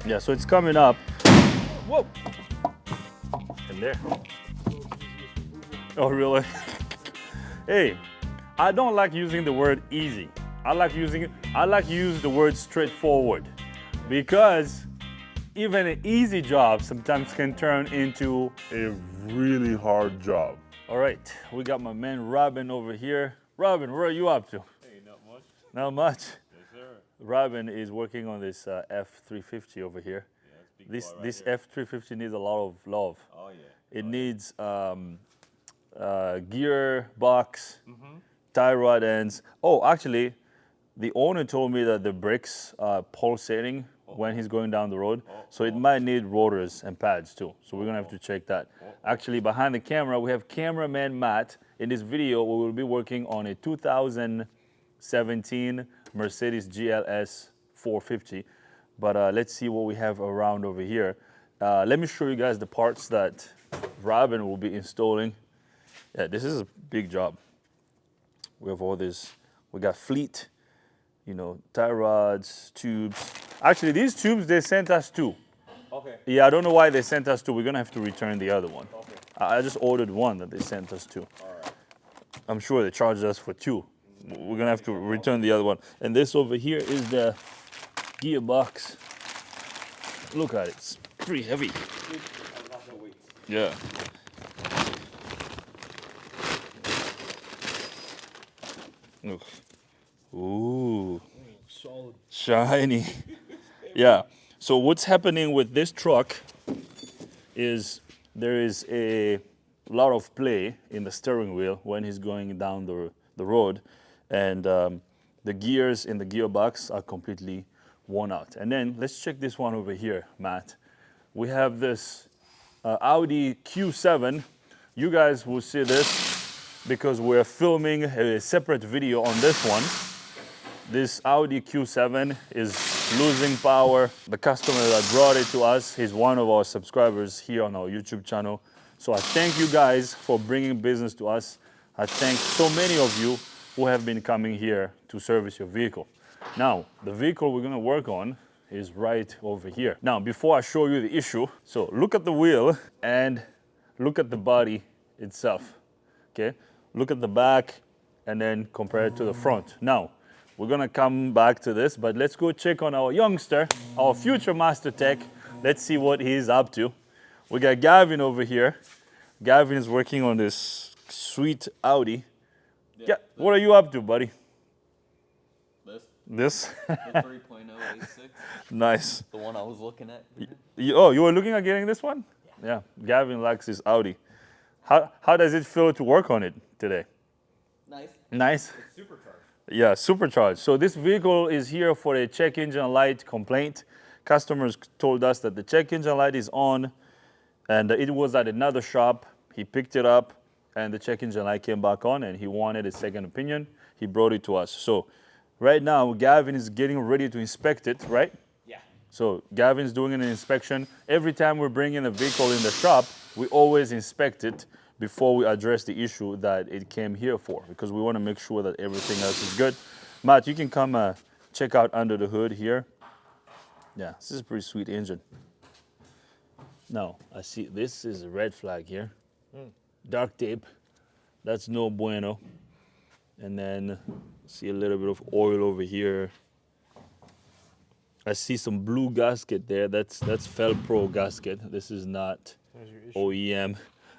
Yeah, so it's coming up. Whoa! In there. Oh, really? Hey, I don't like using the word easy. I like to use the word straightforward, because even an easy job sometimes can turn into a really hard job. All right, we got my man Robin over here. Robin, where are you up to? Hey, not much. Not much. Yes, sir. Robin is working on this F350 over here. Yeah, it's big boy right This here. F350 needs a lot of love. Oh, yeah. It needs gear box, tie rod ends. Oh, actually, the owner told me that the brakes are pulsating when he's going down the road, so it might need rotors and pads too. So we're gonna have to check that. Actually, behind the camera, we have cameraman Matt. In this video, we will be working on a 2017 Mercedes GLS 450. But let's see what we have around over here. Let me show you guys the parts that Robin will be installing. Yeah, this is a big job. We have all this. We got fleet, you know, tie rods, tubes. Actually, these tubes, they sent us two. Okay. Yeah, I don't know why they sent us two. We're gonna have to return the other one. Okay. I just ordered one that they sent us two. All right. I'm sure they charged us for two. We're gonna have to return the other one. And this over here is the gearbox. Look at it, it's pretty heavy. Yeah. Look. Ooh. Solid. Shiny. Yeah. So what's happening with this truck is there is a lot of play in the steering wheel when he's going down the road, and the gears in the gearbox are completely worn out. And then let's check this one over here, Matt. We have this Audi Q7. You guys will see this because we're filming a separate video on this one. This Audi Q7 is losing power. The customer that brought it to us, he's one of our subscribers here on our YouTube channel. So I thank you guys for bringing business to us. I thank so many of you who have been coming here to service your vehicle. Now, the vehicle we're gonna work on is right over here. Now, before I show you the issue, so look at the wheel and look at the body itself, okay? Look at the back and then compare it to the front. Now, we're gonna come back to this, but let's go check on our youngster, our future master tech. Let's see what he's up to. We got Gavin over here. Gavin is working on this sweet Audi. Yeah, what are you up to, buddy? This? The 3.0 A6. Nice. The one I was looking at. Oh, you were looking at getting this one? Yeah. Gavin likes his Audi. How does it feel to work on it today? Nice. Nice? It's supercharged. Yeah, supercharged. So this vehicle is here for a check engine light complaint. Customers told us that the check engine light is on, and it was at another shop. He picked it up, and the check engine light came back on, and he wanted a second opinion. He brought it to us. So right now, Gavin is getting ready to inspect it, right? Yeah. So Gavin's doing an inspection. Every time we're bringing a vehicle in the shop, we always inspect it before we address the issue that it came here for, because we want to make sure that everything else is good. Matt, you can come check out under the hood here. Yeah, this is a pretty sweet engine. Now, I see this is a red flag here. Dark tape, that's no bueno. And then see a little bit of oil over here. I see some blue gasket there. That's Felpro gasket. This is not OEM.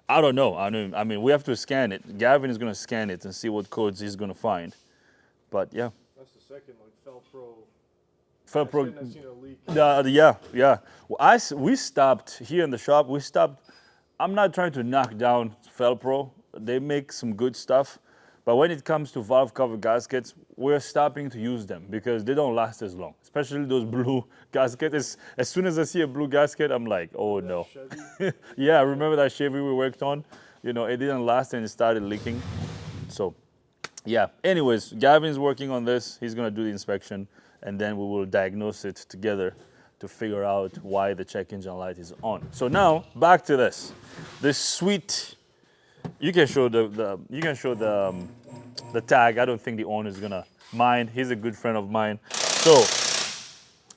I don't know. I mean, we have to scan it. Gavin is going to scan it and see what codes he's going to find. But yeah. That's the second, like Felpro. Felpro. I've seen a leak. Yeah. Well, we stopped here in the shop. We stopped. I'm not trying to knock down Felpro. They make some good stuff. But when it comes to valve cover gaskets, we're stopping to use them because they don't last as long, especially those blue gaskets. As soon as I see a blue gasket, I'm like, oh no. Yeah, remember that Chevy we worked on? You know, it didn't last and it started leaking. So, yeah. Anyways, Gavin's working on this. He's gonna do the inspection and then we will diagnose it together to figure out why the check engine light is on. So now, back to this. This sweet. You can show the tag. I don't think the owner is gonna mind. He's a good friend of mine. So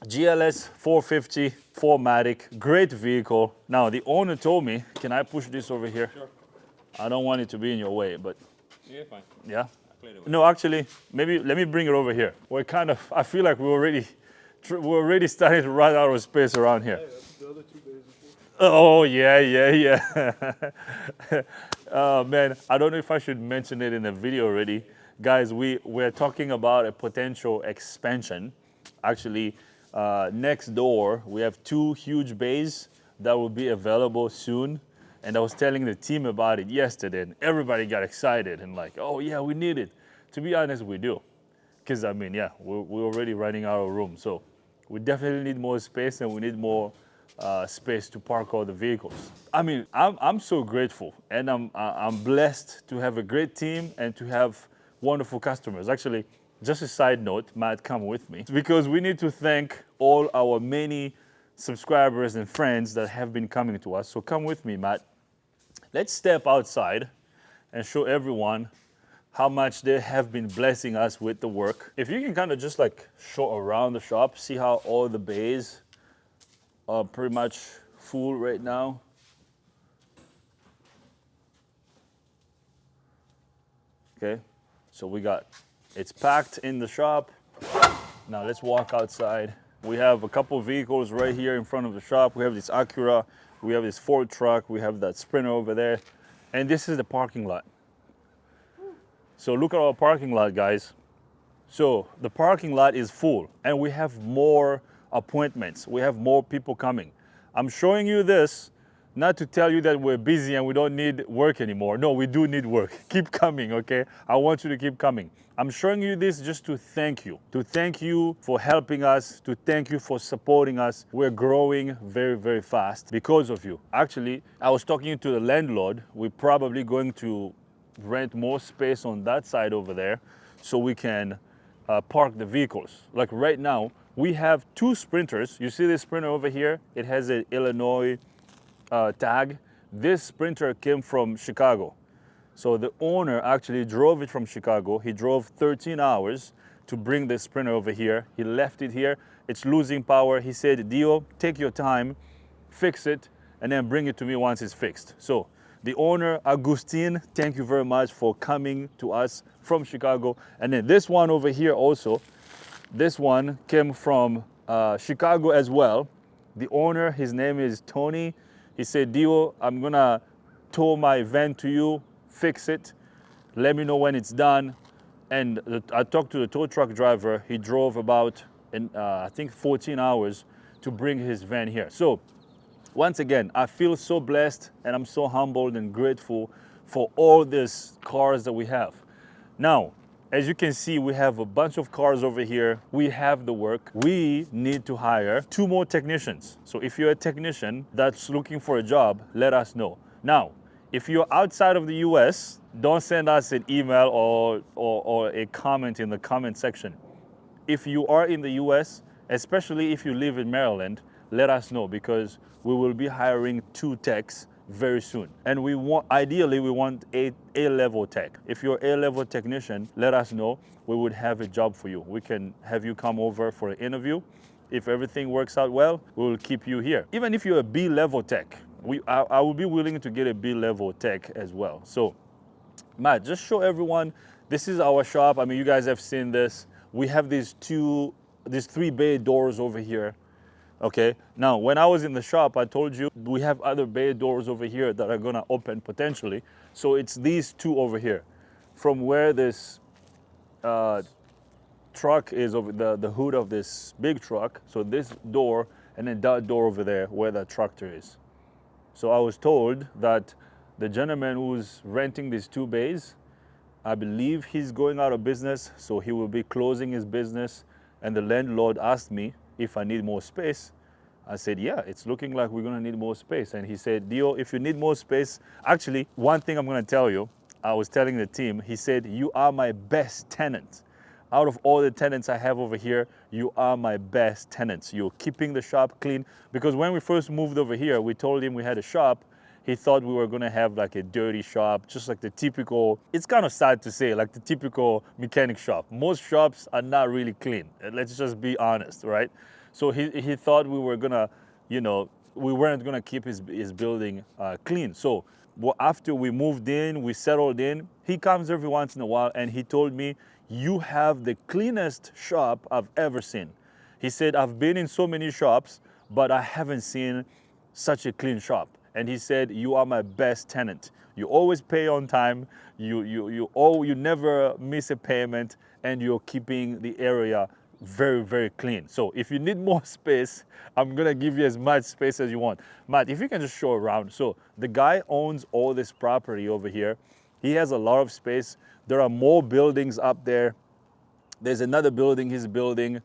GLS 450 4MATIC, great vehicle. Now the owner told me, can I push this over here? Sure. I don't want it to be in your way, but Yeah, fine. yeah. Clear it. No, actually, maybe let me bring it over here. I feel like we're already starting to run out of space around here. Hey, that's the other 2 days before. Oh yeah. Oh man, I don't know if I should mention it in the video already. Guys, we're talking about a potential expansion. Actually, next door we have 2 huge bays that will be available soon. And I was telling the team about it yesterday, and everybody got excited and like, oh yeah, we need it. To be honest, we do. Because I mean, yeah, we're already running out of room. So we definitely need more space, and we need more space to park all the vehicles. I mean, I'm so grateful, and I'm blessed to have a great team and to have wonderful customers. Actually, just a side note, Matt, come with me, because we need to thank all our many subscribers and friends that have been coming to us. So come with me, Matt. Let's step outside and show everyone how much they have been blessing us with the work. If you can kind of just like show around the shop, see how all the bays are pretty much full right now. Okay, so it's packed in the shop. Now let's walk outside. We have a couple of vehicles right here in front of the shop. We have this Acura, we have this Ford truck, we have that Sprinter over there, and this is the parking lot. So look at our parking lot, guys. So the parking lot is full, and we have more appointments. We have more people coming. I'm showing you this not to tell you that we're busy and we don't need work anymore. No, we do need work. Keep coming, okay? I want you to keep coming. I'm showing you this just to thank you for helping us, to thank you for supporting us. We're growing very, very fast because of you. Actually, I was talking to the landlord. We're probably going to rent more space on that side over there so we can park the vehicles. Like right now, we have 2 Sprinters. You see this Sprinter over here? It has an Illinois tag. This Sprinter came from Chicago. So the owner actually drove it from Chicago. He drove 13 hours to bring this Sprinter over here. He left it here. It's losing power. He said, Dio, take your time, fix it, and then bring it to me once it's fixed. So the owner, Agustin, thank you very much for coming to us from Chicago. And then this one over here also, this one came from Chicago as well. The owner, his name is Tony. He said, Dio, I'm gonna tow my van to you, fix it, let me know when it's done. And I talked to the tow truck driver. He drove about, I think 14 hours to bring his van here. So once again, I feel so blessed and I'm so humbled and grateful for all these cars that we have. Now, as you can see, we have a bunch of cars over here. We have the work. We need to hire 2 more technicians. So if you're a technician that's looking for a job, let us know. Now, if you're outside of the US, don't send us an email or a comment in the comment section. If you are in the US, especially if you live in Maryland, let us know because we will be hiring 2 techs very soon. And ideally we want a A-level tech. If you're A-level technician, let us know. We would have a job for you. We can have you come over for an interview. If everything works out well, we will keep you here. Even if you're a B-level tech, I will be willing to get a B-level tech as well. So Matt, just show everyone, this is our shop. I mean, you guys have seen this. We have these 3 bay doors over here. Okay, now when I was in the shop, I told you we have other bay doors over here that are gonna open potentially. So it's these 2 over here. From where this truck is, over the hood of this big truck, so this door and then that door over there where that tractor is. So I was told that the gentleman who's renting these 2 bays, I believe he's going out of business, so he will be closing his business. And the landlord asked me if I need more space. I said, yeah, it's looking like we're gonna need more space. And he said, Dio, if you need more space, actually, one thing I'm gonna tell you, I was telling the team, he said, you are my best tenant. Out of all the tenants I have over here, you are my best tenants. You're keeping the shop clean. Because when we first moved over here, we told him we had a shop. He thought we were gonna have like a dirty shop, just like the typical, it's kind of sad to say, like the typical mechanic shop. Most shops are not really clean. Let's just be honest, right? So he thought we were gonna, you know, we weren't gonna keep his building clean. So after we moved in, we settled in, he comes every once in a while and he told me, you have the cleanest shop I've ever seen. He said, I've been in so many shops, but I haven't seen such a clean shop. And he said, you are my best tenant. You always pay on time, you never miss a payment, and you're keeping the area very, very clean. So if you need more space, I'm gonna give you as much space as you want. Matt, if you can just show around. So the guy owns all this property over here. He has a lot of space. There are more buildings up there. There's another building he's building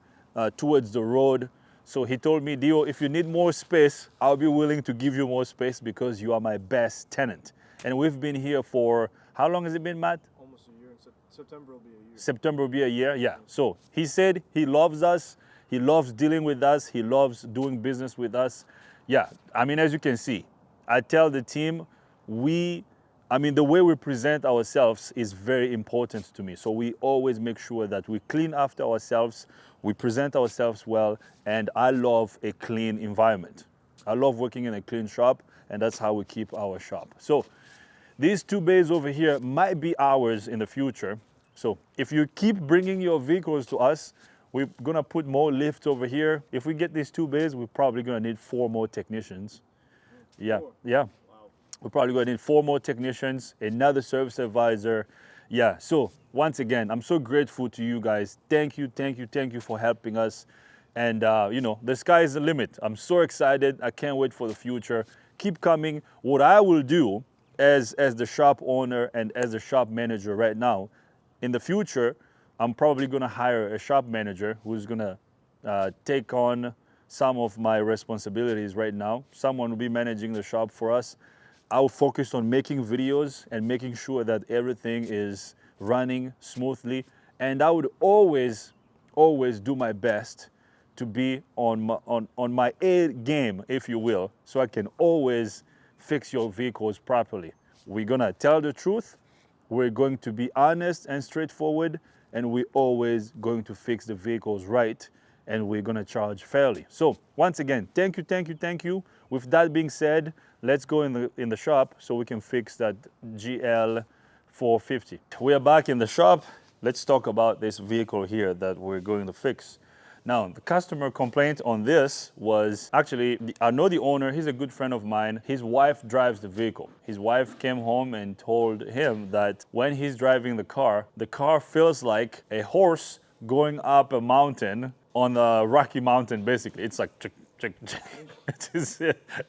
towards the road. So he told me, Dio, if you need more space, I'll be willing to give you more space because you are my best tenant. And we've been here for, how long has it been, Matt? Almost a year. In September will be a year. September will be a year, yeah. So he said he loves us. He loves dealing with us. He loves doing business with us. Yeah, I mean, as you can see, I tell the team, the way we present ourselves is very important to me. So we always make sure that we clean after ourselves, we present ourselves well, and I love a clean environment. I love working in a clean shop, and that's how we keep our shop. So these two bays over here might be ours in the future. So if you keep bringing your vehicles to us, we're gonna put more lifts over here. If we get these two bays, we're probably gonna need 4 more technicians. Yeah, yeah. Wow. We're probably going to need 4 more technicians, another service advisor. Yeah, so once again, I'm so grateful to you guys. Thank you, thank you, thank you for helping us. And, the sky is the limit. I'm so excited. I can't wait for the future. Keep coming. What I will do as the shop owner and as the shop manager right now, in the future, I'm probably going to hire a shop manager who's going to take on some of my responsibilities right now. Someone will be managing the shop for us. I'll focus on making videos and making sure that everything is running smoothly. And I would always do my best to be on my A game, if you will, so I can always fix your vehicles properly. We're gonna tell the truth, we're going to be honest and straightforward, and we're always going to fix the vehicles right, and we're gonna charge fairly. So once again, thank you, thank you, thank you. With that being said, let's go in the shop so we can fix that GL 450. We are back in the shop. Let's talk about this vehicle here that we're going to fix. Now, the customer complaint on this was, actually, I know the owner, he's a good friend of mine. His wife drives the vehicle. His wife came home and told him that when he's driving the car feels like a horse going up a mountain on a rocky mountain, basically. It's like,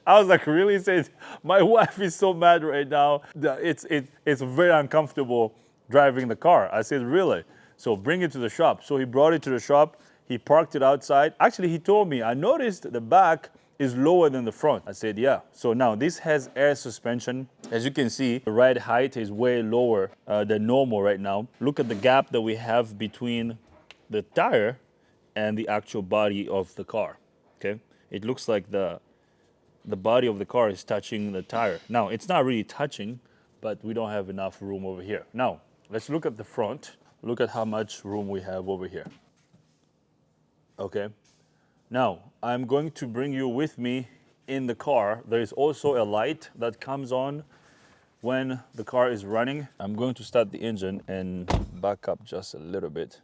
I was like, really? He said, my wife is so mad right now that it's very uncomfortable driving the car. I said, really? So bring it to the shop. So he brought it to the shop. He parked it outside. Actually, he told me, I noticed the back is lower than the front. I said, yeah. So now this has air suspension. As you can see, the ride height is way lower than normal right now. Look at the gap that we have between the tire and the actual body of the car, okay? It looks like the body of the car is touching the tire. Now, it's not really touching, but we don't have enough room over here. Now, let's look at the front. Look at how much room we have over here. Okay. Now, I'm going to bring you with me in the car. There is also a light that comes on when the car is running. I'm going to start the engine and back up just a little bit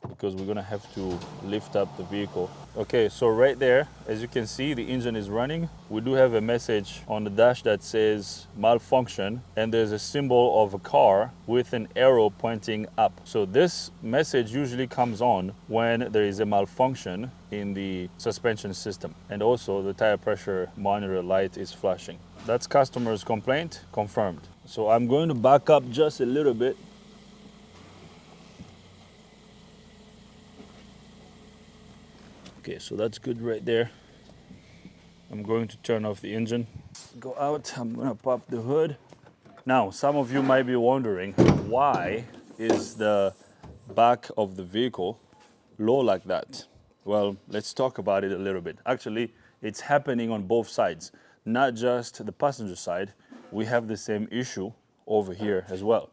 because we're gonna have to lift up the vehicle. Okay, so right there, as you can see, the engine is running. We do have a message on the dash that says malfunction, and there's a symbol of a car with an arrow pointing up. So this message usually comes on when there is a malfunction in the suspension system. And also the tire pressure monitor light is flashing. That's customer's complaint confirmed. So I'm going to back up just a little bit. Okay, so that's good right there. I'm going to turn off the engine. Go out, I'm gonna pop the hood. Now, some of you might be wondering, why is the back of the vehicle low like that? Well, let's talk about it a little bit. Actually, it's happening on both sides, not just the passenger side. We have the same issue over here as well.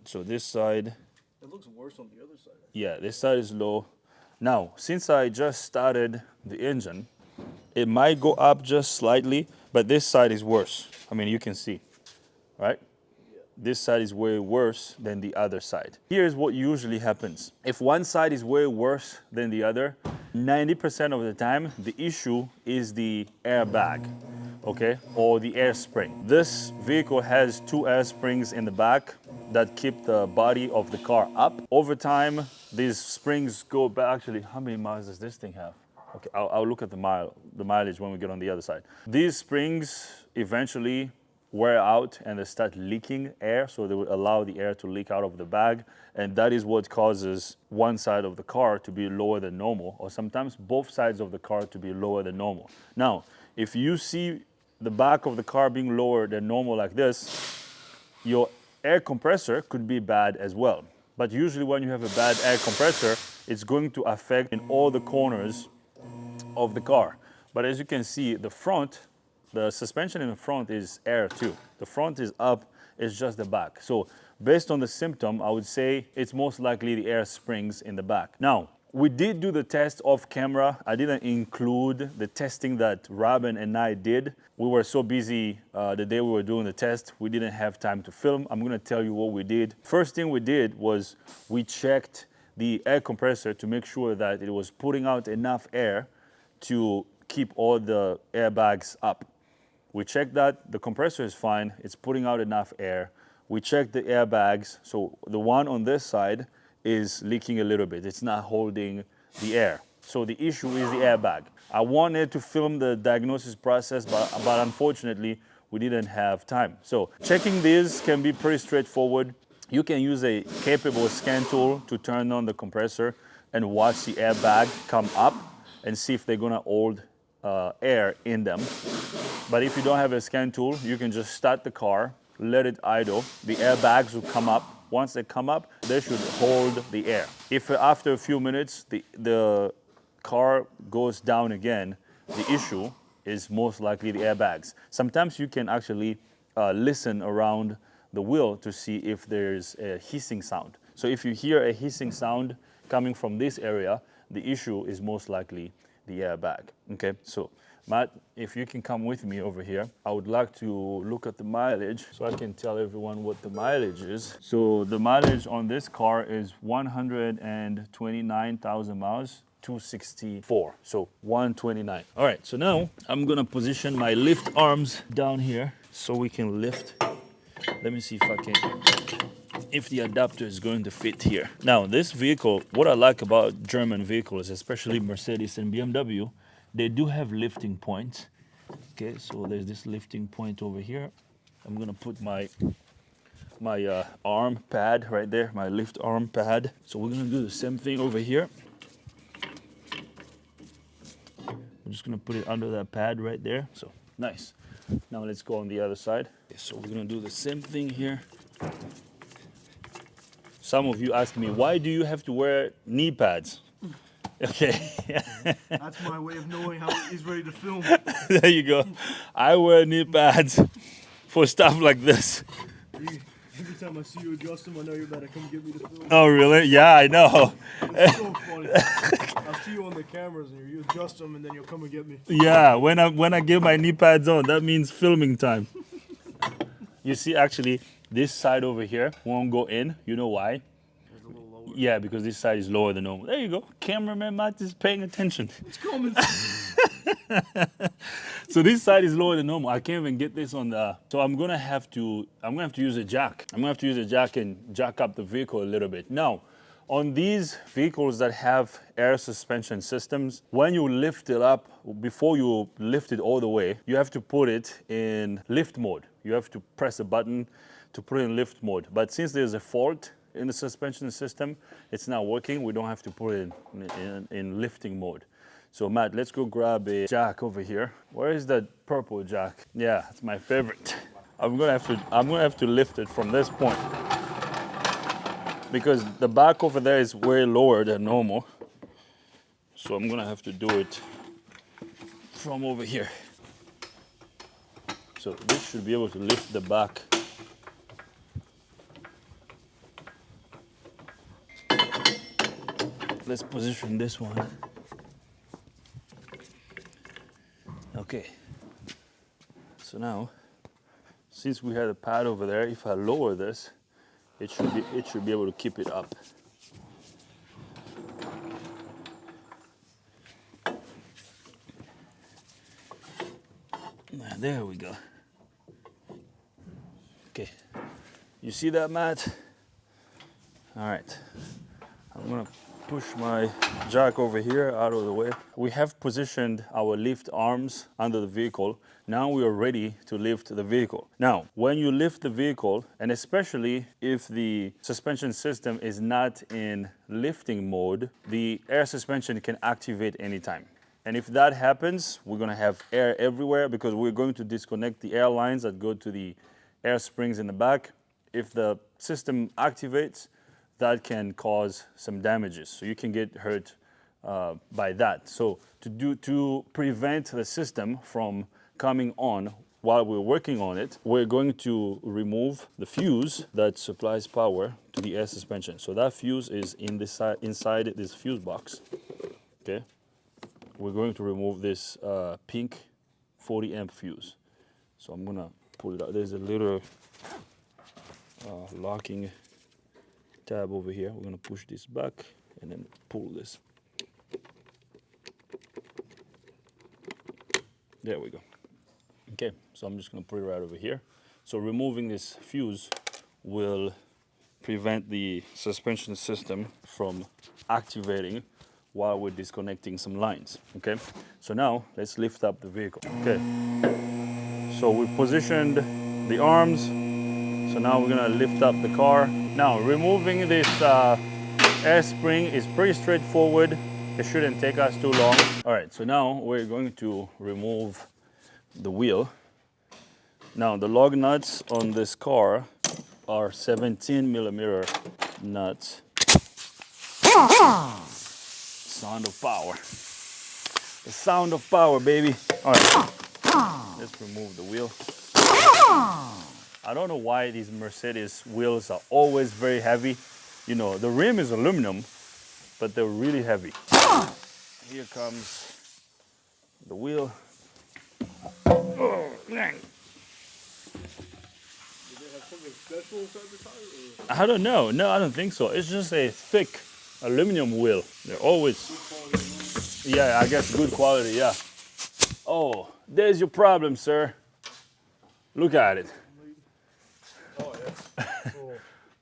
So this side, It looks worse on the other side. yeah, this side is low. Now, since I just started the engine, it might go up just slightly, but this side is worse. I mean, you can see, right? This side is way worse than the other side. Here's what usually happens. If one side is way worse than the other, 90% of the time, the issue is the airbag, okay, or the air spring. This vehicle has 2 air springs in the back that keep the body of the car up. Over time, these springs go back. Actually, how many miles does this thing have? Okay, I'll look at the mileage when we get on the other side. These springs eventually wear out and they start leaking air, so they will allow the air to leak out of the bag, and that is what causes one side of the car to be lower than normal, or sometimes both sides of the car to be lower than normal. Now, if you see the back of the car being lower than normal like this, your air compressor could be bad as well. But usually when you have a bad air compressor, it's going to affect in all the corners of the car. But as you can see, the suspension in the front is air too. The front is up, it's just the back. So based on the symptom, I would say it's most likely the air springs in the back. Now, we did do the test off camera. I didn't include the testing that Robin and I did. We were so busy the day we were doing the test, we didn't have time to film. I'm gonna tell you what we did. First thing we did was we checked the air compressor to make sure that it was putting out enough air to keep all the airbags up. We checked that, the compressor is fine, it's putting out enough air. We checked the airbags, so the one on this side is leaking a little bit, it's not holding the air. So the issue is the airbag. I wanted to film the diagnosis process, but unfortunately, we didn't have time. So checking these can be pretty straightforward. You can use a capable scan tool to turn on the compressor and watch the airbag come up and see if they're gonna hold air in them. But if you don't have a scan tool, you can just start the car, let it idle. The airbags will come up. Once they come up, they should hold the air. If after a few minutes the car goes down again, the issue is most likely the airbags. Sometimes you can actually listen around the wheel to see if there's a hissing sound. So if you hear a hissing sound coming from this area, the issue is most likely the airbag. Okay, so Matt, if you can come with me over here, I would like to look at the mileage so I can tell everyone what the mileage is. So the mileage on this car is 129,000 miles, 264. So 129. All right, so now I'm gonna position my lift arms down here so we can lift. Let me see if the adapter is going to fit here. Now, this vehicle, what I like about German vehicles, especially Mercedes and BMW, they do have lifting points. Okay, so there's this lifting point over here. I'm gonna put my arm pad right there, my lift arm pad. So we're gonna do the same thing over here. I'm just gonna put it under that pad right there. So nice. Now let's go on the other side. Okay, so we're gonna do the same thing here. Some of you ask me, why do you have to wear knee pads? Okay. That's my way of knowing how he's ready to film. There you go. I wear knee pads for stuff like this. Every time I see you adjust them, I know you're about to come get me to film. Oh, really? Yeah, I know. It's so funny. I'll see you on the cameras and you adjust them and then you'll come and get me. Yeah, when I get my knee pads on, that means filming time. You see, actually, this side over here won't go in. You know why? It's a little lower. Yeah, because this side is lower than normal. There you go. Cameraman Matt is paying attention. It's coming. So this side is lower than normal. I can't even get this on the. So I'm gonna have to use a jack. I'm gonna have to use a jack and jack up the vehicle a little bit. Now, on these vehicles that have air suspension systems, when you lift it up, before you lift it all the way, you have to put it in lift mode. You have to press a button to put it in lift mode. But since there's a fault in the suspension system, it's not working. We don't have to put it in lifting mode. So Matt, let's go grab a jack over here. Where is that purple jack? Yeah, it's my favorite. I'm gonna have to lift it from this point because the back over there is way lower than normal. So I'm gonna have to do it from over here. So this should be able to lift the back. let's position this one. Okay. So now, since we had a pad over there, if I lower this, it should be able to keep it up. There we go. Okay. You see that, Matt? All right. I'm gonna push my jack over here out of the way. We have positioned our lift arms under the vehicle. Now we are ready to lift the vehicle. Now, when you lift the vehicle, and especially if the suspension system is not in lifting mode, the air suspension can activate anytime. And if that happens, we're gonna have air everywhere because we're going to disconnect the air lines that go to the air springs in the back. If the system activates, that can cause some damages. So you can get hurt by that. So to prevent the system from coming on while we're working on it, we're going to remove the fuse that supplies power to the air suspension. So that fuse is inside this fuse box, okay? We're going to remove this pink 40 amp fuse. So I'm gonna pull it out. There's a little locking tab over here. We're gonna push this back and then pull this. There we go. Okay, so I'm just gonna put it right over here. So removing this fuse will prevent the suspension system from activating while we're disconnecting some lines, okay? So now, let's lift up the vehicle, okay? So we positioned the arms, so now we're gonna lift up the car. Now, removing this air spring is pretty straightforward. It shouldn't take us too long. All right, so now we're going to remove the wheel. Now, the lug nuts on this car are 17 millimeter nuts. Sound of power. The sound of power, baby. All right, let's remove the wheel. I don't know why these Mercedes wheels are always very heavy. You know, the rim is aluminum, but they're really heavy. Here comes the wheel. Oh, dang. Do they have something special inside the tire? Or? I don't know. No, I don't think so. It's just a thick aluminum wheel. They're always, yeah, I guess good quality, yeah. Oh, there's your problem, sir. Look at it. Oh,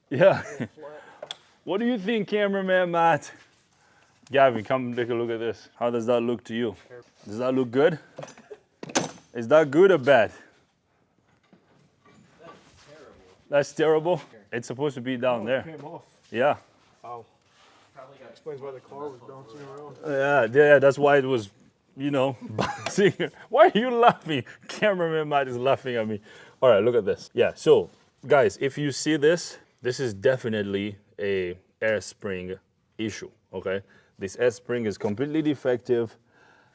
yeah. Yeah. What do you think, cameraman Matt? Gavin, come take a look at this. How does that look to you? Does that look good? Is that good or bad? That's terrible. That's terrible? It's supposed to be down there. It came off. Yeah. Ow. Probably got Explains why the car was bouncing around. Yeah, that's why it was, you know, bouncing. Why are you laughing? Cameraman Matt is laughing at me. All right, look at this. Yeah, so guys, if you see this, this is definitely a air spring issue, okay? This air spring is completely defective.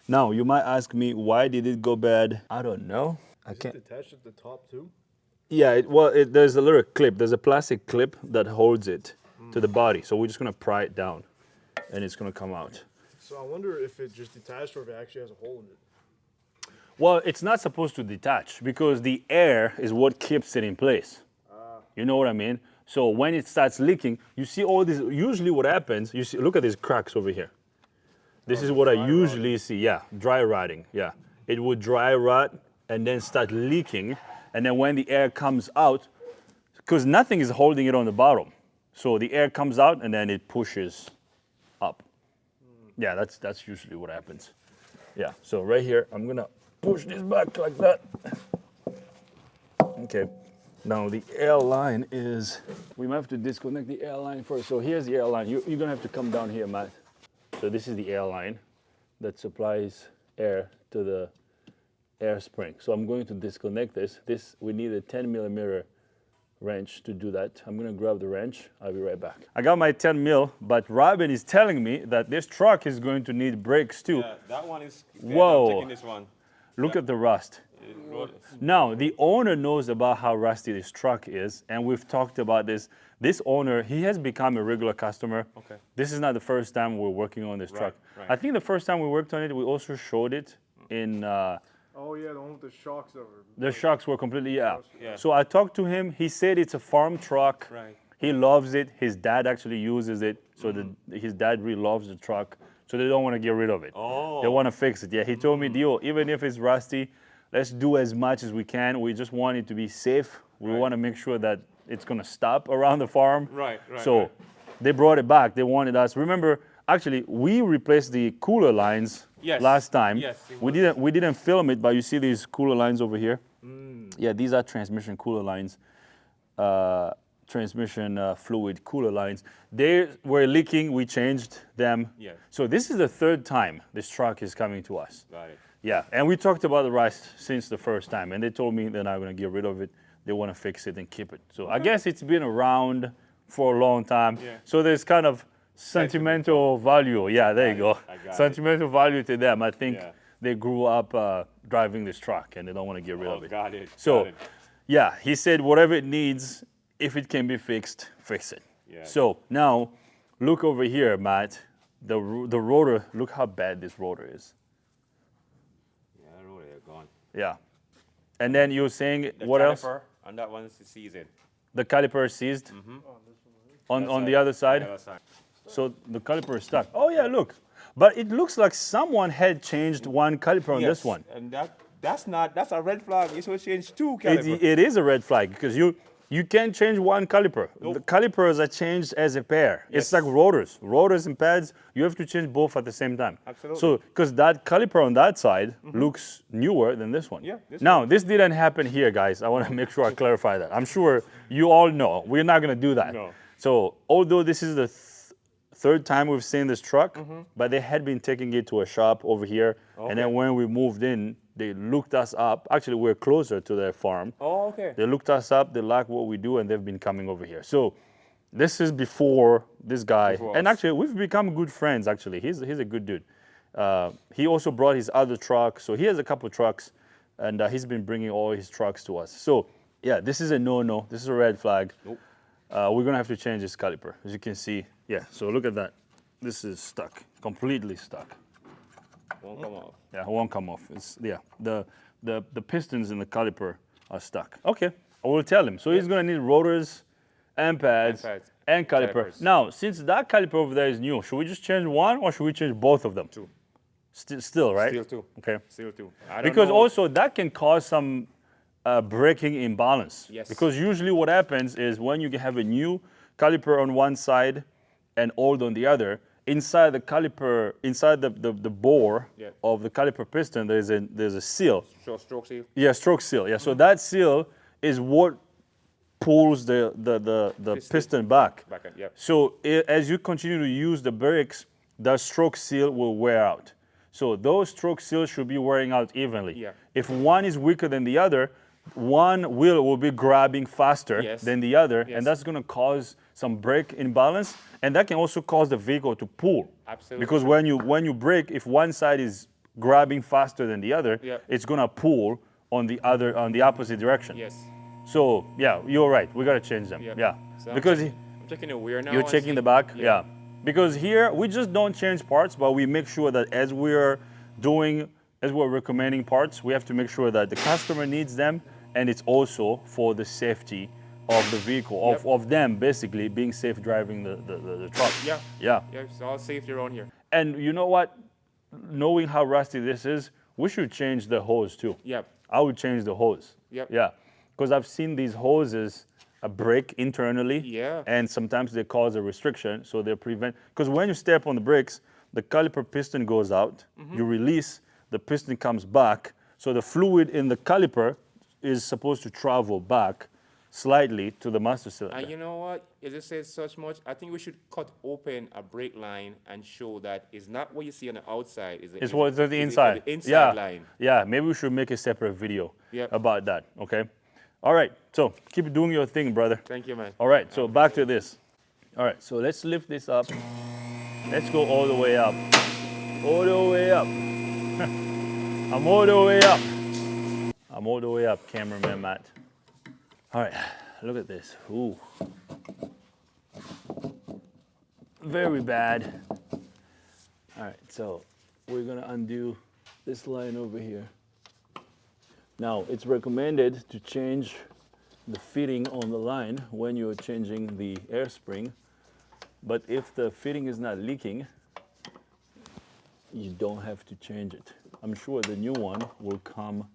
Now, you might ask me, why did it go bad? I don't know. Is it attached at the top too? Yeah, there's a little clip. There's a plastic clip that holds it to the body. So we're just gonna pry it down and it's gonna come out. So I wonder if it just detached or if it actually has a hole in it. Well, it's not supposed to detach because the air is what keeps it in place. You know what I mean? So when it starts leaking, you see all this, usually what happens, you see, look at these cracks over here. This is what I usually see, yeah, dry rotting, yeah. It would dry rot and then start leaking. And then when the air comes out, because nothing is holding it on the bottom. So the air comes out and then it pushes up. Yeah, that's usually what happens. Yeah, so right here, I'm gonna push this back like that. Okay, now the air line is, we might have to disconnect the air line first. So here's the air line. You're gonna have to come down here, Matt. So this is the air line that supplies air to the air spring. So I'm going to disconnect this. We need a 10 millimeter wrench to do that. I'm gonna grab the wrench. I'll be right back. I got my 10 mil, but Robin is telling me that this truck is going to need brakes too. Yeah, that one is. Whoa. I'm taking this one. Look at the rust. Now, the owner knows about how rusty this truck is, and we've talked about this. This owner, he has become a regular customer. Okay. This is not the first time we're working on this truck. right. I think the first time we worked on it, we also showed it in, Oh yeah, the one with the shocks that were. the shocks were completely, yeah. Yeah. So I talked to him, he said it's a farm truck. Right. He loves it, his dad actually uses it, so his dad really loves the truck, so they don't want to get rid of it. Oh. They want to fix it. Yeah, he told me, Dio, even if it's rusty, let's do as much as we can. We just want it to be safe. We want to make sure that it's going to stop around the farm. Right. So they brought it back. They wanted us. Remember, actually, we replaced the cooler lines Yes. last time. Yes, it We didn't film it, but you see these cooler lines over here? Yeah, these are transmission cooler lines. Transmission fluid cooler lines. They were leaking. We changed them. Yes. So this is the third time this truck is coming to us. Got it. Yeah, and we talked about the rust since the first time, and they told me they're not going to get rid of it. They want to fix it and keep it. So I guess it's been around for a long time. Yeah. So there's kind of sentimental value. Yeah, there you go. I got it. Sentimental value to them. I think Yeah. they grew up driving this truck, and they don't want to get rid Oh, of it. got it. So, got it. yeah, he said whatever it needs, if it can be fixed, fix it. Yeah. So now, look over here, Matt. The rotor. Look how bad this rotor is. Yeah, I know they're gone. Yeah. And then you're saying The what else? caliper, and that one's seasoned. The caliper is seized on the other side. The other side. So the caliper is stuck. Oh yeah, look. But it looks like someone had changed one caliper on this Yes, one. And that's a red flag. You should change two calipers. It is a red flag because you can't change one caliper. The calipers are changed as a pair. It's Yes. like rotors and pads. You have to change both at the same time. Absolutely. So because that caliper on that side looks newer than this one. Yeah, this Now this didn't happen here, guys. I want to make sure I clarify that. I'm sure you all know we're not gonna do that. No. So although this is the third time we've seen this truck, but they had been taking it to a shop over here, and then when we moved in, they looked us up. Actually, we're closer to their farm. Oh, okay. They looked us up, they like what we do, and they've been coming over here. So this is before this guy. Before And us. actually, we've become good friends, actually. He's a good dude. He also brought his other truck. So he has a couple trucks, and he's been bringing all his trucks to us. So yeah, this is a no-no. This is a red flag. Nope. We're going to have to change this caliper. As you can see, yeah, so look at that. This is stuck, completely stuck. Won't come off. Yeah, it won't come off. It's yeah, the pistons in the caliper are stuck. Okay, I will tell him. So he's gonna need rotors and pads And pads. and caliper. Calipers. Now, since that caliper over there is new, should we just change one or should we change both of them? Two. Still, right? Still two. Okay. Still two. I don't Because know. also that can cause some braking imbalance. Yes. Because usually what happens is when you have a new caliper on one side and old on the other, inside the caliper, inside the bore Yeah. of the caliper piston, there's a seal. Short stroke seal. Yeah, stroke seal. Yeah, so that seal is what pulls the piston back. Back end, yep. So as you continue to use the brakes, the stroke seal will wear out. So those stroke seals should be wearing out evenly. Yeah. If one is weaker than the other, one wheel will be grabbing faster Yes. than the other, Yes. and that's going to cause some brake imbalance, and that can also cause the vehicle to pull. Absolutely. Because when you brake, if one side is grabbing faster than the other, Yeah. it's going to pull on the opposite direction. Yes. So yeah, you're right. We got to change them. Yep. Yeah. So I'm Because I'm checking the wear now. you're and checking see- the back? Yeah. Because here we just don't change parts, but we make sure that as we're recommending parts, we have to make sure that the customer needs them, and it's also for the safety of the vehicle, Yep. of them basically being safe driving the truck. Yeah. Yeah. Yeah, it's all safety around here. And you know what? Knowing how rusty this is, we should change the hose too. Yep. I would change the hose. Yep. Yeah. Because I've seen these hoses break internally. Yeah. And sometimes they cause a restriction, so they prevent. Because when you step on the brakes, the caliper piston goes out. Mm-hmm. You release, the piston comes back. So the fluid in the caliper is supposed to travel back slightly to the master cylinder. And you know what? As it says such much, I think we should cut open a brake line and show that it's not what you see on the outside. It's what's on the inside. The inside yeah. line. Yeah, maybe we should make a separate video Yep. about that, okay? All right, so keep doing your thing, brother. Thank you, man. All right, so back to this. All right, so let's lift this up. Let's go all the way up. All the way up. I'm all the way up. I'm Come all the way up, cameraman Matt. All right, look at this. Ooh. Very bad. All right, so we're gonna undo this line over here. Now, it's recommended to change the fitting on the line when you're changing the air spring, but if the fitting is not leaking, you don't have to change it. I'm sure the new one will come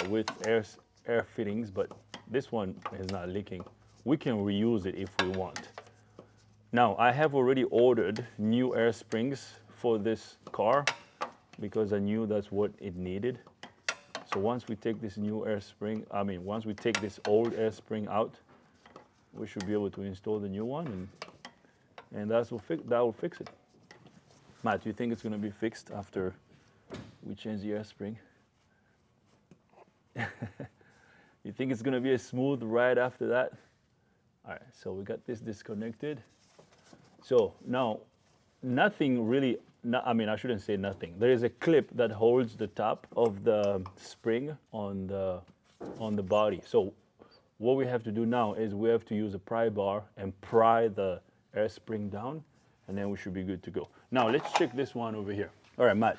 with air fittings, but this one is not leaking. We can reuse it if we want. Now, I have already ordered new air springs for this car because I knew that's what it needed. So once we take this new air spring, once we take this old air spring out, we should be able to install the new one, and that will fix it. Matt, do you think it's going to be fixed after we change the air spring? You think it's going to be a smooth ride after that? All right, so we got this disconnected. So now, nothing really, I shouldn't say nothing. There is a clip that holds the top of the spring on the body. So what we have to do now is we have to use a pry bar and pry the air spring down, and then we should be good to go. Now let's check this one over here. All right, Matt,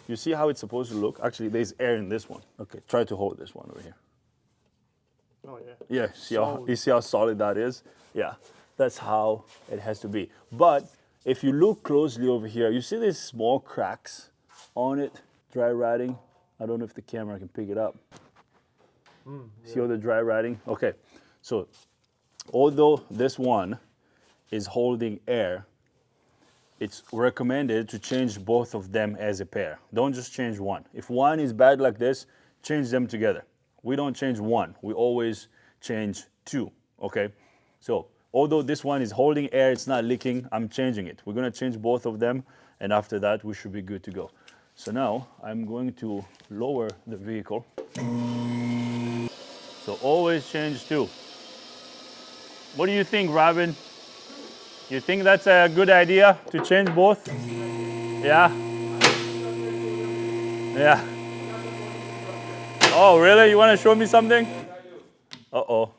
you see how it's supposed to look? Actually, there's air in this one. Okay, try to hold this one over here. Oh yeah. Yeah, you see how solid that is? Yeah, that's how it has to be. But if you look closely over here, you see these small cracks on it, dry rotting. I don't know if the camera can pick it up. See all the dry rotting? Okay, so although this one is holding air, it's recommended to change both of them as a pair. Don't just change one. If one is bad like this, change them together. We don't change one, we always change two, okay? So, although this one is holding air, it's not leaking, I'm changing it. We're gonna change both of them, and after that, we should be good to go. So now, I'm going to lower the vehicle. So always change two. What do you think, Robin? You think that's a good idea to change both? Yeah? Yeah. Oh, really? You want to show me something? Uh-oh.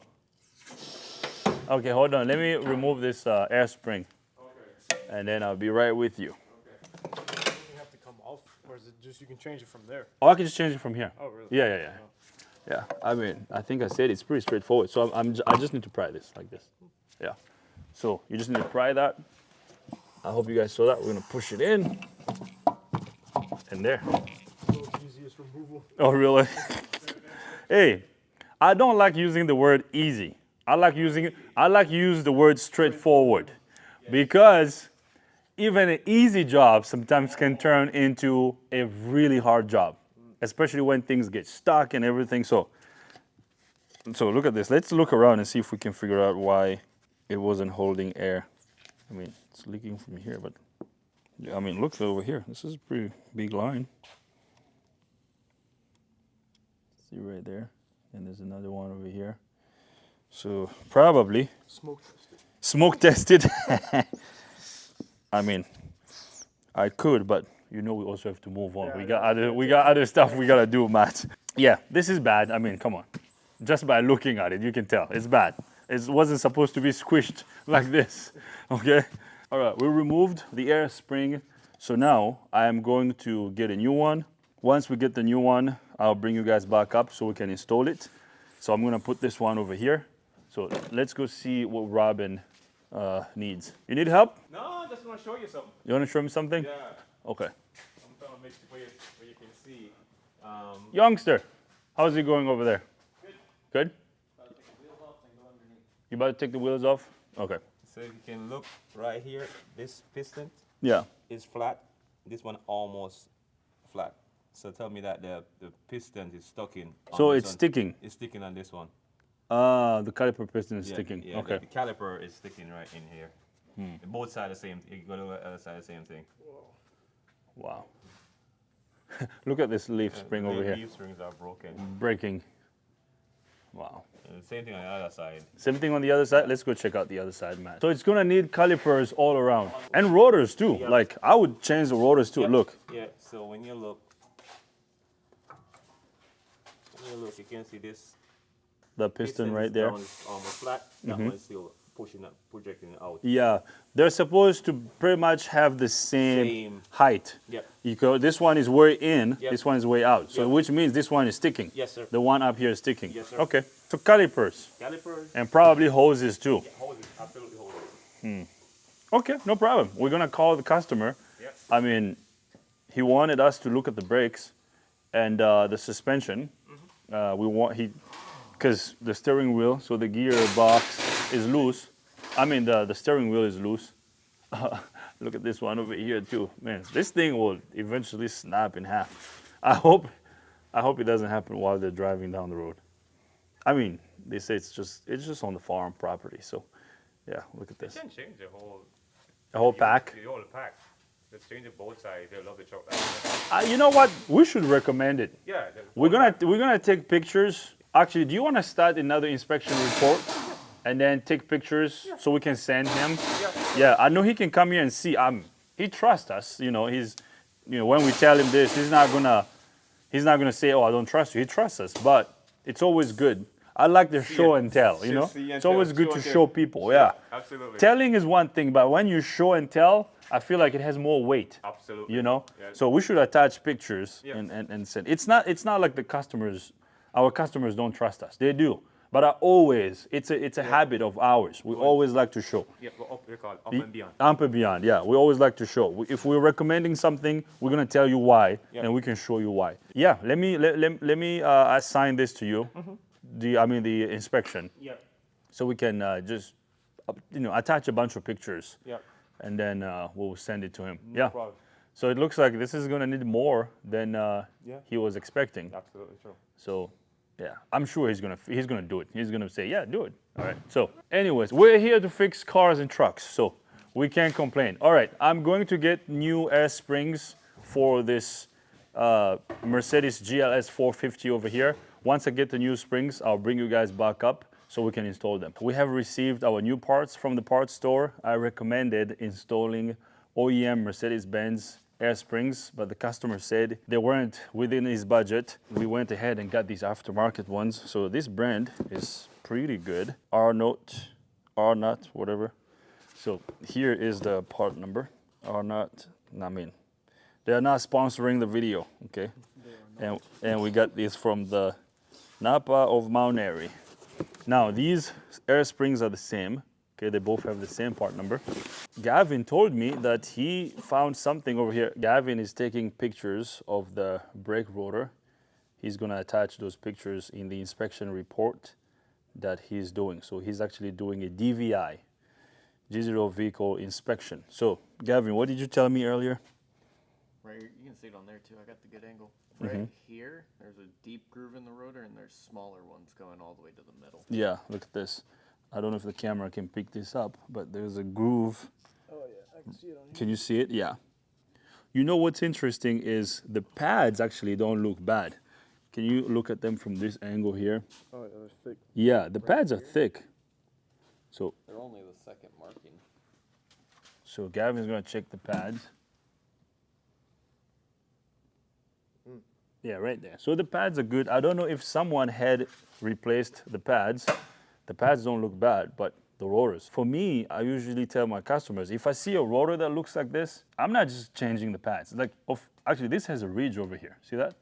Okay, hold on. Let me remove this air spring. Okay. And then I'll be right with you. Okay. You have to come off, or is it just you can change it from there? Oh, I can just change it from here. Oh, really? Yeah. Yeah, I think I said it's pretty straightforward. So I just need to pry this like this. Yeah. So you just need to pry that. I hope you guys saw that. We're gonna push it in. And there. Easiest removal. Oh, really? Hey, I don't like using the word easy. I like to use the word straightforward, because even an easy job sometimes can turn into a really hard job, especially when things get stuck and everything. So look at this. Let's look around and see if we can figure out why it wasn't holding air. I mean, it's leaking from here, but I mean, look over here. This is a pretty big line. See right there, and there's another one over here. So probably smoke tested. I mean, I could, but you know we also have to move on. Yeah, we got other stuff we gotta do, Matt. Yeah, this is bad. I mean, come on. Just by looking at it, you can tell it's bad. It wasn't supposed to be squished like this. Okay. All right, we removed the air spring. So now I am going to get a new one. Once we get the new one, I'll bring you guys back up so we can install it. So I'm gonna put this one over here. So let's go see what Robin needs. You need help? No, I just want to show you something. You wanna show me something? Yeah. Okay. I'm trying to make it where you can see. Youngster, how's it going over there? Good? Take the wheels off and go underneath. You about to take the wheels off? Okay. So you can look right here. This piston Yeah. is flat. This one almost flat. So tell me that the piston is stuck in. So it's sticking. It's sticking on this one. The caliper piston is Yeah, sticking. Yeah, Okay. the caliper is sticking right in here. Both sides the same. You go to the other side, the same thing. Wow. Look at this leaf spring over here. Leaf springs are broken. Breaking. Wow. And the same thing on the other side. Same thing on the other side. Let's go check out the other side, man. So it's gonna need calipers all around and rotors too. Yep. Like I would change the rotors too. Yep. Look. Yeah. So when you look, if you can see this The piston right there. down is almost flat. That one is still pushing up, projecting it out. Yeah, they're supposed to pretty much have the same height. Yep. This one is way in, Yep. this one is way out. So Yep. which means this one is sticking. Yes, sir. The one up here is sticking. Yes, sir. Okay. So calipers Calipers. and probably hoses too. Yeah, hoses, absolutely hoses. Okay, no problem. We're gonna call the customer. Yep. I mean, he wanted us to look at the brakes and the suspension. Because the steering wheel, so the gearbox is loose. I mean, the steering wheel is loose. Look at this one over here too, man. This thing will eventually snap in half. I hope it doesn't happen while they're driving down the road. I mean, they say it's just on the farm property. So, yeah, look at They this. can change the whole Pack. The whole pack. Let's change it both sides. They love the truck. You know what? We should recommend it. Yeah. We're gonna take pictures. Actually, do you want to start another inspection report and then take pictures so we can send him? Yeah, I know he can come here and see. He trusts us. You know, when we tell him this, he's not gonna say, "Oh, I don't trust you." He trusts us, but it's always good. I like the show and tell. You know, it's always good to show people. Yeah, Absolutely. telling is one thing, but when you show and tell, I feel like it has more weight. Absolutely. You know, Yeah. so we should attach pictures Yeah. and send. It's not like our customers don't trust us. They do, but it's a habit of ours. We always like to show. Yeah, go up. They call it up and beyond. Up and beyond, yeah. We always like to show. If we're recommending something, we're gonna tell you why, Yeah. and we can show you why. Yeah, let me assign this to you. The inspection, Yeah. so we can just attach a bunch of pictures, Yeah. and then we'll send it to him. No Yeah. problem. So it looks like this is gonna need more than Yeah. he was expecting. Absolutely true. So, yeah, I'm sure he's gonna do it. He's gonna say, yeah, do it. All right. So, anyways, we're here to fix cars and trucks, so we can't complain. All right, I'm going to get new air springs for this Mercedes GLS 450 over here. Once I get the new springs, I'll bring you guys back up so we can install them. We have received our new parts from the parts store. I recommended installing OEM Mercedes-Benz air springs, but the customer said they weren't within his budget. We went ahead and got these aftermarket ones. So this brand is pretty good. R-Note, whatever. So here is the part number. R-Note, they are not sponsoring the video, okay? And we got these from the Napa of Mount Airy. Now these air springs are the same. Okay, they both have the same part number. Gavin told me that he found something over here. Gavin is taking pictures of the brake rotor. He's gonna attach those pictures in the inspection report that he's doing. So he's actually doing a DVI, digital vehicle inspection. So Gavin, what did you tell me earlier? Right, you can see it on there too. I got the good angle. Right here, there's a deep groove in the rotor, and there's smaller ones going all the way to the middle. Yeah, look at this. I don't know if the camera can pick this up, but there's a groove. Oh yeah, I can see it on here. Can you see it? Yeah. You know what's interesting is the pads actually don't look bad. Can you look at them from this angle here? Oh yeah, they're thick. Yeah, the pads are thick. So They're only the second marking. Gavin's gonna check the pads. Yeah, right there. So the pads are good. I don't know if someone had replaced the pads. The pads don't look bad, but the rotors. For me, I usually tell my customers, if I see a rotor that looks like this, I'm not just changing the pads. Actually, this has a ridge over here. See that?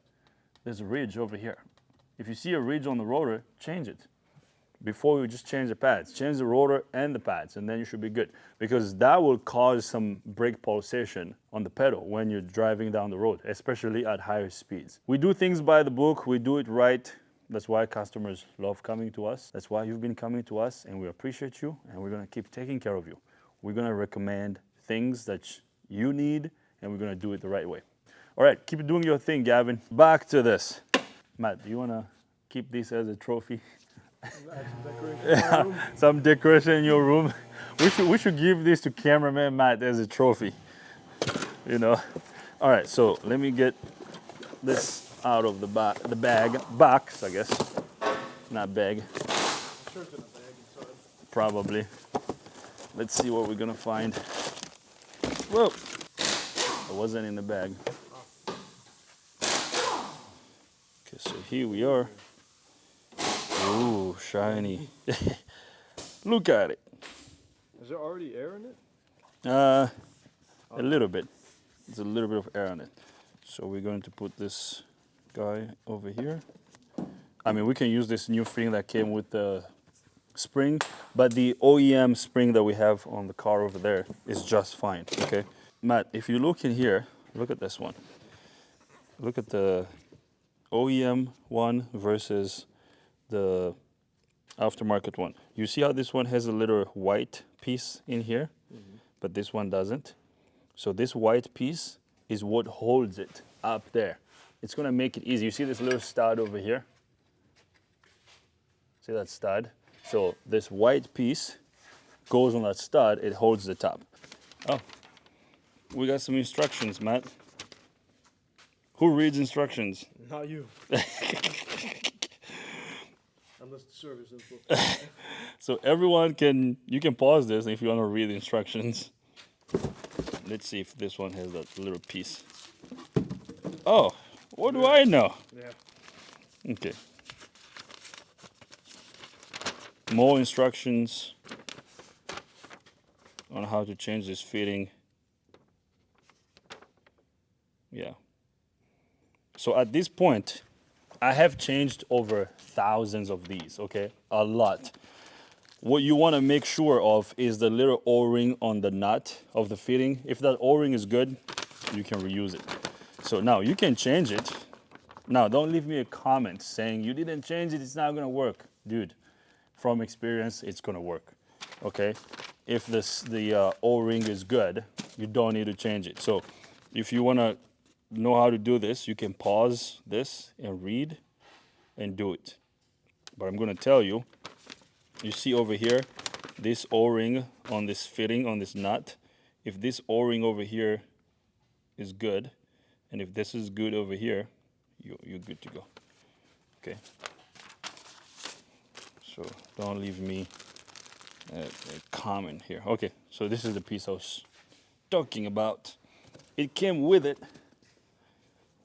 There's a ridge over here. If you see a ridge on the rotor, change it. Before you just change the pads, change the rotor and the pads, and then you should be good. Because that will cause some brake pulsation on the pedal when you're driving down the road, especially at higher speeds. We do things by the book, we do it right. That's why customers love coming to us. That's why you've been coming to us, and we appreciate you, and we're gonna keep taking care of you. We're gonna recommend things that you need, and we're gonna do it the right way. All right, keep doing your thing, Gavin. Back to this. Matt, do you wanna keep this as a trophy? Some decoration in your room. We should give this to cameraman Matt as a trophy. You know. All right, so let me get this out of the box, I guess. Not bag. Shirt's in a bag inside. Probably. Let's see what we're gonna find. Whoa! It wasn't in the bag. Okay, so here we are. Ooh, shiny. Look at it. Is there already air in it? A little bit. There's a little bit of air on it. So we're going to put this guy over here. I mean, we can use this new fitting that came with the spring, but the OEM spring that we have on the car over there is just fine, okay? Matt, if you look in here, look at this one. Look at the OEM one versus the aftermarket one. You see how this one has a little white piece in here, but this one doesn't? So this white piece is what holds it up there. It's gonna make it easy. You see this little stud over here? See that stud? So this white piece goes on that stud, it holds the top. Oh, we got some instructions, Matt. Who reads instructions? Not you. Unless the service info. So everyone you can pause this if you want to read the instructions. Let's see if this one has that little piece. Oh, what do I know? Yeah. Okay. More instructions on how to change this fitting. Yeah. So at this point, I have changed over thousands of these, okay? A lot. What you want to make sure of is the little O-ring on the nut of the fitting. If that O-ring is good, you can reuse it. So now you can change it. Now don't leave me a comment saying you didn't change it, it's not gonna work. Dude, from experience, it's gonna work, okay? If the O-ring is good, you don't need to change it. So if you wanna know how to do this, you can pause this and read and do it. But I'm gonna tell you, you see over here, this O-ring on this fitting, on this nut, if this O-ring over here is good, and if this is good over here, you're good to go, okay? So don't leave me a comment here. Okay, so this is the piece I was talking about. It came with it.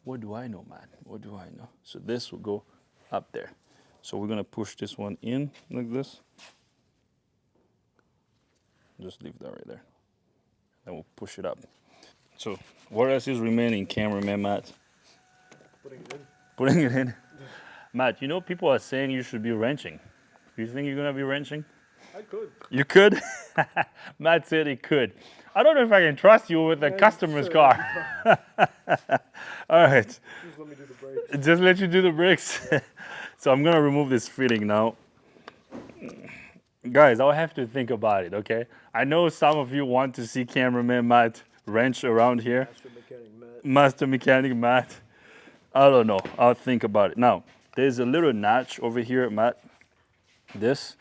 What do I know, man? What do I know? So this will go up there. So we're gonna push this one in like this. Just leave that right there. Then we'll push it up. So what else is remaining, cameraman Matt? Putting it in. Putting it in. Matt, you know people are saying you should be wrenching. Do you think you're gonna be wrenching? I could. You could? Matt said he could. I don't know if I can trust you with a customer's car. All right. Just let me do the brake. Just let you do the brakes. So I'm gonna remove this fitting now. Guys, I'll have to think about it, okay? I know some of you want to see cameraman Matt wrench around here. Master mechanic Matt. Master mechanic Matt. I don't know. I'll think about it. Now, there's a little notch over here, Matt. This.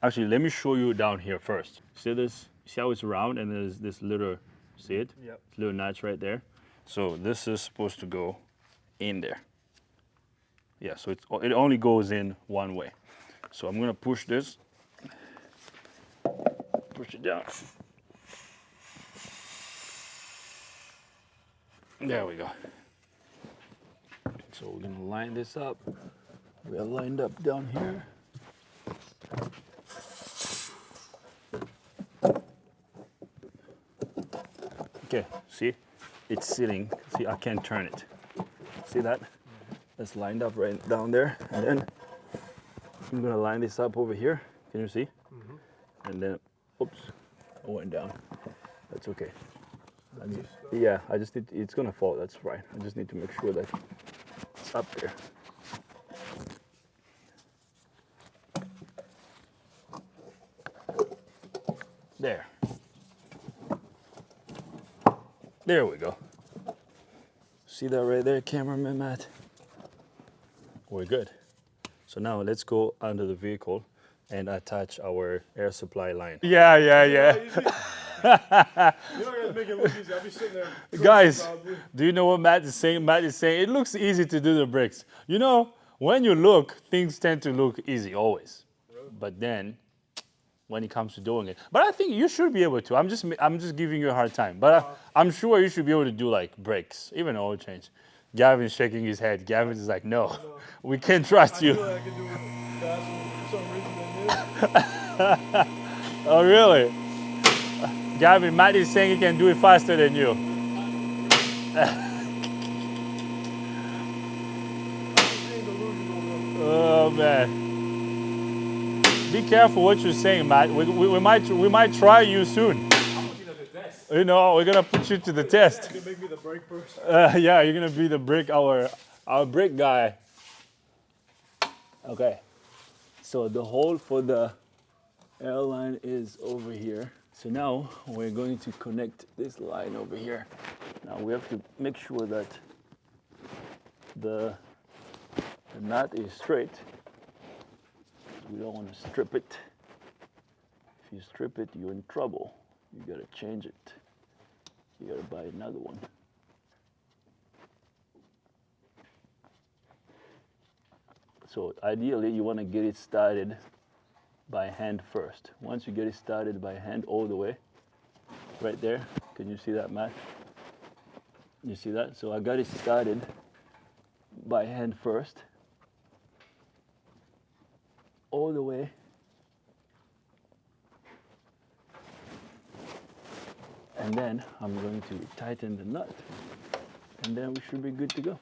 Actually, let me show you down here first. See this? See how it's round and there's this little, see it? Yep. Little notch right there. So this is supposed to go in there. Yeah, so it only goes in one way. So I'm gonna push this. Push it down. There we go. So we're gonna line this up. We are lined up down here. Okay, see? It's sitting. See, I can't turn it. See that? That's lined up right down there. And then I'm gonna line this up over here. Can you see? And then, oops, I went down. That's okay. Yeah, I just need, it's gonna fall, that's right. I just need to make sure that it's up there. There. There we go. See that right there, cameraman Matt? We're good. So now let's go under the vehicle and attach our air supply line. Yeah. You know, I gotta make it look easy. I'll be sitting there. Guys, probably. do you know what Matt is saying? Matt is saying it looks easy to do the brakes. You know, when you look, things tend to look easy always. Really? But then, when it comes to doing it, but I think you should be able to. I'm just giving you a hard time. But I'm sure you should be able to do like brakes, even oil change. Gavin's shaking his head. Gavin is like, no, we can't trust I you. feel like I can do it. faster for some reason than this. Oh, really? Gavin, Matt is saying he can do it faster than you. Being delusional, Oh, man. Be careful what you're saying, Matt. We might try you soon. You know, we're gonna put you to the test. though. You can make me the brake person. Yeah, you're gonna be the brake, our brake guy. Okay. So the hole for the airline is over here. So now we're going to connect this line over here. Now we have to make sure that the nut is straight. We don't want to strip it. If you strip it, you're in trouble. You gotta change it. You gotta buy another one. So ideally, you want to get it started by hand first. Once you get it started by hand all the way, right there. Can you see that, Matt? You see that? So I got it started by hand first, all the way. And then I'm going to tighten the nut, and then we should be good to go.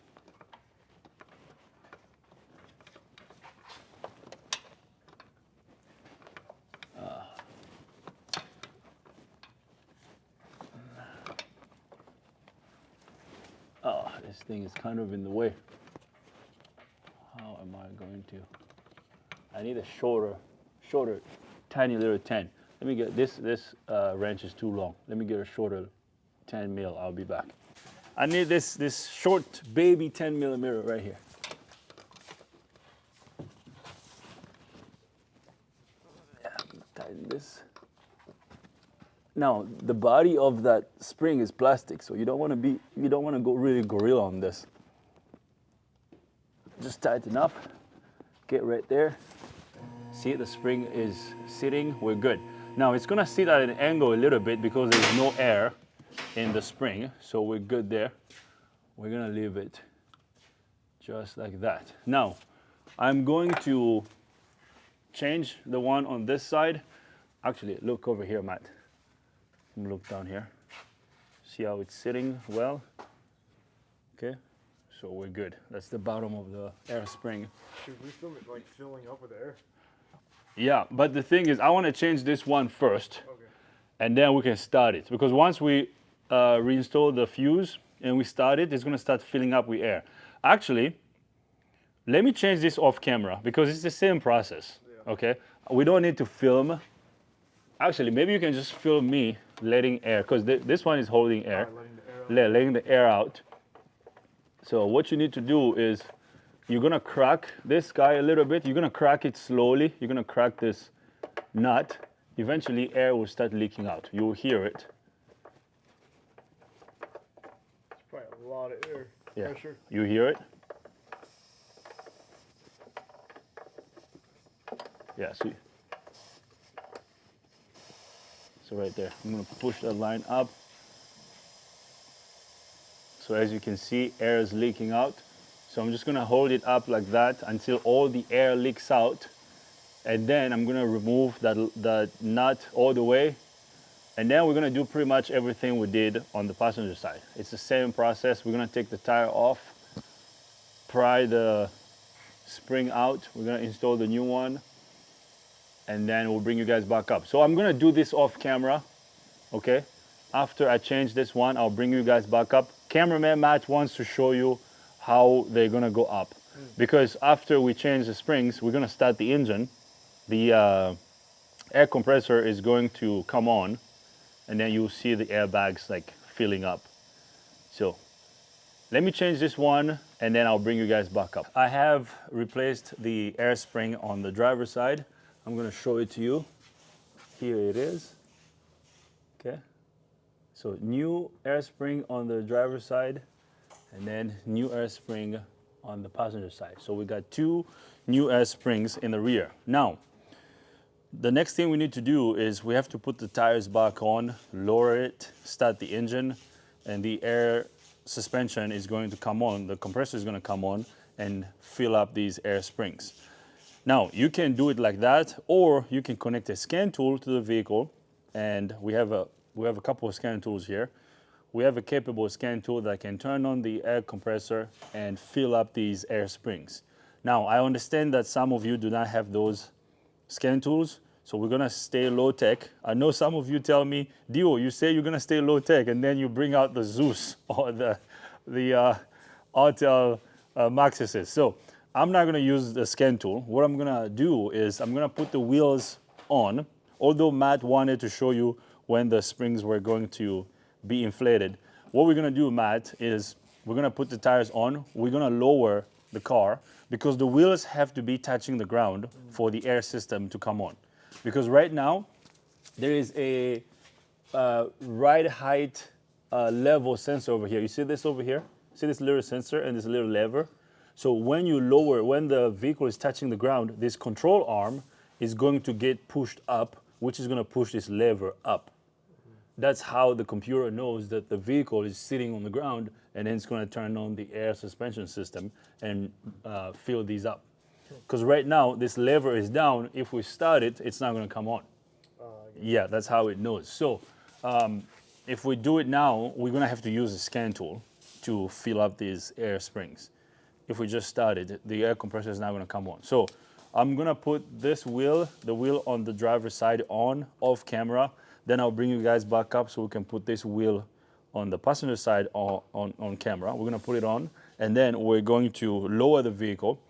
Oh, this thing is kind of in the way. How am I going to? I need a shorter, tiny little 10. Let me get this wrench is too long. Let me get a shorter 10 mil. I'll be back. I need this short baby 10 millimeter right here. Yeah, tighten this. Now the body of that spring is plastic, so you don't want to go really gorilla on this. Just tighten up. Get right there. See, the spring is sitting. We're good. Now it's gonna sit at an angle a little bit because there's no air in the spring, so we're good there. We're gonna leave it just like that. Now, I'm going to change the one on this side. Actually, look over here, Matt. Look down here. See how it's sitting well? Okay, so we're good. That's the bottom of the air spring. Should we film it like filling up with air? Yeah, but the thing is, I want to change this one first, Okay. and then we can start it. Because once we reinstall the fuse and we start it, it's going to start filling up with air. Actually, let me change this off camera because it's the same process. Yeah. Okay, we don't need to film. Actually, maybe you can just film me letting air, because this one is holding air, letting the air out. So what you need to do is, you're gonna crack this guy a little bit. You're gonna crack it slowly. You're gonna crack this nut. Eventually, air will start leaking out. You'll hear it. It's probably a lot of air. Yeah. Pressure. You hear it? Yeah, see? So right there, I'm gonna push that line up. So as you can see, air is leaking out. So I'm just gonna hold it up like that until all the air leaks out. And then I'm gonna remove that nut all the way. And then we're gonna do pretty much everything we did on the passenger side. It's the same process. We're gonna take the tire off, pry the spring out. We're gonna install the new one. And then we'll bring you guys back up. So I'm gonna do this off camera, okay? After I change this one, I'll bring you guys back up. Cameraman Matt wants to show you how they're gonna go up. Because after we change the springs, we're gonna start the engine. The air compressor is going to come on, and then you'll see the airbags like filling up. So let me change this one, and then I'll bring you guys back up. I have replaced the air spring on the driver's side. I'm gonna show it to you. Here it is, okay? So new air spring on the driver's side, and then new air spring on the passenger side. So we got two new air springs in the rear. Now, the next thing we need to do is we have to put the tires back on, lower it, start the engine, and the air suspension is going to come on, the compressor is gonna come on and fill up these air springs. Now, you can do it like that, or you can connect a scan tool to the vehicle, and we have a couple of scan tools here. We have a capable scan tool that can turn on the air compressor and fill up these air springs. Now, I understand that some of you do not have those scan tools, so we're gonna stay low tech. I know some of you tell me, Dio, you say you're gonna stay low tech, and then you bring out the Zeus or the Autel Maxuses. So I'm not gonna use the scan tool. What I'm gonna do is I'm gonna put the wheels on, although Matt wanted to show you when the springs were going to be inflated. What we're gonna do, Matt, is we're gonna put the tires on, we're gonna lower the car, because the wheels have to be touching the ground for the air system to come on. Because right now, there is a ride height level sensor over here. You see this over here? See this little sensor and this little lever? So when you lower, when the vehicle is touching the ground, this control arm is going to get pushed up, which is gonna push this lever up. That's how the computer knows that the vehicle is sitting on the ground, and then it's going to turn on the air suspension system and fill these up. Because right now, this lever is down. If we start it, it's not going to come on. Yeah, that's how it knows. So if we do it now, we're going to have to use a scan tool to fill up these air springs. If we just start it, the air compressor is not going to come on. So I'm going to put this wheel, the wheel on the driver's side on, off camera. Then I'll bring you guys back up so we can put this wheel on the passenger side on camera. We're gonna put it on, and then we're going to lower the vehicle.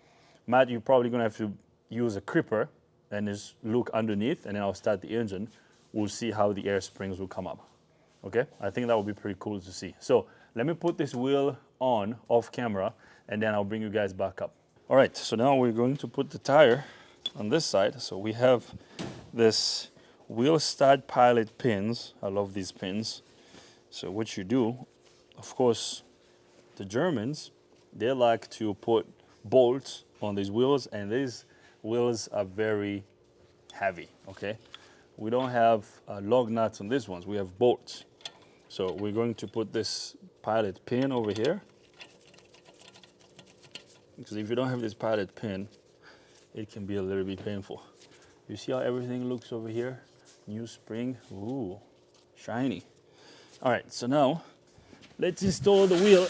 Matt, you're probably gonna have to use a creeper and just look underneath, and then I'll start the engine. We'll see how the air springs will come up. Okay, I think that would be pretty cool to see. So let me put this wheel on, off camera, and then I'll bring you guys back up. All right, so now we're going to put the tire on this side. So we have this wheel start pilot pins. I love these pins. So what you do, of course, the Germans, they like to put bolts on these wheels, and these wheels are very heavy, okay? We don't have lug nuts on these ones, we have bolts. So we're going to put this pilot pin over here, because if you don't have this pilot pin, it can be a little bit painful. You see how everything looks over here? New spring, ooh, shiny. All right, so now let's install the wheel.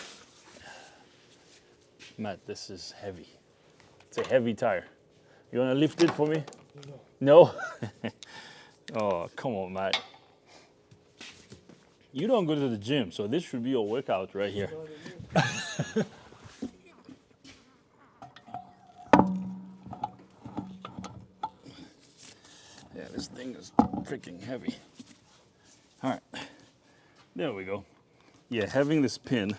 Matt, this is heavy. It's a heavy tire. You wanna lift it for me? No? Oh, come on, Matt. You don't go to the gym, so this should be your workout right here. Yeah, this thing is freaking heavy. All right, there we go. Yeah, having this pin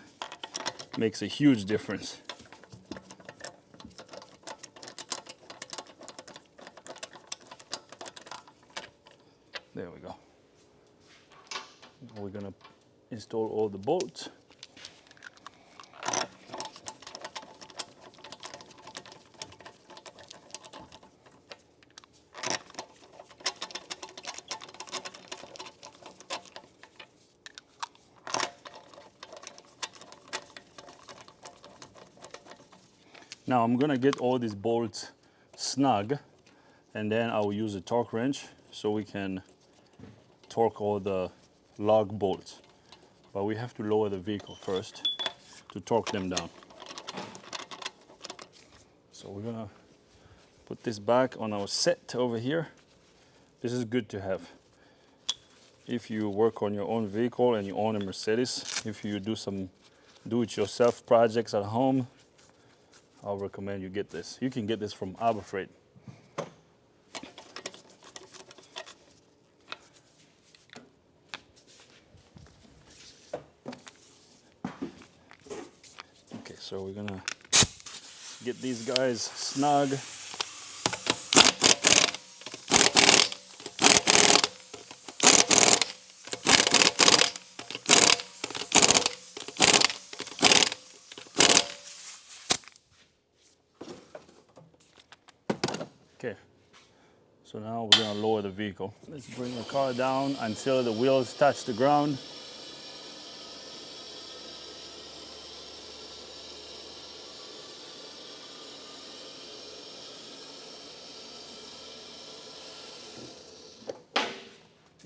makes a huge difference. There we go. We're gonna install all the bolts. Now I'm gonna get all these bolts snug, and then I will use a torque wrench so we can torque all the lug bolts. But we have to lower the vehicle first to torque them down. So we're gonna put this back on our set over here. This is good to have. If you work on your own vehicle and you own a Mercedes, if you do some do-it-yourself projects at home, I'll recommend you get this. You can get this from Harbor Freight. Okay, so we're gonna get these guys snug. Okay, so now we're gonna lower the vehicle. Let's bring the car down until the wheels touch the ground.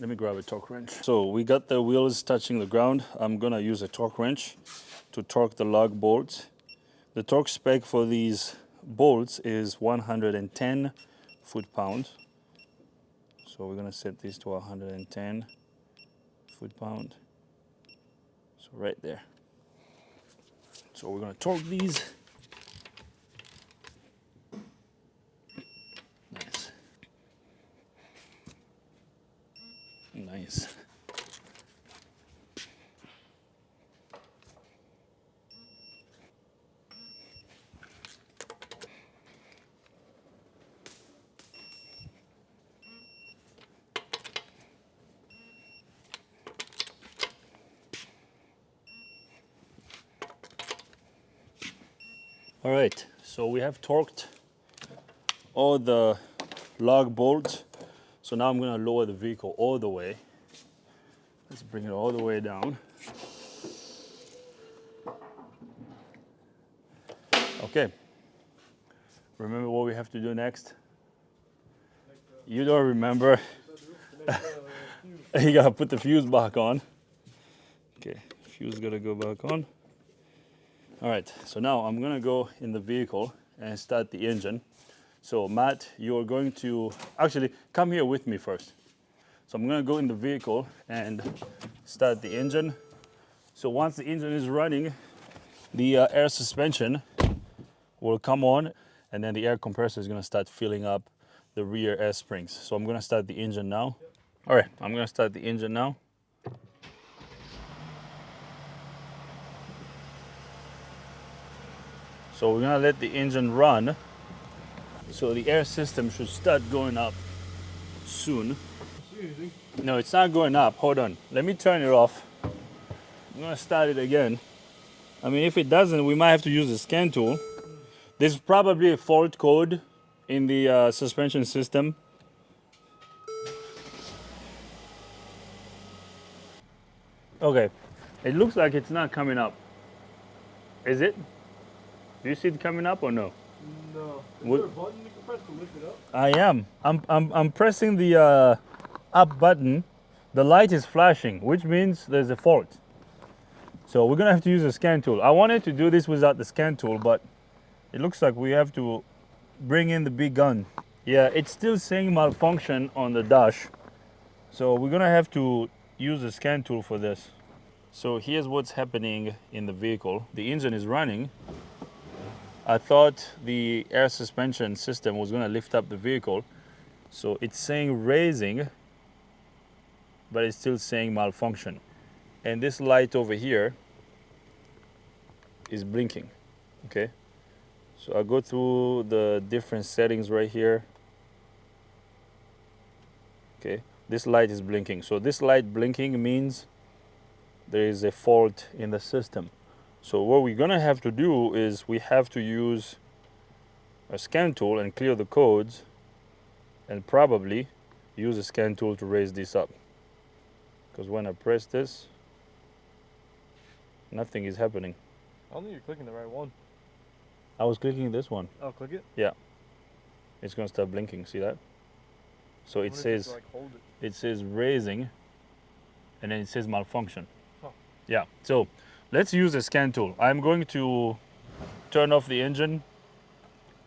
Let me grab a torque wrench. So we got the wheels touching the ground. I'm gonna use a torque wrench to torque the lug bolts. The torque spec for these bolts is 110 foot-pounds. So we're gonna set this to 110 foot-pound. So right there. So we're gonna torque these. Nice. Nice. All right, so we have torqued all the lug bolts. So now I'm gonna lower the vehicle all the way. Let's bring it all the way down. Okay. Remember what we have to do next? You don't remember. You gotta put the fuse back on. Okay, fuse gotta go back on. All right, so now I'm gonna go in the vehicle and start the engine. So Matt, you're going to, actually come here with me first. So I'm gonna go in the vehicle and start the engine. So once the engine is running, the air suspension will come on, and then the air compressor is gonna start filling up the rear air springs. So I'm gonna start the engine now. All right, I'm gonna start the engine now. So we're gonna let the engine run. So the air system should start going up soon. No, it's not going up. Hold on. Let me turn it off. I'm gonna start it again. I mean, if it doesn't, we might have to use the scan tool. There's probably a fault code in the suspension system. Okay, it looks like it's not coming up. Is it? Do you see it coming up or no? No. Is What- there a button you can press to lift it up? I am. I'm pressing the up button. The light is flashing, which means there's a fault. So we're gonna have to use a scan tool. I wanted to do this without the scan tool, but it looks like we have to bring in the big gun. Yeah, it's still saying malfunction on the dash. So we're gonna have to use a scan tool for this. So here's what's happening in the vehicle. The engine is running. I thought the air suspension system was gonna lift up the vehicle. So it's saying raising, but it's still saying malfunction. And this light over here is blinking, okay? So I go through the different settings right here. Okay, this light is blinking. So this light blinking means there is a fault in the system. So what we're gonna have to do is we have to use a scan tool and clear the codes, and probably use a scan tool to raise this up. Because when I press this, nothing is happening. I don't think you're clicking the right one. I was clicking this one. Oh, click it. It's gonna start blinking, see that? So I it wonder if you have says, to, like, hold it. it says raising, and then it says malfunction. Huh. Yeah, so let's use the scan tool. I'm going to turn off the engine.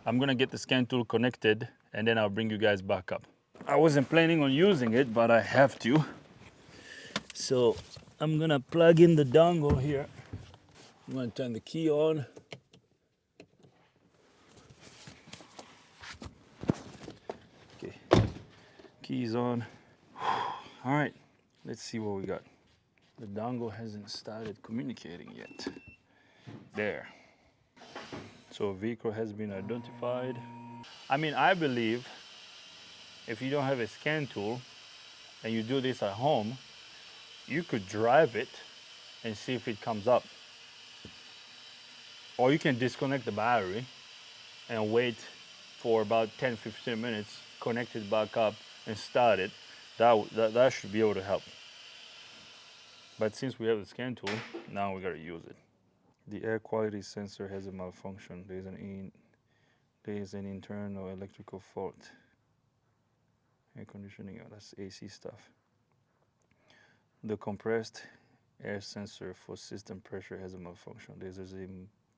I'm gonna get the scan tool connected, and then I'll bring you guys back up. I wasn't planning on using it, but I have to. So I'm gonna plug in the dongle here. I'm gonna turn the key on. Okay, key's on. All right, let's see what we got. The dongle hasn't started communicating yet. There. So a vehicle has been identified. I mean, I believe if you don't have a scan tool and you do this at home, you could drive it and see if it comes up. Or you can disconnect the battery and wait for about 10-15 minutes, connect it back up and start it. That should be able to help. But since we have the scan tool, now we gotta use it. The air quality sensor has a malfunction. There is an internal electrical fault. Air conditioning, oh, that's AC stuff. The compressed air sensor for system pressure has a malfunction. There's a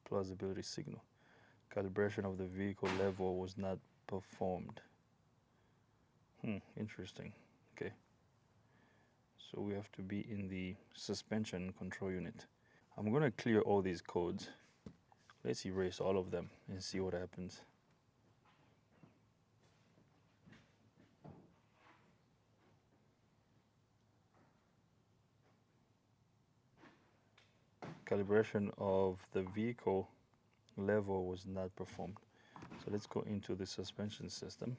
plausibility signal. Calibration of the vehicle level was not performed. Interesting. Okay. So we have to be in the suspension control unit. I'm gonna clear all these codes. Let's erase all of them and see what happens. Calibration of the vehicle level was not performed. So let's go into the suspension system.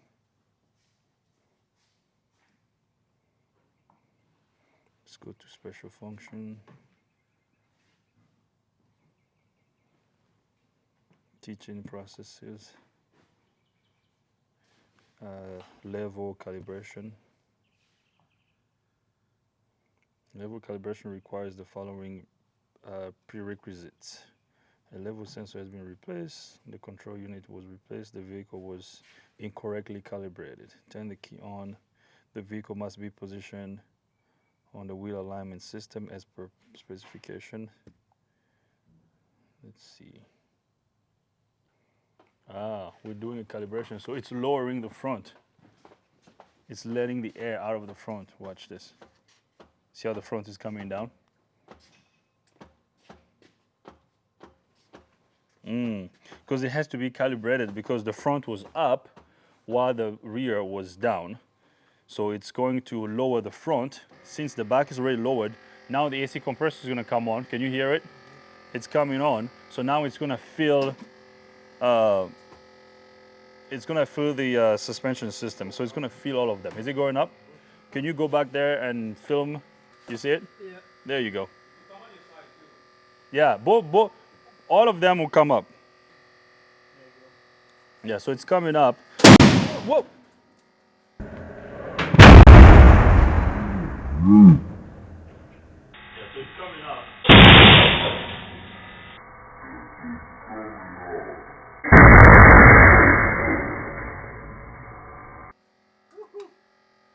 Let's go to special function. Teaching processes. Level calibration. Level calibration requires the following prerequisites. A level sensor has been replaced, the control unit was replaced, the vehicle was incorrectly calibrated. Turn the key on. The vehicle must be positioned on the wheel alignment system as per specification. Let's see. We're doing a calibration, so it's lowering the front. It's letting the air out of the front. Watch this. See how the front is coming down? Because it has to be calibrated because the front was up while the rear was down. So it's going to lower the front. Since the back is already lowered, now the AC compressor is going to come on. Can you hear it? It's coming on. So now it's going to fill the suspension system. So it's going to fill all of them. Is it going up? Can you go back there and film? You see it? Yeah. There you go. Yeah, all of them will come up. Yeah, so it's coming up. Whoa! Yeah, so it's coming up.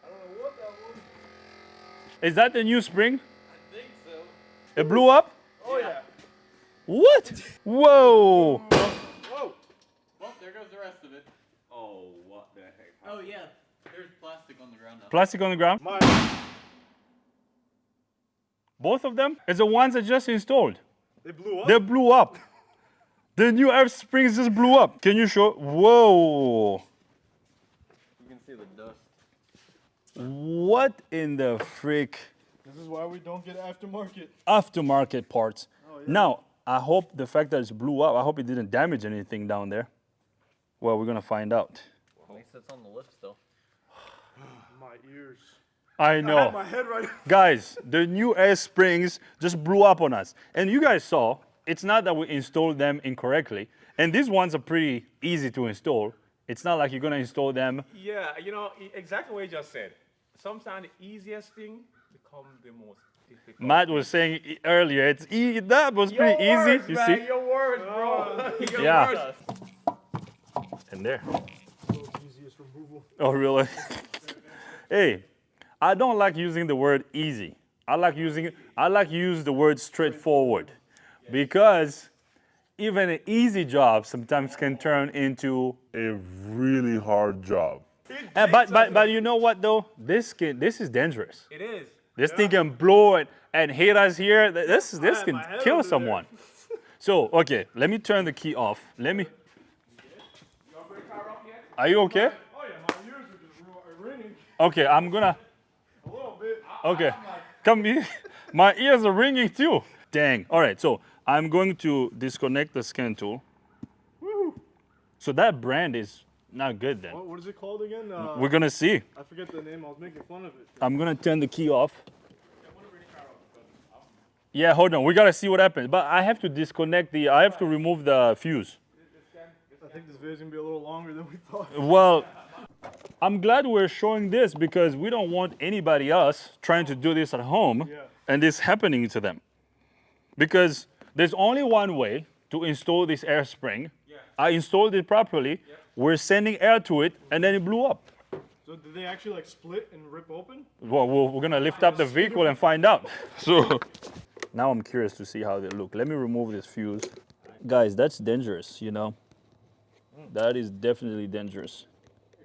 I don't know what that was. Is that the new spring? I think so. It blew up? Oh yeah. What? Whoa! Whoa. Well, there goes the rest of it. Oh, what the heck? Oh yeah, there's plastic on the ground now. Plastic on the ground? My. Both of them? It's the ones that just installed. They blew up. They blew up. The new air springs just blew up. Can you show? Whoa! You can see the dust. What in the frick? This is why we don't get aftermarket. Aftermarket parts. Oh, yeah. Now, I hope the fact that it blew up, I hope it didn't damage anything down there. Well, we're gonna find out. At least it's on the lift still. My ears. I I know. have my head right. Guys, the new air springs just blew up on us. And you guys saw, it's not that we installed them incorrectly. And these ones are pretty easy to install. It's not like you're gonna install them. Yeah, you know, exactly what you just said. Sometimes the easiest thing becomes the most difficult. Matt was saying earlier, that was pretty easy. Words, You man, see? your words, bro. Your Yeah. words. And there. World's easiest removal. Oh, really? Hey, I don't like using the word easy. I like use the word straightforward, because even an easy job sometimes can turn into a really hard job. But you know what though? This is dangerous. It is. This thing can blow it and hit us here. This have can my head kill under there. someone. So okay, let me turn the key off. Let me. You want to put the car up yet? Are you okay? Oh yeah, my ears are just ringing Okay, I'm gonna. a little bit. Okay, come here. My ears are ringing too. Dang. All right, so I'm going to disconnect the scan tool. Woo. So that brand is not good then. What is it called again? We're gonna see. I forget the name. I was making fun of it. I'm gonna turn the key off. Yeah, hold on. We gotta see what happens. But I have to disconnect I have to remove the fuse. I think this video is gonna be a little longer than we thought. Well, I'm glad we're showing this because we don't want anybody else trying to do this at home Yeah. and this happening to them. Because there's only one way to install this air spring. I installed it properly. We're sending air to it and then it blew up. So did they actually like split and rip open? Well, we're gonna lift up the vehicle and find out. So now I'm curious to see how they look. Let me remove this fuse. Guys, that's dangerous, you know. That is definitely dangerous.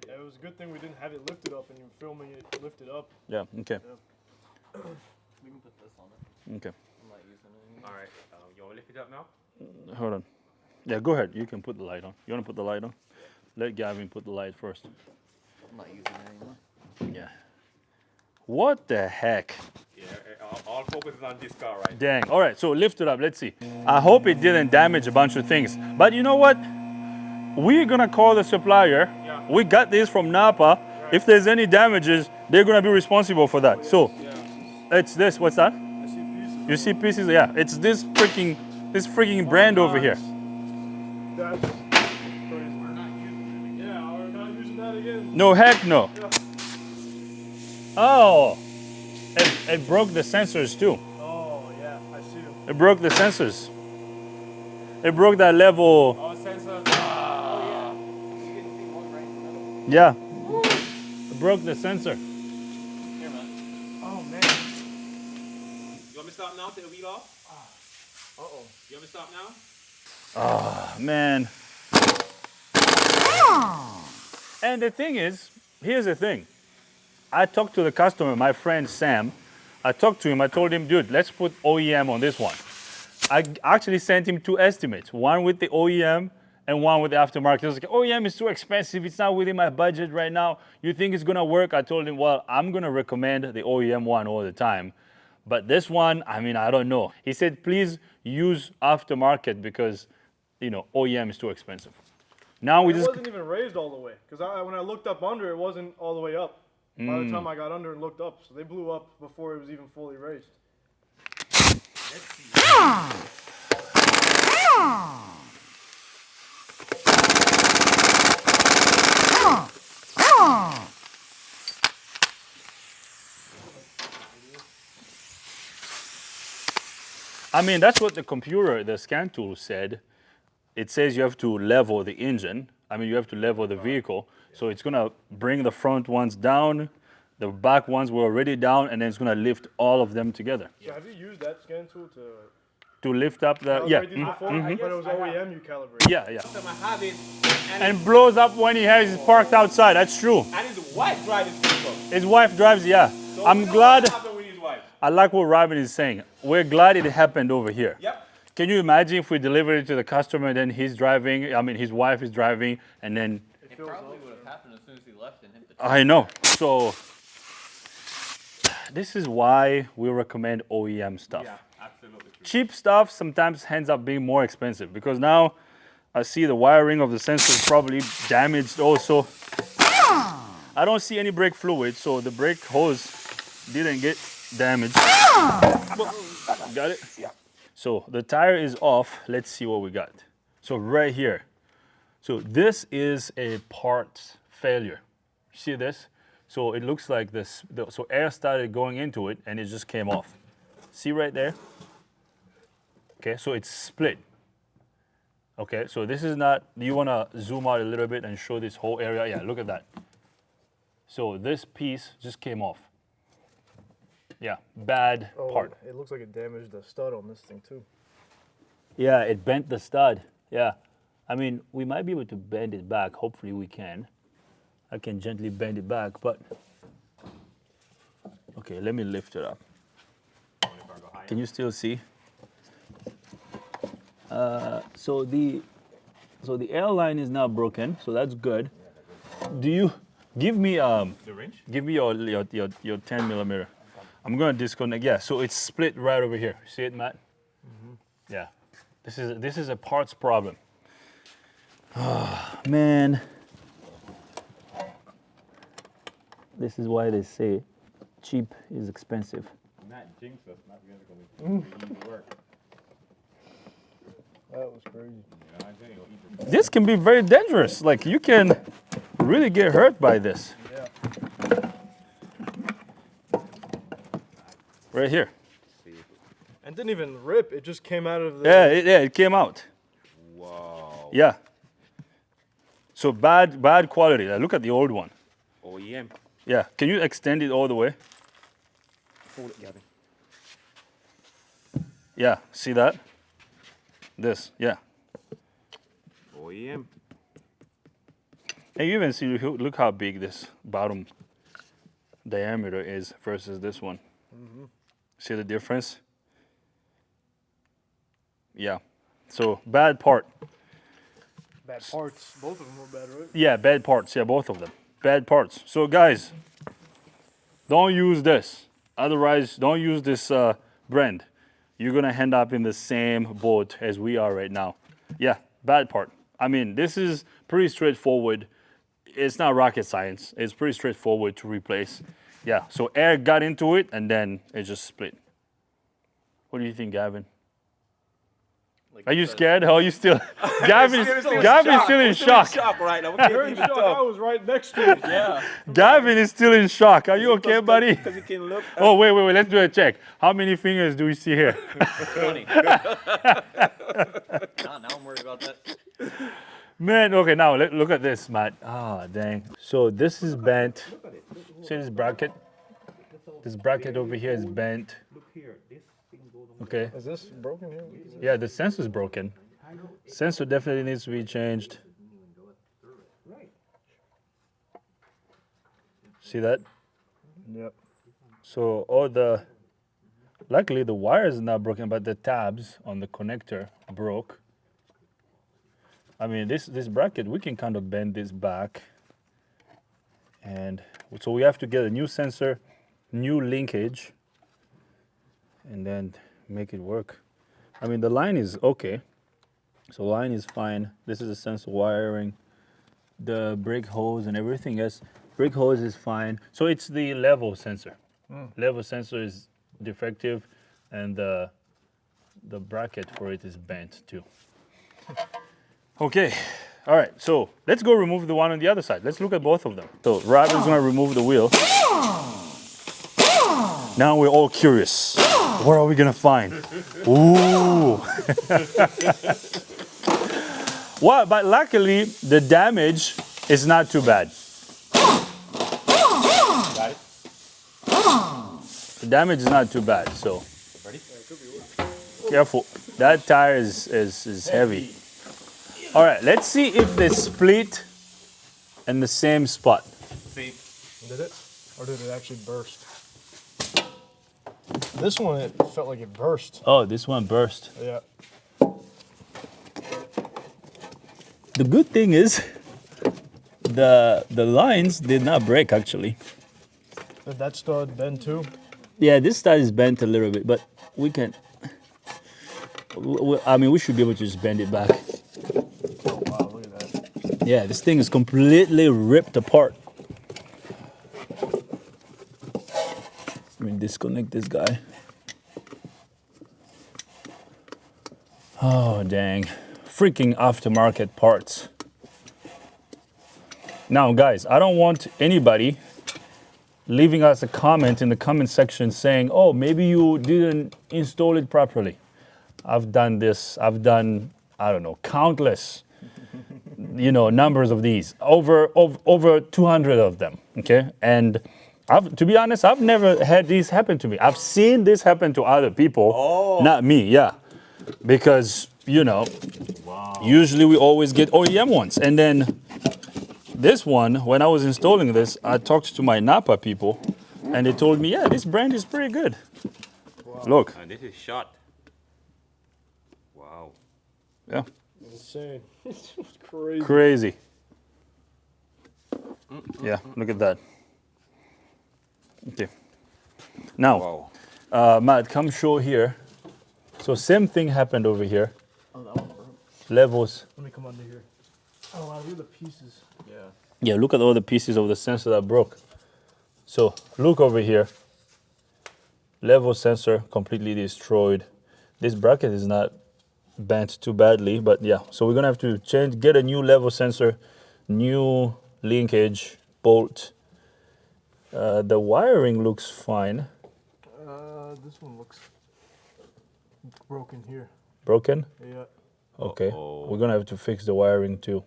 Yeah, it was a good thing we didn't have it lifted up and you were filming it lifted up. Yeah, okay. We can put this on it. Okay. I'm not using it anymore. All right. You want to lift it up now? Hold on. Yeah, go ahead. You can put the light on. You wanna put the light on? Let Gavin put the light first. I'm not using it anymore. Yeah. What the heck? Yeah. All focus is on this car, right? Dang. All right, so lift it up. Let's see. I hope it didn't damage a bunch of things. But you know what? We're gonna call the supplier. Yeah. We got this from Napa. If there's any damages, they're gonna be responsible for that. So it's this. What's that? I see pieces. You see pieces? Yeah. It's this freaking brand over here. That's crazy. We're not using it again. Yeah, we're not using that again. No, heck no. Yeah. Oh, it broke the sensors too. Oh yeah, I see them. It broke the sensors. It broke that level. All sensors. Oh yeah. You can see one right in the middle. Yeah. It broke the sensor. Here, man. Oh man. You want me to stop now? Take the wheel off? Uh-oh. You want me to stop now? Man. And the thing is, here's the thing. I talked to the customer, my friend Sam. I talked to him, I told him, dude, let's put OEM on this one. I actually sent him 2 estimates, one with the OEM and one with the aftermarket. He was like, OEM is too expensive, it's not within my budget right now. You think it's gonna work? I told him, well, I'm gonna recommend the OEM one all the time. But this one, I mean, I don't know. He said, please use aftermarket because, you know, OEM is too expensive. Now we It just, wasn't even raised all the way because when I looked up under, it wasn't all the way up. By the time I got under and looked up, so they blew up before it was even fully raised. I mean, that's what the computer, the scan tool said. It says you have to level the engine. I mean, you have to level the vehicle. So it's gonna bring the front ones down, the back ones were already down, and then it's gonna lift all of them together. So have you used that scan tool to To lift up the, calibrate yeah, these before? But it was OEM you calibrated. yeah, yeah. Sometimes I have it, And blows up when he has it parked outside, that's true. and his wife drives this vehicle. His wife drives, yeah. So I'm we know glad, what happened with his wife. I like what Robin is saying. We're glad it happened over here. Yep. Can you imagine if we deliver it to the customer and then he's driving, I mean, his wife is driving, and then, It probably would have happened as soon as he left and hit the truck. I know. So, this is why we recommend OEM stuff. Yeah, absolutely true. Cheap stuff sometimes ends up being more expensive because now I see the wiring of the sensor is probably damaged also. I don't see any brake fluid, so the brake hose didn't get damaged. Got it? Yeah. So the tire is off. Let's see what we got. So right here. So this is a part failure. See this? So it looks like this. So air started going into it and it just came off. See right there? Okay, so it's split. Okay, so this is not, do you want to zoom out a little bit and show this whole area? Yeah, look at that. So this piece just came off. Yeah, bad part. It looks like it damaged the stud on this thing too. Yeah, it bent the stud. Yeah. I mean, we might be able to bend it back. Hopefully we can. I can gently bend it back, but... Okay, let me lift it up. Can you still see? So the airline is now broken, so that's good. Do you give me The wrench? give me your 10 millimeter? I'm gonna disconnect. Yeah, so it's split right over here. See it, Matt? Yeah. This is a parts problem. Oh, man. This is why they say cheap is expensive. Not jinx us, not going to work. That was crazy. You know, I tell you, This can be very dangerous. Like you can really get hurt by this. Yeah. Right here. And didn't even rip. It just came out of the. Yeah, it came out. Wow. Yeah. So bad quality. Like, look at the old one. OEM. OEM. Yeah, can you extend it all the way? Hold it, Gavin. Yeah, see that? This, yeah. OEM. And you even see, look how big this bottom diameter is versus this one. See the difference? Yeah. So bad part. Bad parts. Both of them were bad, right? Yeah, bad parts. Yeah, both of them. Bad parts. So guys, don't use this. Otherwise, don't use this brand. You're gonna end up in the same boat as we are right now. Yeah, bad part. I mean, this is pretty straightforward. It's not rocket science. It's pretty straightforward to replace. Yeah, so air got into it and then it just split. What do you think, Gavin? Like Are you the- scared? Are you still? Gavin's still in shock. right now. You're in shock. I was right next to it. Yeah. Gavin is still in shock. Are you okay, buddy? Because you can look. Oh, wait. Let's do a check. How many fingers do we see here? 20. Now I'm worried about that. Man, okay, now look at this, Matt. Ah, dang. So this is bent. See this bracket? This bracket over here is bent. Look here. This thing goes on. Okay. Is this broken here? Yeah, the sensor's broken. Sensor definitely needs to be changed. See that? Yep. So luckily the wire is not broken, but the tabs on the connector broke. I mean, this bracket, we can kind of bend this back. And so we have to get a new sensor, new linkage, and then make it work. I mean, the line is okay. So line is fine. This is the sensor wiring, the brake hose and everything else. Brake hose is fine. So it's the level sensor. Level sensor is defective, and the bracket for it is bent too. Okay, all right, so let's go remove the one on the other side. Let's look at both of them. So Rob is gonna remove the wheel. Now we're all curious. What are we gonna find? Ooh. Well, but luckily the damage is not too bad. Got it? The damage is not too bad, so Ready? careful. That tire is heavy. All right, let's see if they split in the same spot. See? Did it? Or did it actually burst? This one, it felt like it burst. Oh, this one burst. Yeah. The good thing is the lines did not break actually. Did that stud bend too? Yeah, this side is bent a little bit, but we can. I mean, we should be able to just bend it back. Oh, wow, look at that. Yeah, this thing is completely ripped apart. Let me disconnect this guy. Oh, dang. Freaking aftermarket parts. Now, guys, I don't want anybody leaving us a comment in the comment section saying, oh, maybe you didn't install it properly. I've done this. I've done, I don't know, countless, numbers of these. Over 200 of them, okay? And to be honest, I've never had these happen to me. I've seen this happen to other people, not me, yeah. Because, usually we always get OEM ones. And then this one, when I was installing this, I talked to my Napa people, and they told me, yeah, this brand is pretty good. Wow. Look. And this is shot. Wow. Yeah. Insane. It's crazy. Crazy. Yeah, look at that. Okay. Now, Wow. Matt, come show here. So same thing happened over here. Oh, that one broke. Levels. Let me come under here. Oh, wow, look at the pieces. Yeah. Yeah, look at all the pieces of the sensor that broke. So look over here. Level sensor completely destroyed. This bracket is not bent too badly, but yeah. So we're gonna have to get a new level sensor, new linkage, bolt. The wiring looks fine. This one looks broken here. Broken? Yeah. Okay. Uh-oh. We're gonna have to fix the wiring too.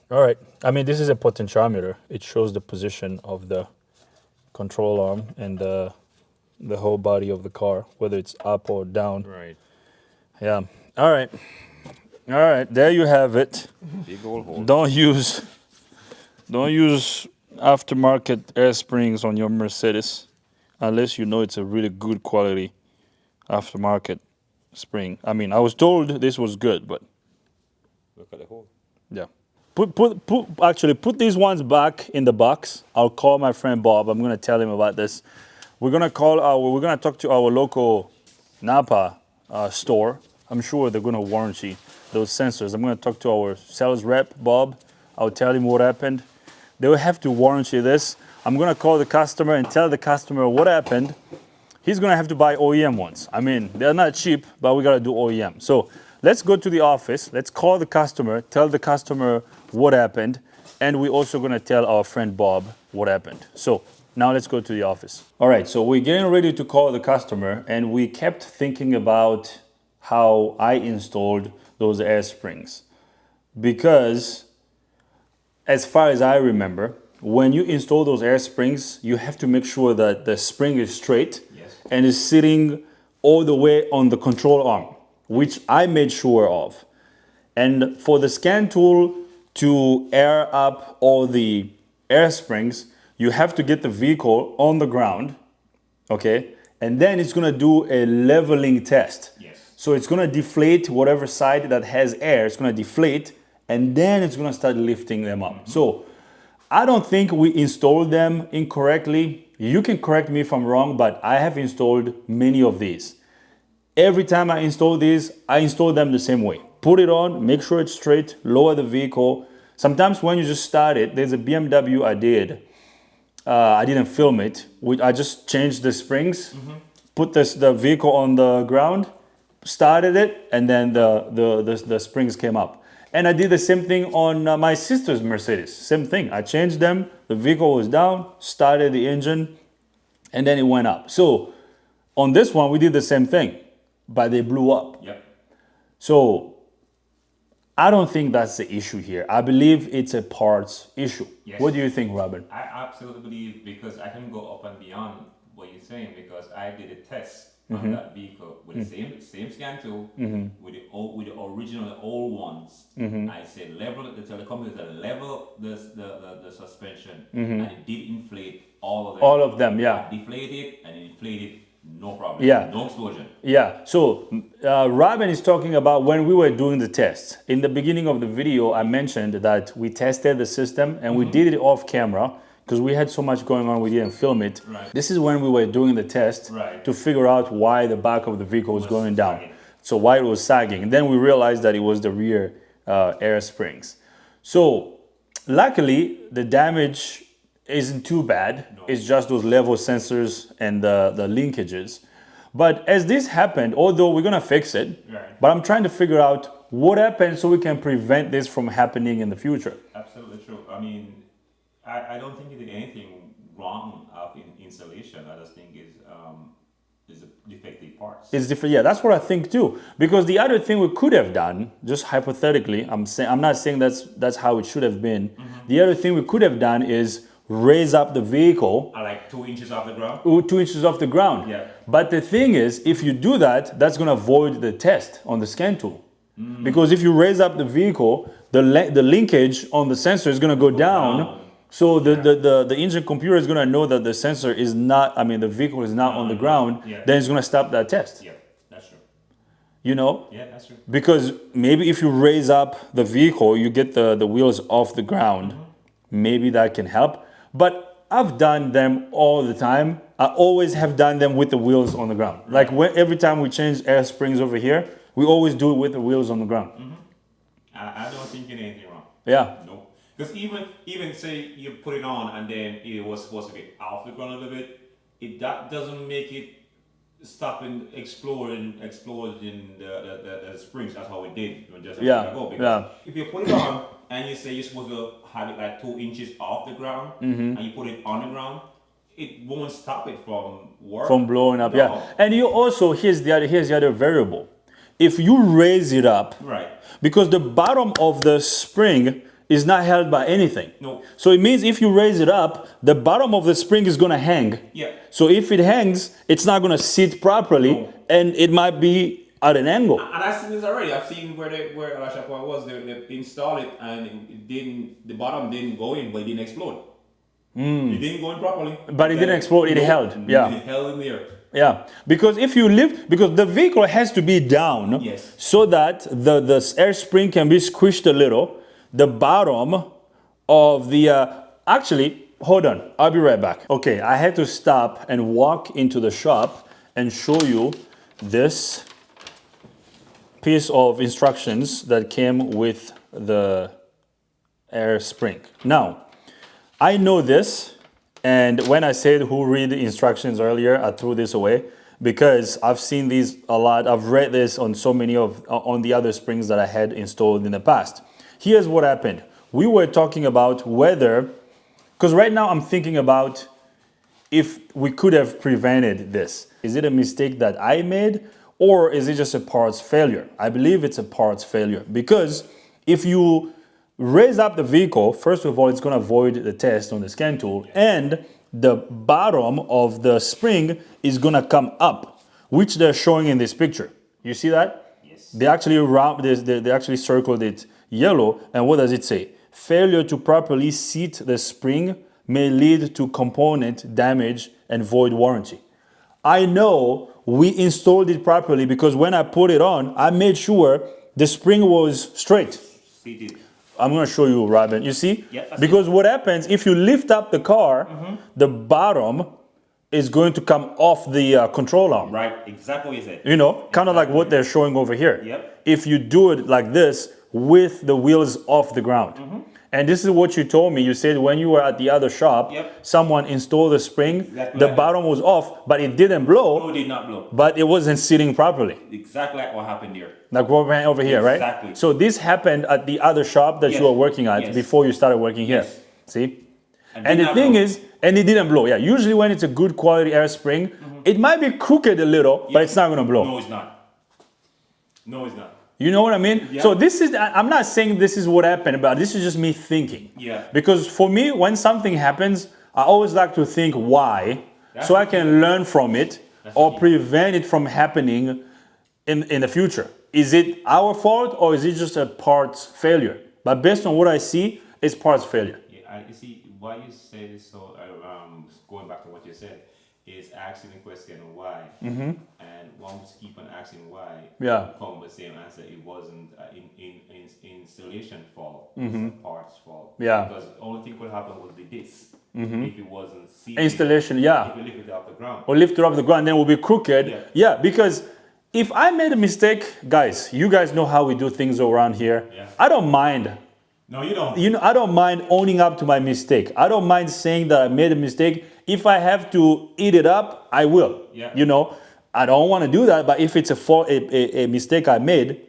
All right. I mean, this is a potentiometer. It shows the position of the control arm and the whole body of the car, whether it's up or down. Right. Yeah. All right. All right. There you have it. Big old hole. Don't use aftermarket air springs on your Mercedes unless you know it's a really good quality aftermarket spring. I mean, I was told this was good, but Look at the hole. yeah. Put these ones back in the box. I'll call my friend Bob. I'm gonna tell him about this. We're gonna talk to our local Napa store. I'm sure they're gonna warranty those sensors. I'm gonna talk to our sales rep, Bob. I'll tell him what happened. They will have to warranty this. I'm gonna call the customer and tell the customer what happened. He's gonna have to buy OEM ones. I mean, they're not cheap, but we gotta do OEM. So let's go to the office. Let's call the customer, tell the customer what happened, and we're also gonna tell our friend Bob what happened. So now let's go to the office. All right, so we're getting ready to call the customer, and we kept thinking about how I installed those air springs. Because as far as I remember, when you install those air springs, you have to make sure that the spring is straight and is sitting all the way on the control arm, which I made sure of. And for the scan tool to air up all the air springs, you have to get the vehicle on the ground, okay? And then it's gonna do a leveling test. So it's gonna deflate whatever side that has air, it's gonna deflate, and then it's gonna start lifting them up. So I don't think we installed them incorrectly. You can correct me if I'm wrong, but I have installed many of these. Every time I install these, I install them the same way. Put it on, make sure it's straight, lower the vehicle. Sometimes when you just start it, there's a BMW I did. I didn't film it. I just changed the springs, put the vehicle on the ground, started it, and then the springs came up. And I did the same thing on my sister's Mercedes. Same thing. I changed them. The vehicle was down, started the engine, and then it went up. So on this one, we did the same thing, but they blew up. So I don't think that's the issue here. I believe it's a parts issue. What do you think, Robin? I absolutely believe, because I can go up and beyond what you're saying, because I did a test on that vehicle with the same scan tool, with the original old ones. I said tell the company to level the suspension, and it did inflate all of them. All of them, yeah. Deflated and inflated, no problem. Yeah. No explosion. Yeah, so Robin is talking about when we were doing the test. In the beginning of the video, I mentioned that we tested the system and we did it off camera because we had so much going on, we didn't film it. Right. This is when we were doing the test to figure out why the back of the vehicle was going down. sagging. So why it was sagging. And then we realized that it was the rear air springs. So luckily, the damage isn't too bad. It's just those level sensors and the linkages. But as this happened, although we're gonna fix it, but I'm trying to figure out what happened so we can prevent this from happening in the future. Absolutely true. I mean, I don't think you did anything wrong in installation. I just think is a defective parts. It's different, yeah, that's what I think too. Because the other thing we could have done, just hypothetically, I'm not saying that's how it should have been. The other thing we could have done is raise up the vehicle Like 2 inches off the ground. 2 inches off the ground. Yeah. But the thing is, if you do that, that's going to void the test on the scan tool. Because if you raise up the vehicle, the linkage on the sensor is going to go down. So the engine computer is going to know that the sensor is not, the vehicle is not on the ground. Yeah. Then it's going to stop that test. Yeah, that's true. You know? Yeah, that's true. Because maybe if you raise up the vehicle, you get the wheels off the ground. Maybe that can help. But I've done them all the time. I always have done them with the wheels on the ground. Like every time we change air springs over here, we always do it with the wheels on the ground. I don't think you did anything wrong. Yeah. No. Because even say you put it on and then it was supposed to be off the ground a little bit, that doesn't make it stop and exploring the springs. That's how it did just a minute ago. Because if you put it on and you say you're supposed to have it like 2 inches off the ground and you put it on the ground, it won't stop it from working. From blowing up, No. yeah. And you also, here's the other variable. If you raise it up, Right. because the bottom of the spring is not held by anything. No. So it means if you raise it up, the bottom of the spring is gonna hang. Yeah. So if it hangs, it's not gonna sit properly, No. and it might be at an angle. And I've seen this already. I've seen where Alasha Point was. They installed it and it didn't. The bottom didn't go in, but it didn't explode. It didn't go in properly. But it didn't explode, it held. Yeah. It held in there. Yeah, because if you lift, because the vehicle has to be down, Yes. so that the air spring can be squished a little. The bottom of the actually, hold on, I'll be right back. Okay, I had to stop and walk into the shop and show you this piece of instructions that came with the air spring. Now, I know this. And when I said who read the instructions earlier, I threw this away because I've seen these a lot. I've read this on so many on the other springs that I had installed in the past. Here's what happened. We were talking about whether, because right now I'm thinking about if we could have prevented this. Is it a mistake that I made, or is it just a parts failure? I believe it's a parts failure, because if you raise up the vehicle, first of all, it's going to void the test on the scan tool, and the bottom of the spring is going to come up, which they're showing in this picture. You see that? Yes. They actually they actually circled it yellow, and what does it say? Failure to properly seat the spring may lead to component damage and void warranty. I know we installed it properly because when I put it on, I made sure the spring was straight. Seated. I'm going to show you, Robin. You see? Yeah, I see. Because what happens, if you lift up the car, the bottom is going to come off the control arm. Right. Exactly what you said. You know, kind of like what they're showing over here. Yep. If you do it like this with the wheels off the ground. And this is what you told me. You said when you were at the other shop, Yep. someone installed the spring, Exactly the like bottom was off, but it didn't blow, No, it did not blow. but it wasn't sitting properly. Exactly like what happened here. Like what went over here, right? Exactly. So this happened at the other shop that Yes. you were working at Yes. before you started working here. Yes. See? And And did the not thing blow. is, and it didn't blow. Yeah, usually when it's a good quality air spring, it might be crooked a little, but it's not gonna blow. No, it's not. No, it's not. You know what I mean? Yeah. So this is, I'm not saying this is what happened, but this is just me thinking. Yeah. Because for me, when something happens, I always like to think why, That's so I the can learn from it That's or the key. prevent it from happening in the future. Is it our fault or is it just a parts failure? But based on what I see, it's parts failure. Yeah, you see, why you say this, so going back to what you said, is asking the question why. And once you keep on asking why, Yeah. you come with the same answer. It wasn't installation fault, it's a parts fault. Yeah. Because the only thing could happen would be this. If it wasn't seated, Installation, yeah. if you lift it off the ground. Or lift it off the ground, then it will be crooked. Yeah. Yeah, because if I made a mistake, guys, you guys know how we do things around here. Yeah. I don't mind. No, you don't. You know, I don't mind owning up to my mistake. I don't mind saying that I made a mistake. If I have to eat it up, I will. Yeah. You know, I don't want to do that, but if it's a mistake I made,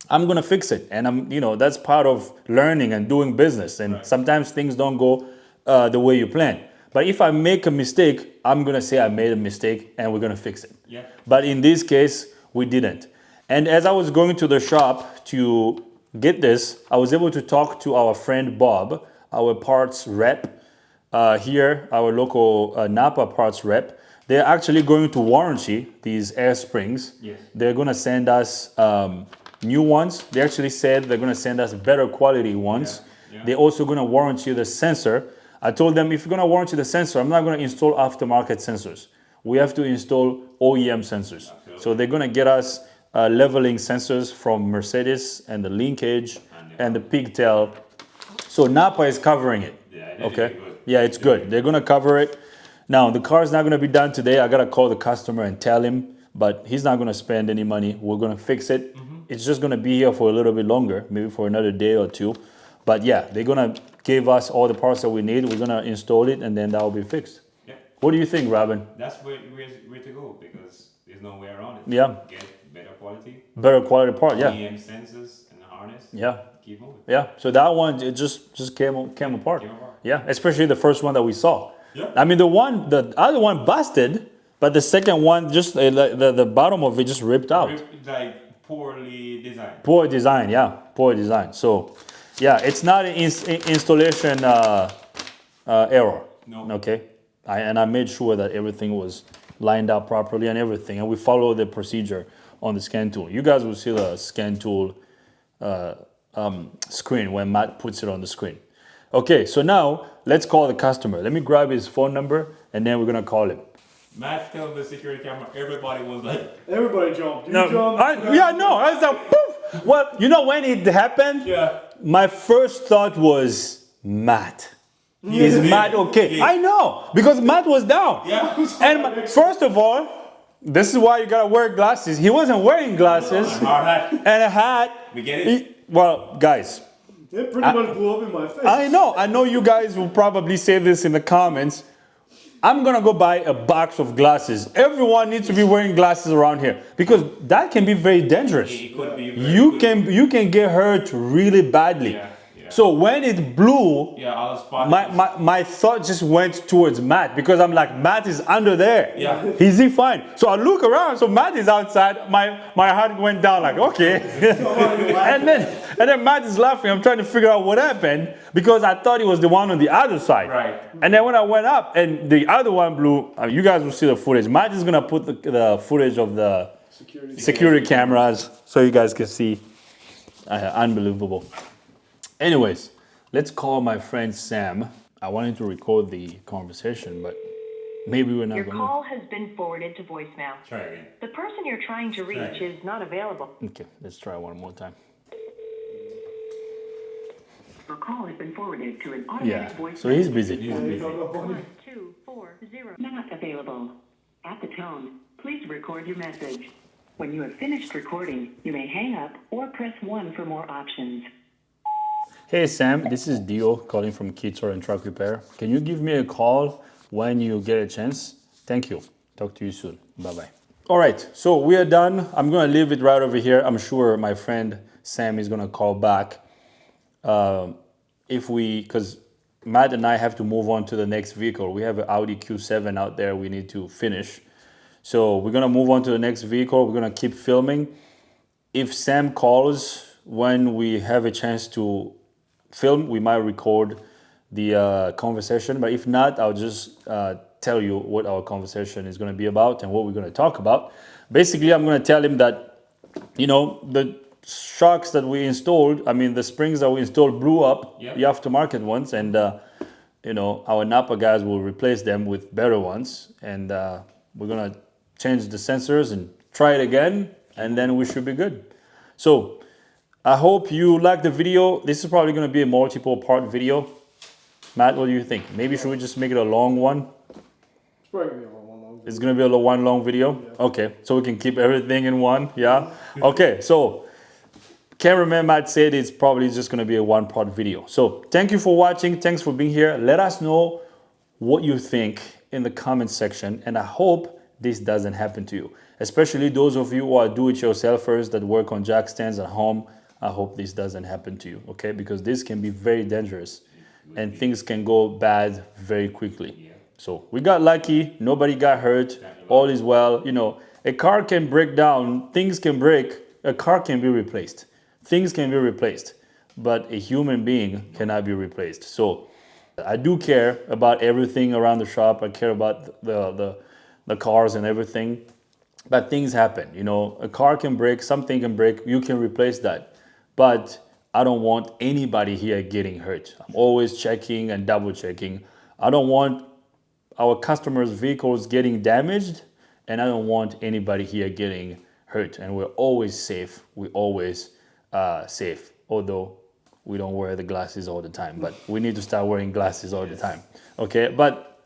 I'm gonna fix it. And that's part of learning and doing business. And Right. sometimes things don't go the way you plan. But if I make a mistake, I'm gonna say I made a mistake and we're gonna fix it. Yeah. But in this case, we didn't. And as I was going to the shop to get this, I was able to talk to our friend Bob, our parts rep here, our local Napa parts rep. They're actually going to warranty these air springs. Yes. They're gonna send us new ones. They actually said they're gonna send us better quality ones. Yeah, yeah. They're also gonna warranty the sensor. I told them if you're gonna warranty the sensor, I'm not gonna install aftermarket sensors. We have to install OEM sensors. Absolutely. So they're gonna get us leveling sensors from Mercedes and the linkage and the pigtail. So Napa is covering it. Yeah, that is Okay. good. Yeah, it's good. They're gonna cover it. Now the car's not gonna be done today. I gotta call the customer and tell him, but he's not gonna spend any money. We're gonna fix it. It's just gonna be here for a little bit longer, maybe for another day or two. But yeah, they're gonna give us all the parts that we need. We're gonna install it, and then that will be fixed. Yeah. What do you think, Robin? That's where to go because there's no way around it. Yeah. Get better quality, Better quality part, yeah, EM sensors and the harness. yeah, Keep moving. yeah. So that one, it just came apart. Came apart. Yeah, especially the first one that we saw. Yeah. I mean, the other one busted, but the second one just the bottom of it just ripped out. Like poorly designed. Poor design, yeah, poor design. So Yeah, it's not an installation error. No. Okay, and I made sure that everything was lined up properly and everything, and we follow the procedure on the scan tool. You guys will see the scan tool screen when Matt puts it on the screen. Okay, so now let's call the customer. Let me grab his phone number and then we're gonna call him. Matt telling the security camera, everybody was like, Everybody jumped. You No, jumped. I was like, poof. Well, you know when it happened? yeah. My first thought was, Matt. Is Matt okay? Yeah. I know, because Matt was down. Yeah. And first of all, this is why you gotta wear glasses. He wasn't wearing glasses Hard hat. and a hat. We get it? Well, guys, It pretty much blew up in my face. I know you guys will probably say this in the comments. I'm gonna go buy a box of glasses. Everyone needs to be wearing glasses around here because that can be very dangerous. It could be. very You good. can get hurt really badly. Yeah, yeah. So when it blew, Yeah, I was spot. my thought just went towards Matt because I'm like, Matt is under there. Yeah. Is he fine? So I look around, so Matt is outside. My heart went down like, okay. and then Matt is laughing. I'm trying to figure out what happened because I thought he was the one on the other side. Right. And then when I went up and the other one blew, you guys will see the footage. Matt is gonna put the footage of the security cameras so you guys can see. Unbelievable. Anyways, let's call my friend Sam. I wanted to record the conversation, but maybe we're not Your going call has been forwarded to voicemail. Try again. The person you're trying to reach Right. is not available. to. Okay, let's try one more time. Your call has been forwarded to an Yeah, automatic voice so he's busy. He's busy. 1240. Not available. At the tone, please record your message. When you have finished recording, you may hang up or press 1 for more options. Hey Sam, this is Dio calling from Keytor and Truck Repair. Can you give me a call when you get a chance? Thank you. Talk to you soon. Bye-bye. All right, so we are done. I'm gonna leave it right over here. I'm sure my friend Sam is gonna call back. Because Matt and I have to move on to the next vehicle. We have an Audi Q7 out there we need to finish. So we're gonna move on to the next vehicle. We're gonna keep filming. If Sam calls when we have a chance to film, we might record the conversation. But if not, I'll just tell you what our conversation is gonna be about and what we're gonna talk about. Basically, I'm gonna tell him that, you know, the shocks that we installed, I mean, the springs that we installed blew up, Yep. the aftermarket ones, and you know, our Napa guys will replace them with better ones, and we're gonna change the sensors and try it again, and then we should be good. So I hope you like the video. This is probably gonna be a multiple part video. Matt, what do you think? Maybe should we just make it a long one? It's probably gonna be a long It's gonna be a one long video? Okay, so we can keep everything in one, yeah? Okay, so cameraman Matt said it's probably just gonna be a one part video. So thank you for watching, thanks for being here. Let us know what you think in the comment section, and I hope this doesn't happen to you. Especially those of you who are do-it-yourselfers that work on jack stands at home, I hope this doesn't happen to you, okay? Because this can be very dangerous and things can go bad very quickly. So we got lucky, nobody got hurt, all is well. You know, a car can break down, things can break, a car can be replaced. Things can be replaced, but a human being cannot be replaced. So I do care about everything around the shop. I care about the cars and everything, but things happen. You know, a car can break, something can break, you can replace that. But I don't want anybody here getting hurt. I'm always checking and double checking. I don't want our customers' vehicles getting damaged, and I don't want anybody here getting hurt. And we're always safe. We're always safe, although we don't wear the glasses all the time, but we need to start wearing glasses all the time. Okay, but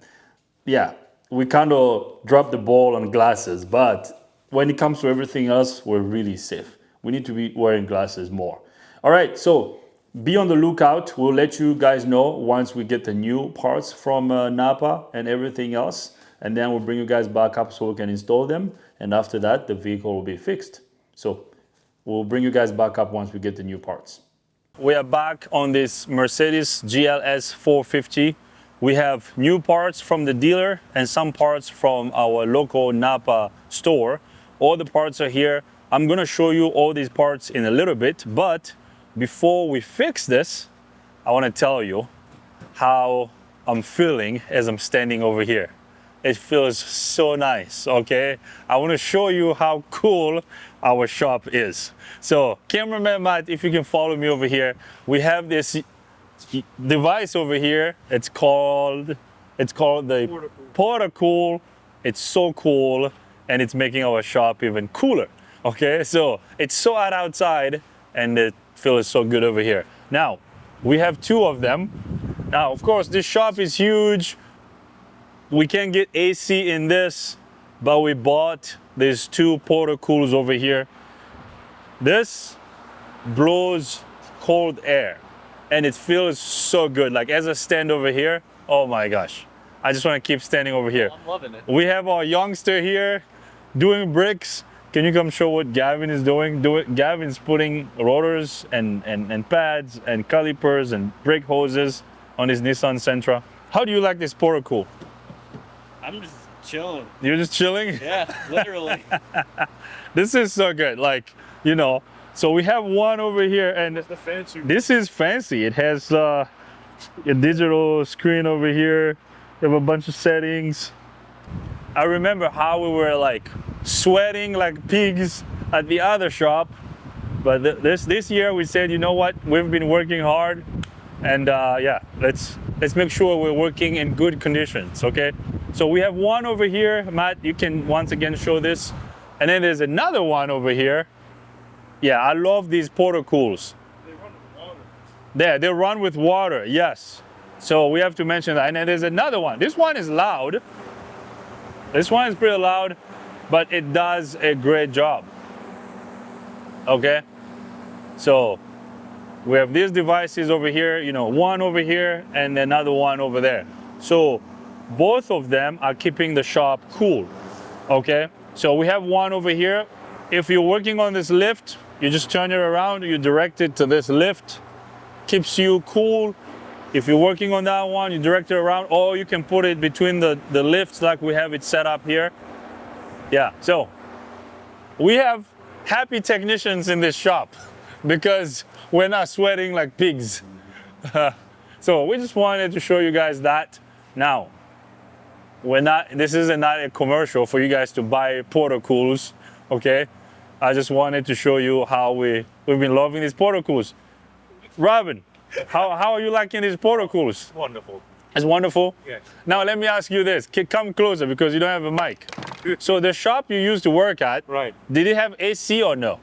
yeah, we kind of dropped the ball on glasses, but when it comes to everything else, we're really safe. We need to be wearing glasses more. All right, so be on the lookout. We'll let you guys know once we get the new parts from Napa and everything else, and then we'll bring you guys back up so we can install them, and after that, the vehicle will be fixed. So we'll bring you guys back up once we get the new parts. We are back on this Mercedes GLS 450. We have new parts from the dealer and some parts from our local Napa store. All the parts are here. I'm gonna show you all these parts in a little bit, but before we fix this, I want to tell you how I'm feeling as I'm standing over here. It feels so nice, okay? I want to show you how cool our shop is. So, cameraman Matt, if you can follow me over here, we have this device over here. It's called the Portacool. It's so cool, and it's making our shop even cooler. Okay, so it's so hot outside, and it feels so good over here. Now, we have two of them. Now, of course, this shop is huge. We can't get AC in this, but we bought these two Portacools over here. This blows cold air, and it feels so good. Like as I stand over here, oh my gosh, I just want to keep standing over here. I'm loving it. We have our youngster here doing bricks. Can you come show what Gavin is doing? Gavin's putting rotors and pads and calipers and brake hoses on his Nissan Sentra. How do you like this Portacool? I'm just chilling. You're just chilling? Yeah, literally. This is so good. Like, you know, so we have one over here, and The fancy. this is fancy. It has a digital screen over here. We have a bunch of settings. I remember how we were like sweating like pigs at the other shop, but this year we said, you know what, we've been working hard, and yeah, let's make sure we're working in good conditions. Okay, so we have one over here. Matt, you can once again show this, and then there's another one over here. Yeah, I love these Portacools. They run with water. There, they run with water. Yes, so we have to mention that. And then there's another one. This one is loud. This one is pretty loud, but it does a great job. Okay, so we have these devices over here, you know, one over here and another one over there. So both of them are keeping the shop cool. Okay, so we have one over here. If you're working on this lift, you just turn it around, you direct it to this lift, keeps you cool. If you're working on that one, you direct it around, or you can put it between the lifts like we have it set up here. Yeah, so we have happy technicians in this shop because we're not sweating like pigs. So we just wanted to show you guys that. Now, this is not a commercial for you guys to buy Portacools, okay? I just wanted to show you how we've been loving these Portacools. Robin, how are you liking these Portacools? Wonderful. It's wonderful. Yes. Now let me ask you this. Come closer because you don't have a mic. So the shop you used to work at, Right. did it have AC or no?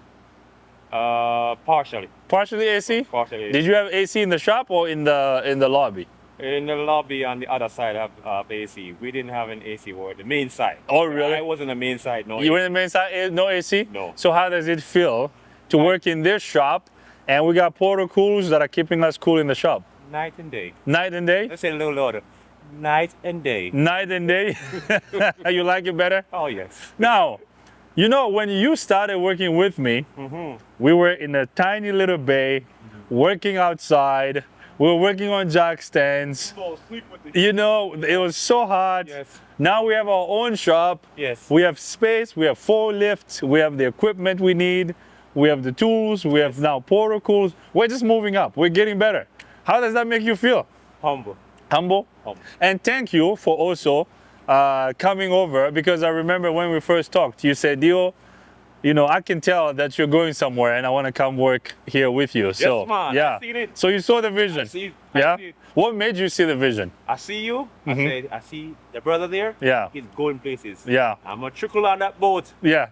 Partially. Partially AC? Partially. Did you have AC in the shop or in the lobby? In the lobby on the other side of AC. We didn't have an AC ward, the main side. Oh, really? I was on the main side, no. You were in the main side, no AC? No. So how does it feel to work in this shop and we got Portacools that are keeping us cool in the shop? Night and day. Night and day? Let's say a little louder. Night and day. Night and day? You like it better? Oh, yes. Now, you know, when you started working with me, we were in a tiny little bay, working outside. We were working on jack stands. Fall asleep with the You know, it was so hot. Yes. Now we have our own shop. Yes. We have space. We have 4 lifts. We have the equipment we need. We have the tools. We have now Portacools. We're just moving up. We're getting better. How does that make you feel? Humble. Humble? Humble. And thank you for also coming over, because I remember when we first talked, you said, Dio, you know, I can tell that you're going somewhere and I want to come work here with you. So, man. yeah. I seen it. So you saw the vision. I Yeah? see it. What made you see the vision? I see you. I said, I see the brother there. Yeah. He's going places. Yeah. I'm going to trickle on that boat. Yeah.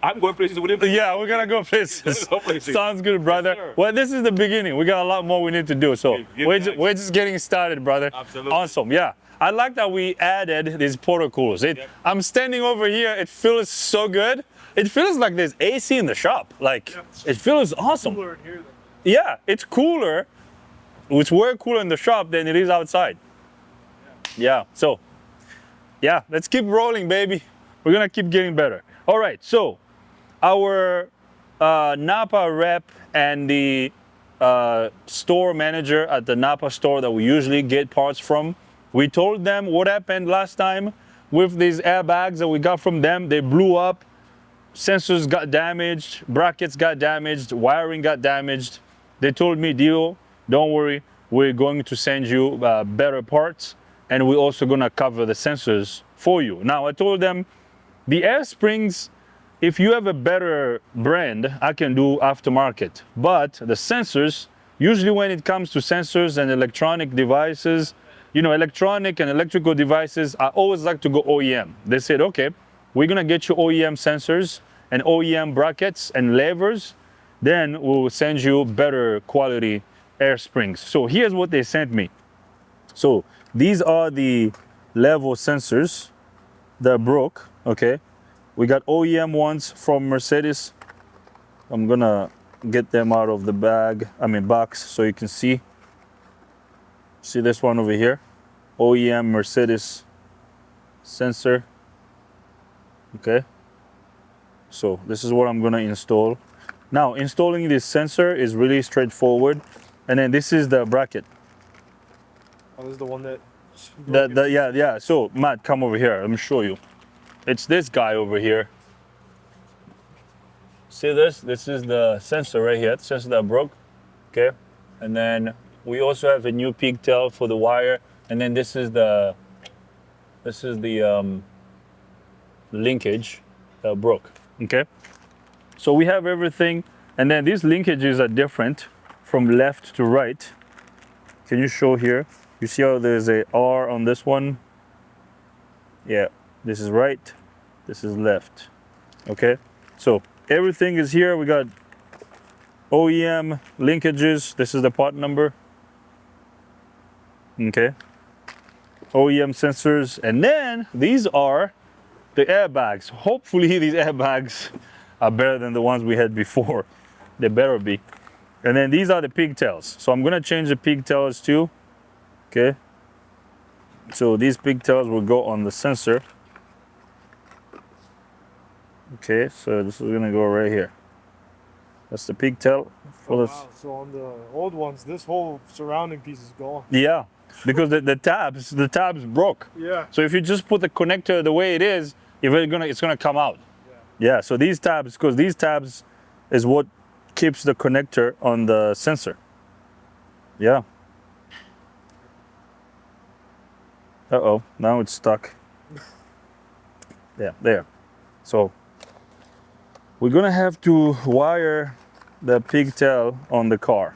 I'm going places with him. Yeah, we're gonna go places. Go places. Sounds good, brother. Yes, sir. Well, this is the beginning. We got a lot more we need to do. So Give we're, thanks. we're just getting started, brother. Absolutely. Awesome. Yeah. I like that we added these Portacools. I'm standing over here. It feels so good. It feels like there's AC in the shop. Like, it feels awesome. cooler in here. Than Yeah, it's cooler. It's way cooler in the shop than it is outside. Yeah. So, yeah, let's keep rolling, baby. We're gonna keep getting better. All right. So, our Napa rep and the store manager at the Napa store that we usually get parts from, we told them what happened last time with these airbags that we got from them. They blew up. Sensors got damaged, brackets got damaged, wiring got damaged. they told me, Dio, don't worry, we're going to send you better parts, and we're also gonna cover the sensors for you. Now I told them, the air springs, if you have a better brand, I can do aftermarket. But the sensors, usually when it comes to sensors and electronic devices, you know, electronic and electrical devices, I always like to go OEM. They said, okay, we're gonna get you OEM sensors and OEM brackets and levers, then we'll send you better quality air springs. So here's what they sent me. So these are the level sensors that broke, okay? We got OEM ones from Mercedes. I'm gonna get them out of the box so you can see. See this one over here? OEM Mercedes sensor. Okay. So this is what I'm gonna install. Now, installing this sensor is really straightforward. And then this is the bracket. Oh, this is the one that. Yeah. So Matt, come over here. Let me show you. It's this guy over here. See this? This is the sensor right here. The sensor that broke. Okay. And then we also have a new pigtail for the wire. And then this is the linkage that broke. Okay. So we have everything. And then these linkages are different from left to right. Can you show here? You see how there's a R on this one? Yeah. This is right, this is left, okay? So everything is here. We got OEM linkages. This is the part number, okay? OEM sensors, and then these are the airbags. Hopefully these airbags are better than the ones we had before. They better be. And then these are the pigtails. So I'm gonna change the pigtails too, okay? So these pigtails will go on the sensor. Okay, so this is gonna go right here. That's the pigtail. Oh, wow. So on the old ones, this whole surrounding piece is gone. Yeah, because the tabs broke. Yeah. So if you just put the connector the way it is, it's gonna come out. Yeah. So these tabs, because these tabs is what keeps the connector on the sensor. Yeah. Uh-oh, now it's stuck. Yeah, there. So we're gonna have to wire the pigtail on the car.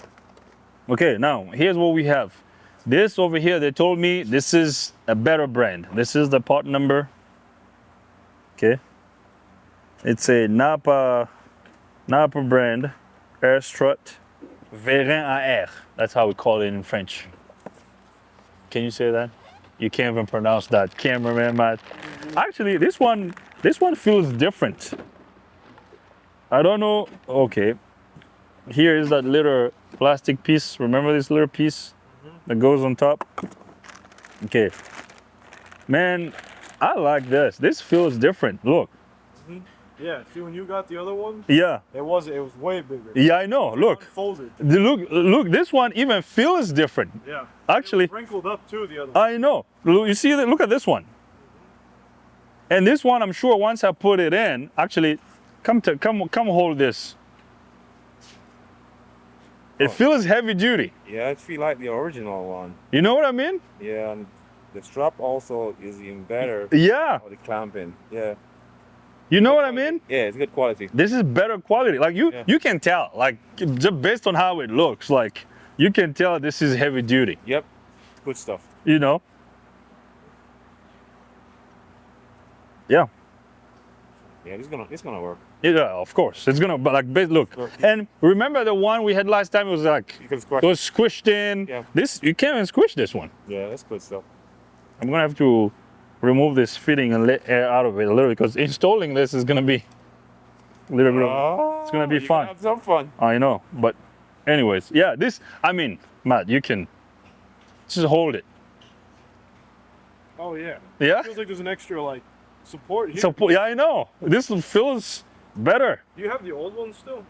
Okay, now here's what we have. This over here, they told me this is a better brand. This is the part number. Okay. It's a Napa brand air strut Vérin à air. That's how we call it in French. Can you say that? You can't even pronounce that. Cameraman, Matt. Actually, this one feels different. I don't know. Okay. Here is that little plastic piece. Remember this little piece that goes on top? Okay. Man, I like this. This feels different. Look. Yeah. See, when you got the other one, Yeah. it was way bigger. Yeah, I know. Look. Folded. Look. This one even feels different. Yeah. Actually, It was wrinkled up too. The other one. I know. You see that? Look at this one. And this one, I'm sure once I put it in, actually, come hold this. It feels heavy duty. Yeah, it feel like the original one. You know what I mean? Yeah, and the strap also is even better Yeah. for the clamping. Yeah. You know what I mean? Yeah, it's good quality. This is better quality. Like Yeah. you can tell, like just based on how it looks, like you can tell this is heavy duty. Yep. Good stuff. You know? Yeah. Yeah, it's gonna work. Yeah, of course. It's gonna, but like, look. And remember the one we had last time? It was like, You can squash it was squished in. Yeah. This, you can't even squish this one. Yeah, that's good stuff. I'm gonna have to remove this fitting and let air out of it a little, because installing this is gonna be a little bit of, it's gonna be you fun. can have some fun. I know, but anyways, yeah, I mean, Matt, you can just hold it. Oh yeah. Yeah? It feels like there's an extra like support here. So, yeah, I know. This feels better. Do you have the old one still?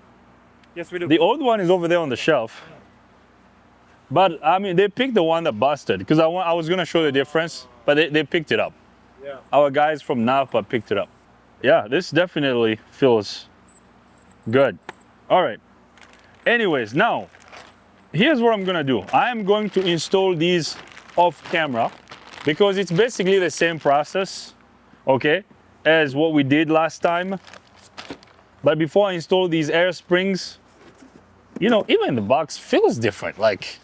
Yes, we do. The old one is over there on the shelf. But I mean, they picked the one that busted, because I was gonna show the difference, but they picked it up. Yeah. Our guys from Napa picked it up. Yeah, this definitely feels good. All right. Anyways, now here's what I'm gonna do. I am going to install these off camera because it's basically the same process, okay, as what we did last time. But before I install these air springs, you know, even the box feels different. Like,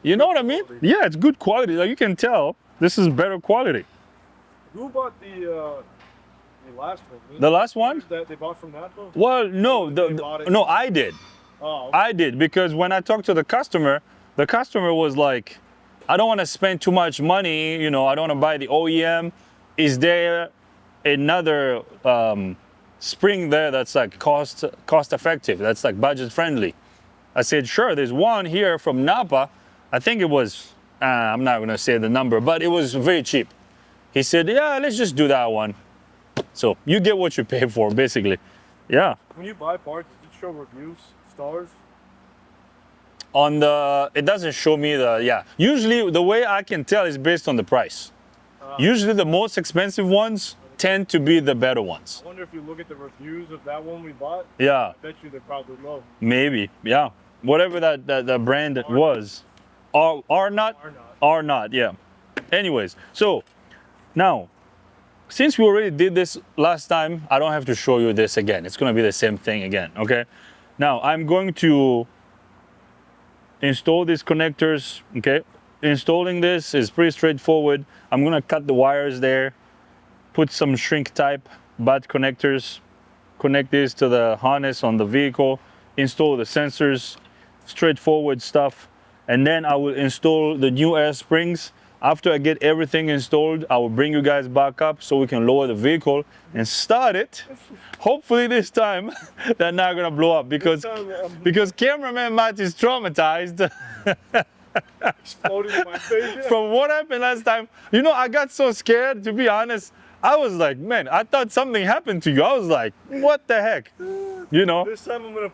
you know what I mean? Yeah, it's good quality. Like you can tell, this is better quality. Who bought the last one? The last one? That they bought from Napa? Well, no, no, I did. Oh, okay. I did because when I talked to the customer was like, I don't want to spend too much money. You know, I don't want to buy the OEM. Is there another spring there that's like cost effective? That's like budget friendly? I said, sure. There's one here from Napa. I think it was, I'm not going to say the number, but it was very cheap. He said, yeah, let's just do that one. So you get what you pay for, basically. Yeah. When you buy parts, does it show reviews, stars? On the, it doesn't show me the, yeah. Usually the way I can tell is based on the price. Usually the most expensive ones tend to be the better ones. I wonder if you look at the reviews of that one we bought. Yeah. I bet you they're probably low. Maybe, yeah. Whatever that brand was. Are not, yeah. Anyways, so now, since we already did this last time, I don't have to show you this again. It's gonna be the same thing again, okay? Now, I'm going to install these connectors, okay? Installing this is pretty straightforward. I'm gonna cut the wires there, put some shrink type butt connectors, connect this to the harness on the vehicle, install the sensors, straightforward stuff. And then I will install the new air springs. After I get everything installed, I will bring you guys back up so we can lower the vehicle and start it. Hopefully this time they're not gonna blow up because cameraman Matt is traumatized. Exploded in my face. From what happened last time. You know, I got so scared, to be honest. I was like, man, I thought something happened to you. I was like, what the heck? You know? This time I'm gonna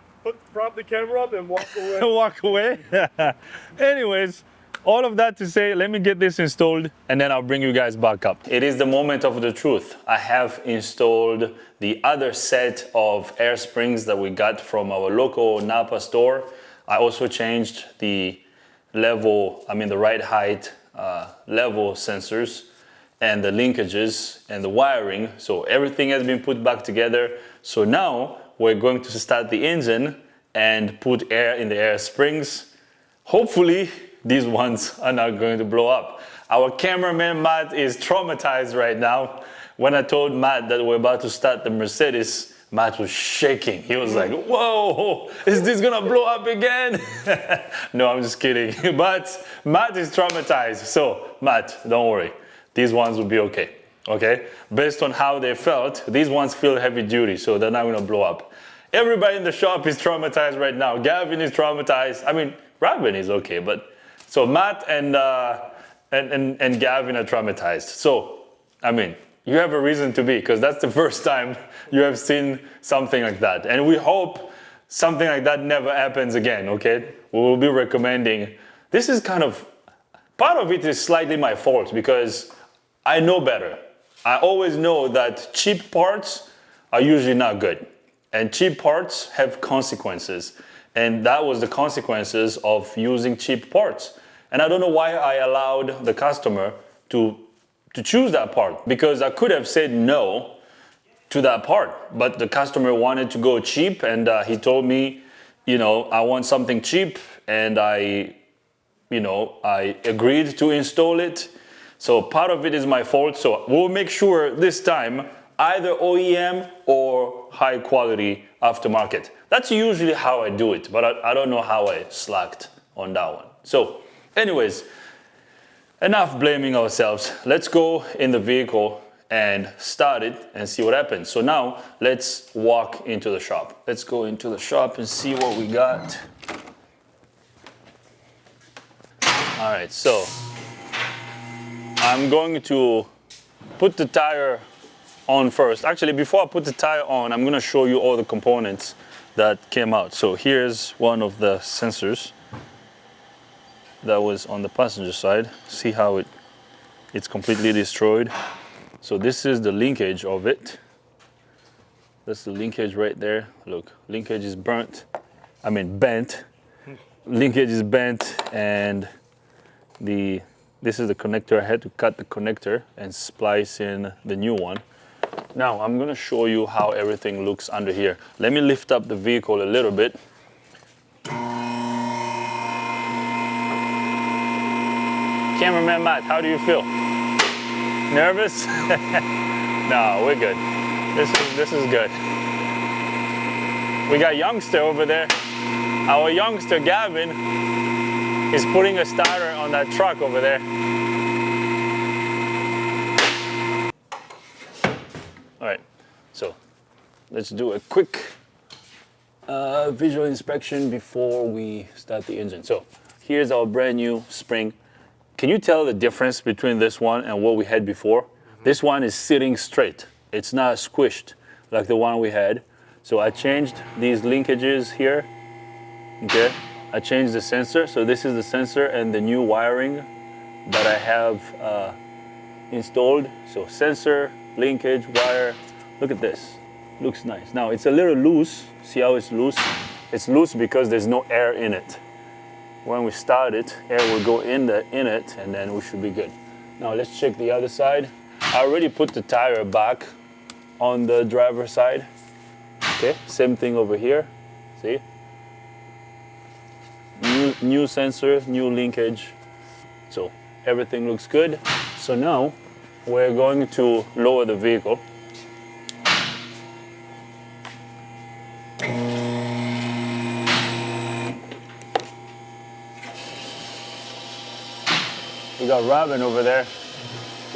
prop the camera up and walk away. Walk away. Anyways, all of that to say, let me get this installed and then I'll bring you guys back up. It is the moment of the truth. I have installed the other set of air springs that we got from our local Napa store. I also changed the level, the ride height level sensors and the linkages and the wiring. So everything has been put back together. So now we're going to start the engine and put air in the air springs. Hopefully these ones are not going to blow up. Our cameraman Matt is traumatized right now. When I told Matt that we're about to start the Mercedes, Matt was shaking. He was like, whoa, is this gonna blow up again? No, I'm just kidding. But Matt is traumatized. So Matt, don't worry. These ones will be okay, okay? Based on how they felt, these ones feel heavy duty, so they're not gonna blow up. Everybody in the shop is traumatized right now. Gavin is traumatized. Robin is okay, but so Matt and Gavin are traumatized. So, you have a reason to be, because that's the first time you have seen something like that. And we hope something like that never happens again, okay? We will be recommending. This is part of it is slightly my fault because I know better. I always know that cheap parts are usually not good. And cheap parts have consequences. And that was the consequences of using cheap parts. And I don't know why I allowed the customer to choose that part, because I could have said no to that part, but the customer wanted to go cheap, and he told me, I want something cheap, and I agreed to install it. So part of it is my fault. So we'll make sure this time either OEM or high quality aftermarket. That's usually how I do it, but I don't know how I slacked on that one. So anyways, enough blaming ourselves. Let's go in the vehicle and start it and see what happens. So now let's walk into the shop. Let's go into the shop and see what we got. All right, so I'm going to put the tire on first. Actually, before I put the tire on, I'm gonna show you all the components that came out. So here's one of the sensors that was on the passenger side. See how it's completely destroyed. So this is the linkage of it. That's the linkage right there. Look, linkage is bent. linkage is bent, and this is the connector. I had to cut the connector and splice in the new one. Now I'm gonna show you how everything looks under here. Let me lift up the vehicle a little bit. Cameraman Matt, how do you feel? Nervous? No, we're good. This is good. We got youngster over there. Our youngster Gavin is putting a starter on that truck over there. All right, so let's do a quick visual inspection before we start the engine. So here's our brand new spring. Can you tell the difference between this one and what we had before? This one is sitting straight. It's not squished like the one we had. So I changed these linkages here. Okay, I changed the sensor. So this is the sensor and the new wiring that I have installed. So sensor, linkage, wire. Look at this. Looks nice. Now it's a little loose. See how it's loose? It's loose because there's no air in it. When we start it, air will go in it, and then we should be good. Now let's check the other side. I already put the tire back on the driver's side. Okay, same thing over here. See? New sensor, new linkage. So everything looks good. So now we're going to lower the vehicle. We got Robin over there.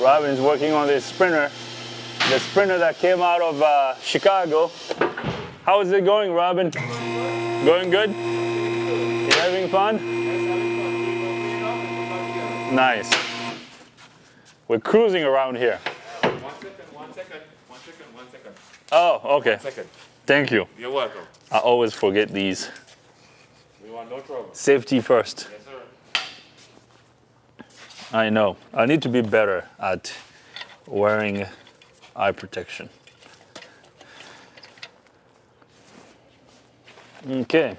Robin's working on this Sprinter. The Sprinter that came out of Chicago. How is it going, Robin? Going good? You having fun? Nice. We're cruising around here. 1 second. Oh, okay. 1 second. Thank you. You're welcome. I always forget these. We want no trouble. Safety first. Yes, sir. I know. I need to be better at wearing eye protection. Okay.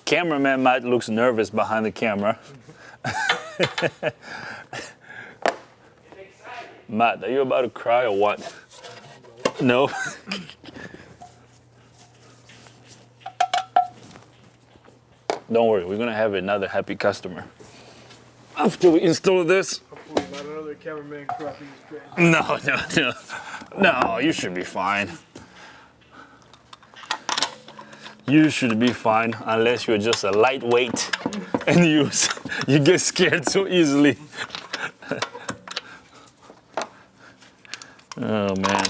Cameraman Matt looks nervous behind the camera. Matt, are you about to cry or what? No? Don't worry, we're gonna have another happy customer. After we install this. Hopefully not another cameraman crapping his pants. No, you should be fine. You should be fine unless you're just a lightweight and you get scared so easily. Oh man.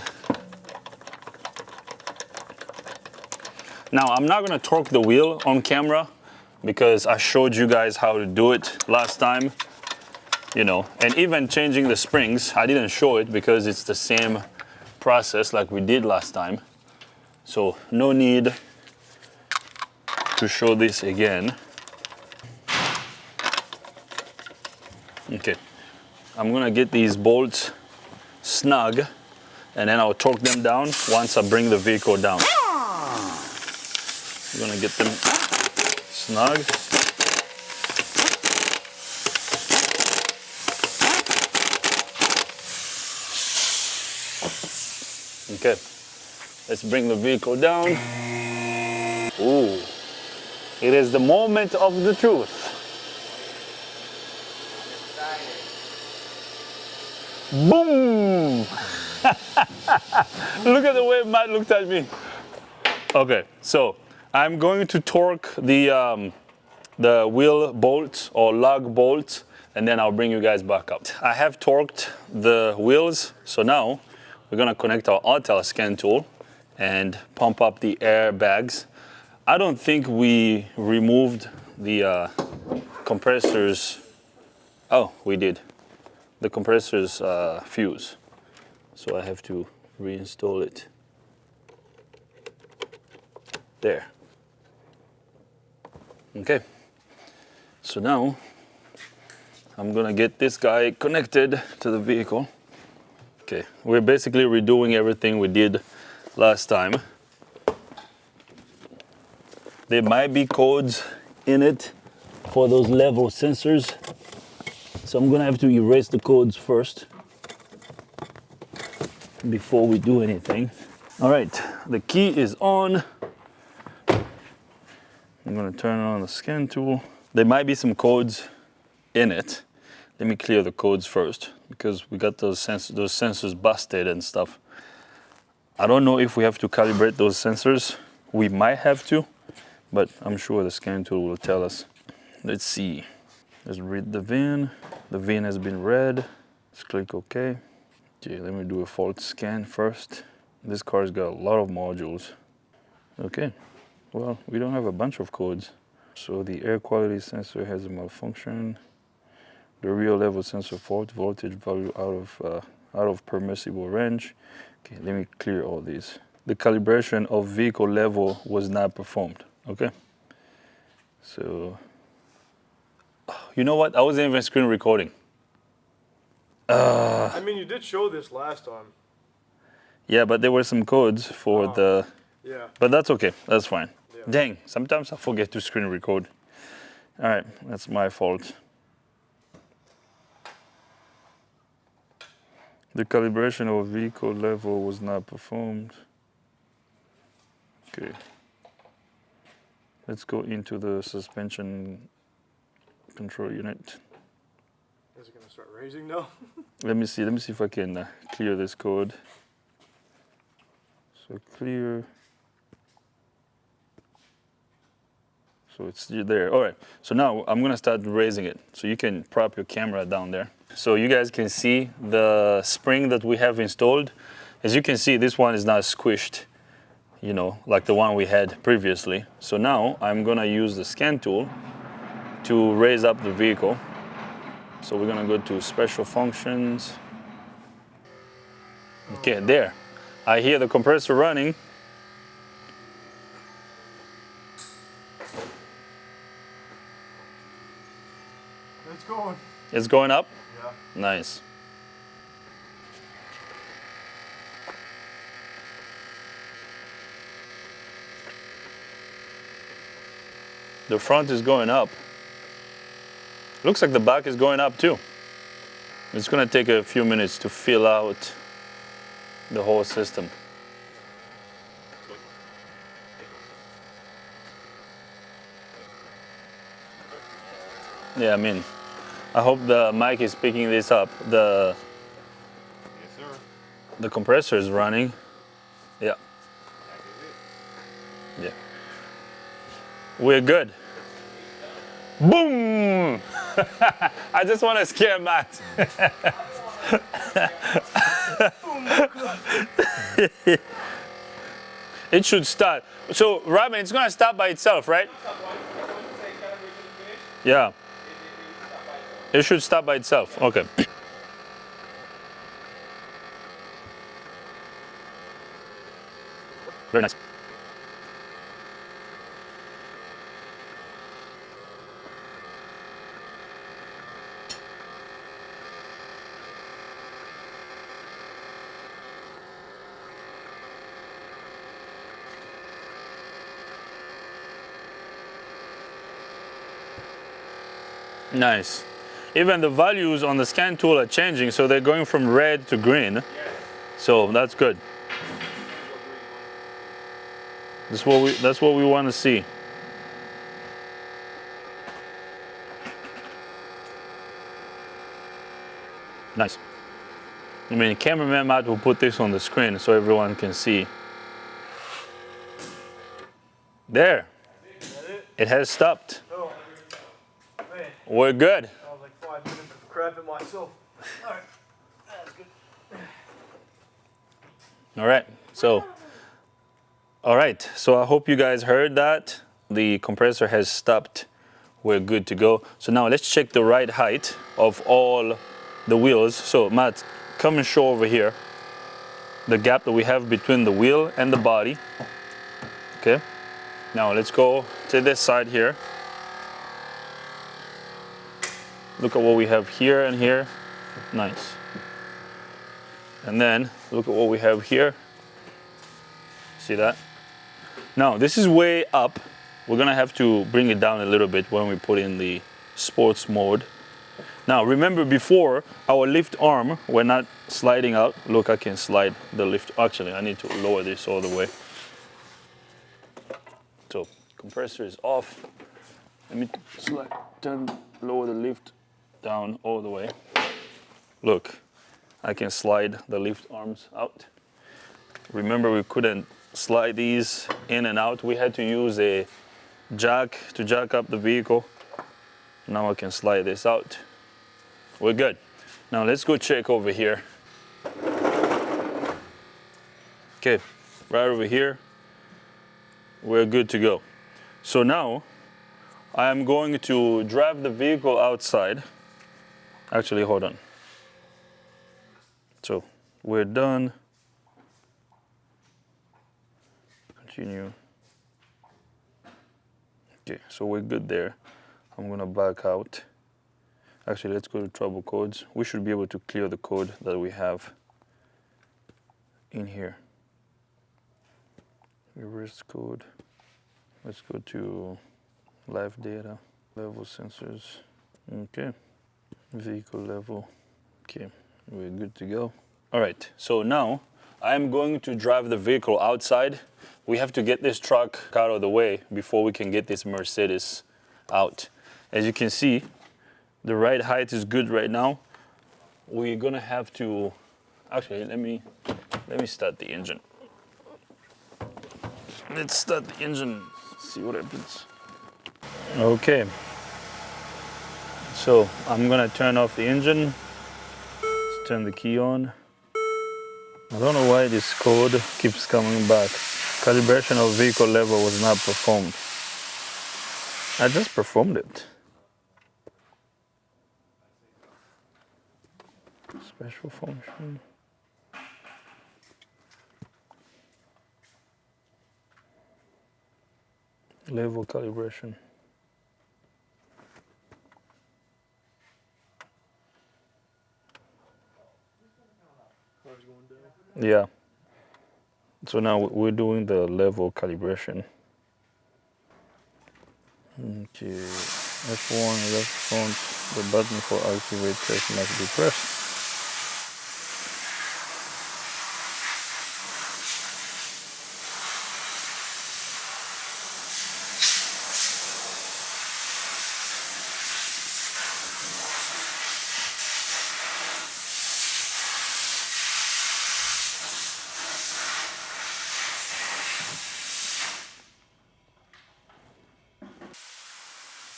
Now I'm not gonna torque the wheel on camera because I showed you guys how to do it last time, you know, and even changing the springs, I didn't show it because it's the same process like we did last time. So no need to show this again. Okay, I'm gonna get these bolts snug and then I'll torque them down once I bring the vehicle down. I'm gonna get them snug. Okay, let's bring the vehicle down. Ooh, it is the moment of the truth. Boom! Look at the way Matt looked at me. Okay, so I'm going to torque the wheel bolts or lug bolts, and then I'll bring you guys back up. I have torqued the wheels, so now we're gonna connect our Autel scan tool and pump up the airbags. I don't think we removed the compressors. Oh, we did. The compressor's fuse. So I have to reinstall it. There. Okay. So now I'm gonna get this guy connected to the vehicle. Okay, we're basically redoing everything we did last time. There might be codes in it for those level sensors. So I'm gonna have to erase the codes first before we do anything. All right, the key is on. I'm gonna turn on the scan tool. There might be some codes in it. Let me clear the codes first because we got those sensors busted and stuff. I don't know if we have to calibrate those sensors. We might have to, but I'm sure the scan tool will tell us. Let's see. Let's read the VIN. The VIN has been read. Let's click OK. Okay, let me do a fault scan first. This car's got a lot of modules. Okay, well, we don't have a bunch of codes. So the air quality sensor has a malfunction. The real level sensor fault, voltage value out of permissible range. Okay, let me clear all these. The calibration of vehicle level was not performed. Okay, so you know what? I wasn't even screen recording. I mean, you did show this last time. Yeah, but there were some codes for the. Yeah. But that's okay. That's fine. Yeah. Dang, sometimes I forget to screen record. All right, that's my fault. The calibration of vehicle level was not performed. Okay. Let's go into the suspension control unit. Is it gonna start raising now? Let me see if I can clear this code. So clear. So it's there. All right. So now I'm gonna start raising it. So you can prop your camera down there. So you guys can see the spring that we have installed. As you can see, this one is not squished, you know, like the one we had previously. So now I'm gonna use the scan tool to raise up the vehicle. So we're gonna go to special functions. Okay, there. I hear the compressor running. It's going. It's going up? Yeah. Nice. The front is going up. Looks like the back is going up too. It's gonna take a few minutes to fill out the whole system. Yeah, I mean, I hope the mic is picking this up. The compressor is running. Yeah. Yeah. We're good. Boom! I just want to scare Matt. It should start. So, Robin, it's going to stop by itself, right? Yeah. It should stop by itself. Okay. Very nice. Nice. Even the values on the scan tool are changing, so they're going from red to green. So that's good. That's what we want to see. Nice. I mean, cameraman Matt will put this on the screen so everyone can see. There. It has stopped. Oh, man. We're good. I was like 5 minutes of crapping myself. All right. That's good. All right. So I hope you guys heard that. The compressor has stopped. We're good to go. So now let's check the ride height of all the wheels. So Matt, come and show over here the gap that we have between the wheel and the body. Okay. Now let's go to this side here. Look at what we have here and here. Nice. And then look at what we have here. See that? Now this is way up. we're gonna have to bring it down a little bit when we put in the sports mode. Now remember, before our lift arm, we're not sliding out. Look, I can slide the lift. Actually, I need to lower this all the way. So compressor is off. Let me lower the lift down all the way. Look, I can slide the lift arms out. Remember, we couldn't slide these in and out. We had to use a jack to jack up the vehicle. Now I can slide this out. We're good. Now let's go check over here. Okay, right over here, we're good to go. So now I am going to drive the vehicle outside. Actually, hold on. So we're done. Continue. Okay, so we're good there. I'm gonna back out. Actually, let's go to trouble codes. We should be able to clear the code that we have in here. Reverse code. Let's go to live data, level sensors. Okay, vehicle level. Okay, we're good to go. All right, so now I'm going to drive the vehicle outside. We have to get this truck out of the way before we can get this Mercedes out. As you can see, the ride height is good right now. We're gonna have to, actually, let me start the engine. Let's start the engine, see what happens. Okay, so I'm gonna turn off the engine. Let's turn the key on. I don't know why this code keeps coming back. Calibration of vehicle level was not performed. I just performed it. Special function. Level calibration. Yeah. So now we're doing the level calibration. Okay. F1 left front. The button for activate test must be pressed.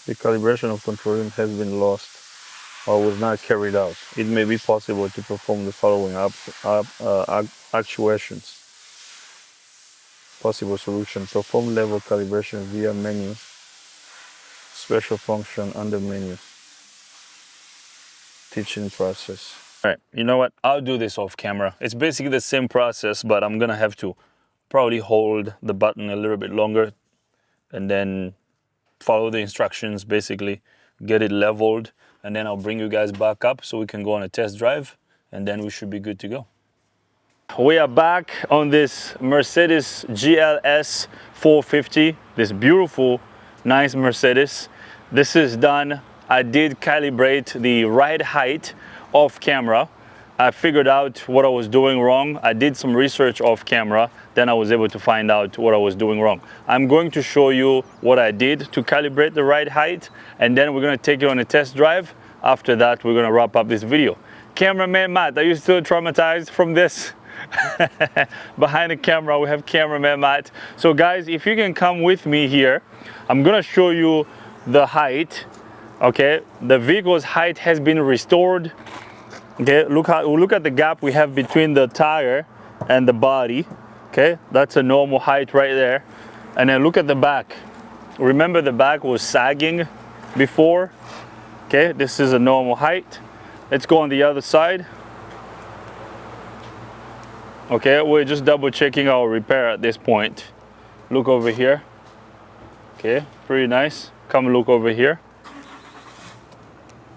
The calibration of control unit has been lost or was not carried out. It may be possible to perform the following actuations. Possible solution: perform level calibration via menu, special function under menu, teaching process. All right, you know what? I'll do this off camera. It's basically the same process, but I'm gonna have to probably hold the button a little bit longer and then follow the instructions, basically get it leveled, and then I'll bring you guys back up so we can go on a test drive, and then we should be good to go. We are back on this Mercedes GLS 450, this beautiful, nice Mercedes. This is done. I did calibrate the ride height off camera. I figured out what I was doing wrong. I did some research off camera, then I was able to find out what I was doing wrong. I'm going to show you what I did to calibrate the ride height, and then we're gonna take it on a test drive. After that, we're gonna wrap up this video. Cameraman Matt, are you still traumatized from this? Behind the camera, we have cameraman Matt. So guys, if you can come with me here, I'm gonna show you the height. Okay, the vehicle's height has been restored. Okay, look at the gap we have between the tire and the body. Okay, that's a normal height right there. And then look at the back. Remember, the back was sagging before. Okay, this is a normal height. Let's go on the other side. Okay, we're just double checking our repair at this point. Look over here. Okay, pretty nice. Come look over here.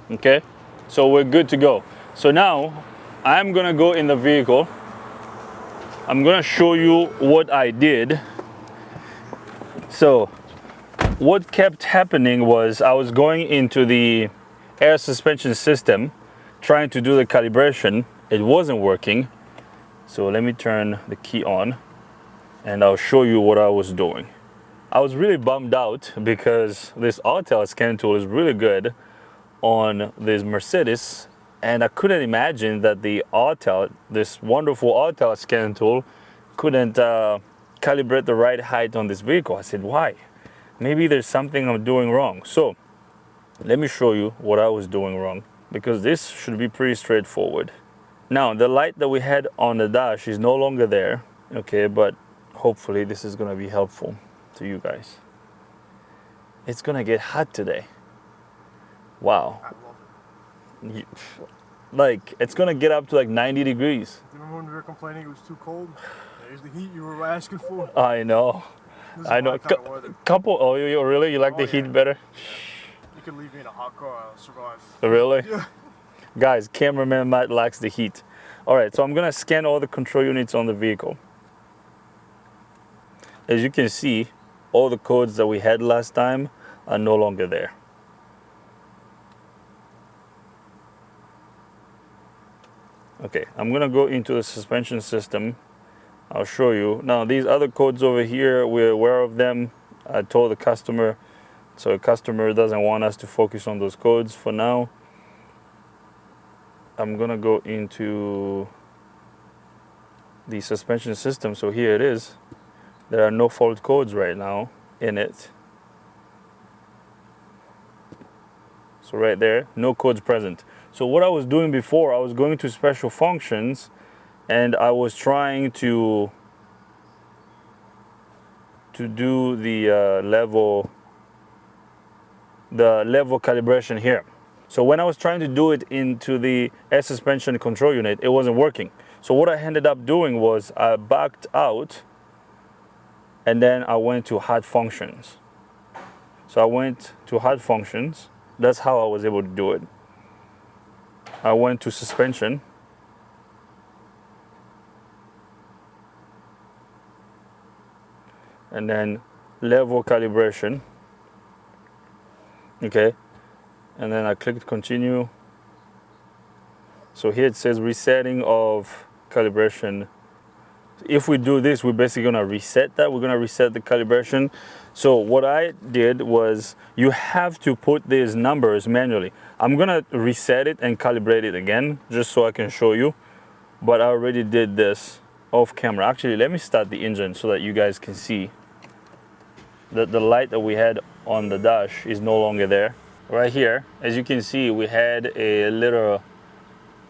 Okay, so we're good to go. So now I'm gonna go in the vehicle. I'm gonna show you what I did. So what kept happening was I was going into the air suspension system, trying to do the calibration. It wasn't working. So let me turn the key on and I'll show you what I was doing. I was really bummed out because this auto scan tool is really good on this Mercedes, and I couldn't imagine that the auto, this wonderful auto scan tool, couldn't calibrate the right height on this vehicle. I said, why? Maybe there's something I'm doing wrong. So let me show you what I was doing wrong, because this should be pretty straightforward. Now, the light that we had on the dash is no longer there, okay, but hopefully this is gonna be helpful to you guys. It's gonna get hot today. Wow. I love it. Like, it's gonna get up to like 90 degrees. Remember when we were complaining it was too cold? There's the heat you were asking for. I know. This is I know. my kind of weather. Couple, oh, you really? You like the Oh, heat yeah. better? You can leave me in a hot car, I'll survive. Really? Yeah. Guys, cameraman Matt likes the heat. All right, so I'm gonna scan all the control units on the vehicle. As you can see, all the codes that we had last time are no longer there. Okay, I'm gonna go into the suspension system. I'll show you. Now, these other codes over here, we're aware of them. I told the customer, so the customer doesn't want us to focus on those codes for now. I'm gonna go into the suspension system. So here it is. There are no fault codes right now in it. So right there, no codes present. So what I was doing before, I was going to special functions and I was trying to do the level calibration here. So when I was trying to do it into the air suspension control unit, it wasn't working. So what I ended up doing was I backed out and then I went to hard functions. So I went to hard functions. That's how I was able to do it. I went to suspension. And then level calibration. Okay. And then I clicked continue. So here it says resetting of calibration. If we do this, we're basically gonna reset that. We're gonna reset the calibration. So what I did was, you have to put these numbers manually. I'm gonna reset it and calibrate it again, just so I can show you. But I already did this off camera. Actually, let me start the engine so that you guys can see that the light that we had on the dash is no longer there. Right here, as you can see, we had a little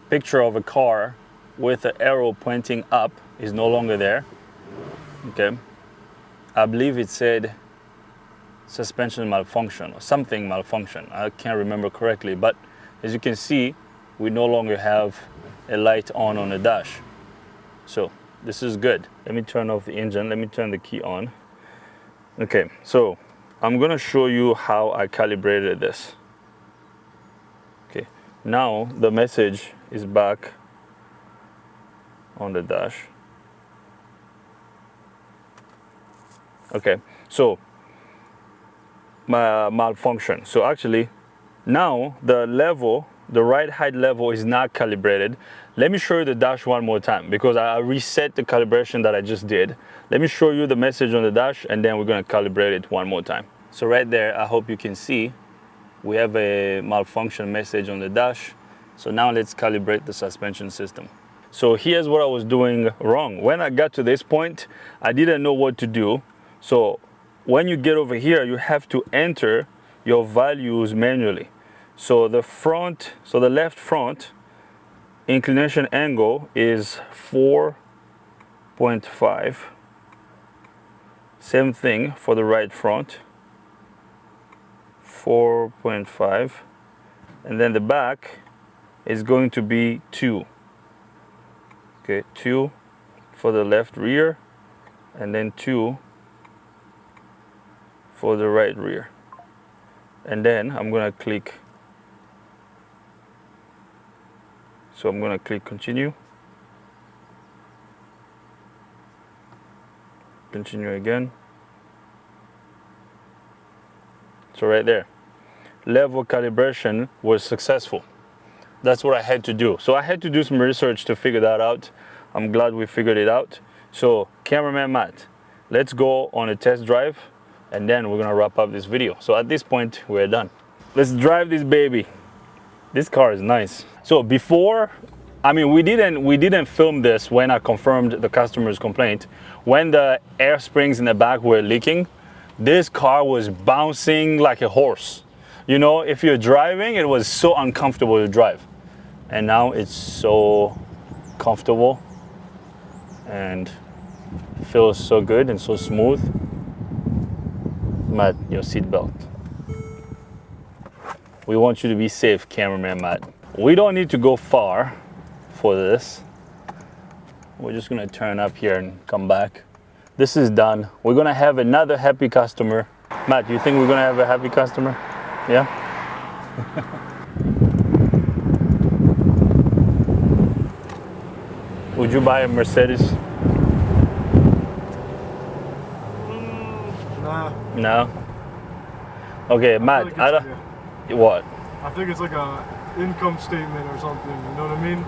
picture of a car with an arrow pointing up. Is no longer there. Okay. I believe it said suspension malfunction or something malfunction. I can't remember correctly, but as you can see, we no longer have a light on the dash. So this is good. Let me turn off the engine. Let me turn the key on. Okay, so I'm gonna show you how I calibrated this. Okay, now the message is back on the dash. Okay, so my malfunction. So actually, now the level, the right height level is not calibrated. Let me show you the dash one more time, because I reset the calibration that I just did. Let me show you the message on the dash and then we're gonna calibrate it one more time. So right there, I hope you can see, we have a malfunction message on the dash. So now let's calibrate the suspension system. So here's what I was doing wrong. When I got to this point, I didn't know what to do. So when you get over here, you have to enter your values manually. So the front, so the left front inclination angle is 4.5. Same thing for the right front, 4.5. And then the back is going to be 2. Okay, 2 for the left rear, and then 2 for the right rear. And then I'm gonna click, so I'm gonna click continue. Continue again. So right there, level calibration was successful. That's what I had to do. So I had to do some research to figure that out. I'm glad we figured it out. So cameraman Matt, let's go on a test drive and then we're gonna wrap up this video. So at this point, we're done. Let's drive this baby. This car is nice. So before, I mean, we didn't film this when I confirmed the customer's complaint. When the air springs in the back were leaking, this car was bouncing like a horse. You know, if you're driving, it was so uncomfortable to drive. And now it's so comfortable and feels so good and so smooth. Matt, your seatbelt. We want you to be safe, cameraman Matt. We don't need to go far for this. We're just gonna turn up here and come back. This is done. We're gonna have another happy customer. Matt, you think we're gonna have a happy customer? Yeah? Would you buy a Mercedes? Nah. No? Okay, Matt, like I it's don't... What? I think it's like a income statement or something. You know what I mean?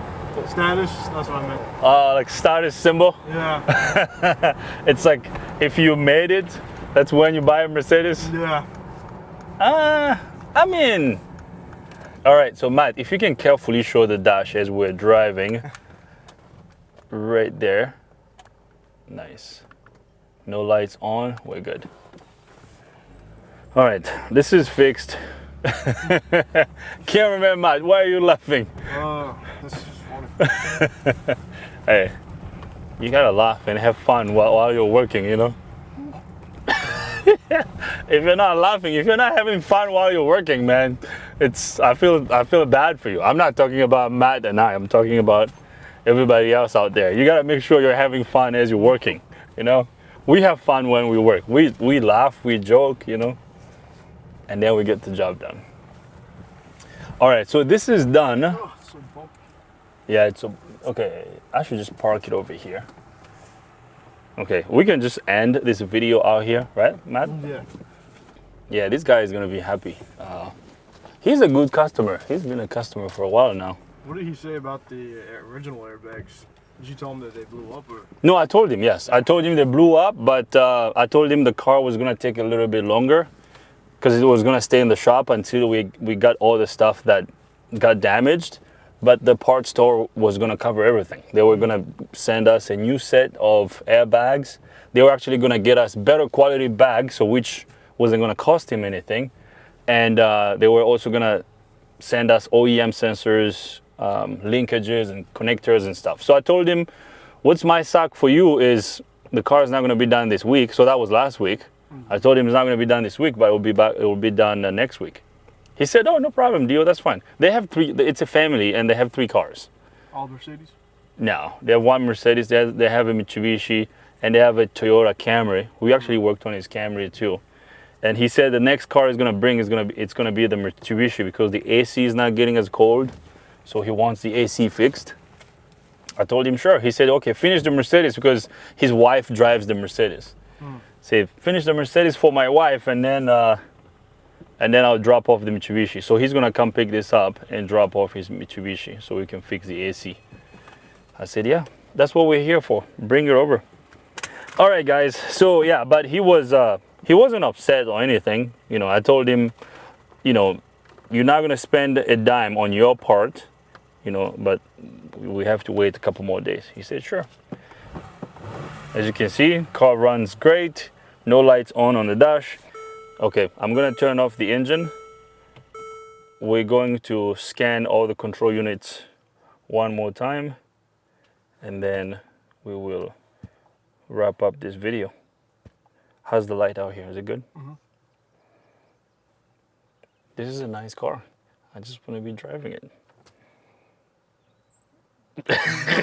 Status. That's what I meant. Like status symbol? Yeah. It's like, if you made it, that's when you buy a Mercedes? Yeah. I mean... Alright, so Matt, if you can carefully show the dash as we're driving. Right there. Nice. No lights on, we're good. All right, this is fixed. Cameraman Matt, why are you laughing? This is funny. Hey, you gotta laugh and have fun while you're working, you know? If you're not laughing, if you're not having fun while you're working, man, I feel bad for you. I'm not talking about Matt and I'm talking about everybody else out there. You gotta make sure you're having fun as you're working, you know? We have fun when we work. We laugh, we joke, you know? And then we get the job done. All right, so this is done. Oh, so bumpy. Yeah, okay, I should just park it over here. Okay, we can just end this video out here, right, Matt? Yeah. Yeah, this guy is gonna be happy. He's a good customer. He's been a customer for a while now. What did he say about the original airbags? Did you tell him that they blew up or? No, I told him, yes. I told him they blew up, but I told him the car was gonna take a little bit longer because it was gonna stay in the shop until we got all the stuff that got damaged. But the parts store was gonna cover everything. They were gonna send us a new set of airbags. They were actually gonna get us better quality bags, so which wasn't gonna cost him anything. And they were also gonna send us OEM sensors, linkages and connectors and stuff. So I told him, what's my suck for you is the car is not going to be done this week. So that was last week. I told him it's not going to be done this week, but it will be done next week. He said, oh, no problem, Dio, that's fine. They have it's a family and they have 3 cars. All Mercedes? No, they have 1 Mercedes, they have a Mitsubishi, and they have a Toyota Camry. We actually worked on his Camry too. And he said the next car is going to bring it's going to be the Mitsubishi because the AC is not getting as cold. So he wants the AC fixed. I told him, sure. He said, okay, finish the Mercedes because his wife drives the Mercedes. Say, finish the Mercedes for my wife and then I'll drop off the Mitsubishi. So he's gonna come pick this up and drop off his Mitsubishi so we can fix the AC. I said, yeah, that's what we're here for. Bring it over. All right, guys. So yeah, but he wasn't upset or anything. You know, I told him, you know, you're not gonna spend a dime on your part, you know, but we have to wait a couple more days. He said, sure. As you can see, car runs great. No lights on the dash. Okay, I'm gonna turn off the engine. We're going to scan all the control units one more time, and then we will wrap up this video. How's the light out here? Is it good? This is a nice car. I just want to be driving it.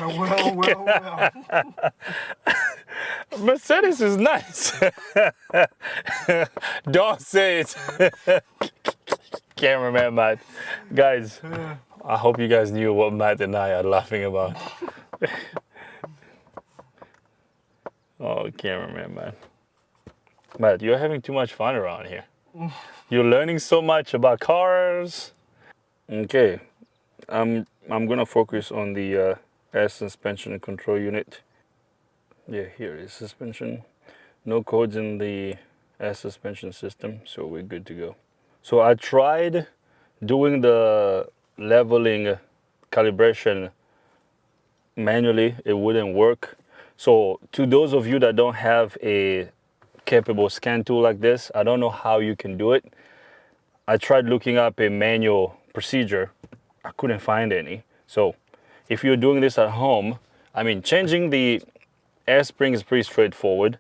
Well. Mercedes is nice. Don't say it. Cameraman Matt. Guys, I hope you guys knew what Matt and I are laughing about. Oh, cameraman Matt. Matt, you're having too much fun around here. You're learning so much about cars. Okay, I'm gonna focus on the air suspension and control unit. Yeah, here is suspension. No codes in the air suspension system, so we're good to go. So I tried doing the leveling calibration manually. It wouldn't work. So to those of you that don't have a capable scan tool like this, I don't know how you can do it. I tried looking up a manual procedure. I couldn't find any. So if you're doing this at home, I mean, changing the air spring is pretty straightforward.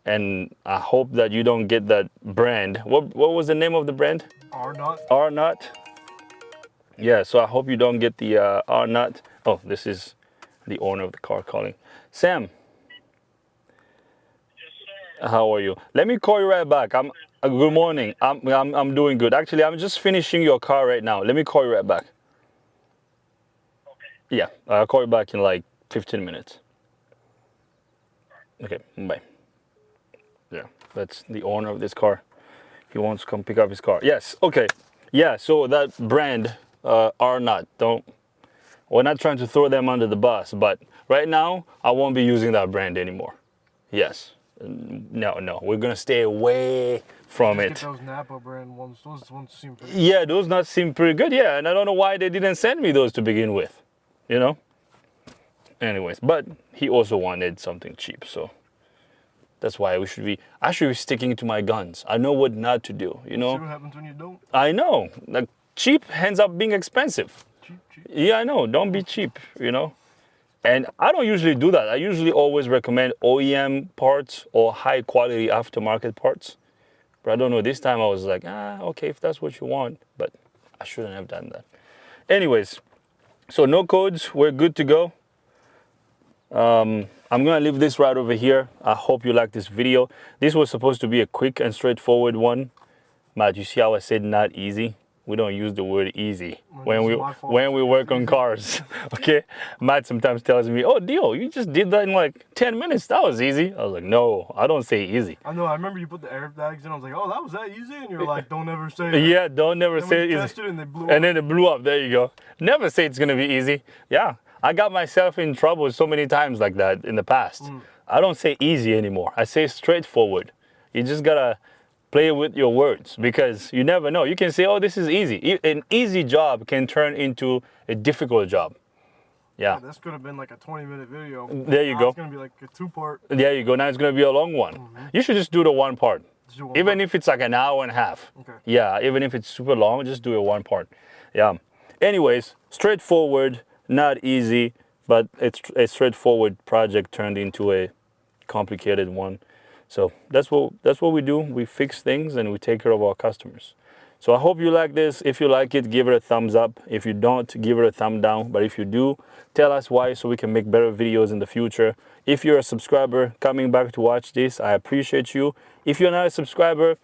And I hope that you don't get that brand. What was the name of the brand? R-Nut. R-Nut. Yeah, so I hope you don't get the R-Nut. Oh, this is the owner of the car calling. Sam. How are you? Let me call you right back. Good morning. I'm doing good. Actually, I'm just finishing your car right now. Let me call you right back. Okay. Yeah, I'll call you back in like 15 minutes. Okay, bye. Yeah, that's the owner of this car. He wants to come pick up his car. Yes, okay. Yeah, so that brand, R-Nut, we're not trying to throw them under the bus, but right now, I won't be using that brand anymore. Yes. No, we're gonna stay away from it. Get those Napa brand ones. Those ones seem pretty. Yeah, those nuts seem pretty good. Yeah, and I don't know why they didn't send me those to begin with. You know. Anyways, but he also wanted something cheap, so that's why I should be sticking to my guns. I know what not to do. You know. See what happens when you don't. I know. Like cheap ends up being expensive. Cheap. Yeah, I know. Don't be cheap. You know. And I don't usually do that. I usually always recommend OEM parts or high quality aftermarket parts. But I don't know, this time I was like, okay, if that's what you want, but I shouldn't have done that. Anyways, so no codes, we're good to go. I'm gonna leave this right over here. I hope you like this video. This was supposed to be a quick and straightforward one. Matt, you see how I said not easy? We don't use the word easy when we work on cars. Okay, Matt sometimes tells me, "Oh, Dio, you just did that in like 10 minutes. That was easy." I was like, "No, I don't say easy." I know. I remember you put the airbags in. I was like, "Oh, that was that easy," and you're like, "Don't ever say that." Yeah, don't never say it. easy. And, and then it blew up. There you go. Never say it's gonna be easy. Yeah, I got myself in trouble so many times like that in the past. I don't say easy anymore. I say straightforward. You just gotta play with your words because you never know. You can say, "Oh, this is easy." An easy job can turn into a difficult job. Yeah. This could have been like a 20-minute video. There you go. It's gonna be like a 2-part. There you go. Now it's gonna be a long one. You should just do the one part. Even if it's like an hour and a half. Okay. Yeah, even if it's super long, just do it one part. Yeah. Anyways, straightforward, not easy, but it's a straightforward project turned into a complicated one. So that's what we do. We fix things and we take care of our customers. So I hope you like this. If you like it, give it a thumbs up. If you don't, give it a thumb down. But if you do, tell us why so we can make better videos in the future. If you're a subscriber coming back to watch this, I appreciate you. If you're not a subscriber,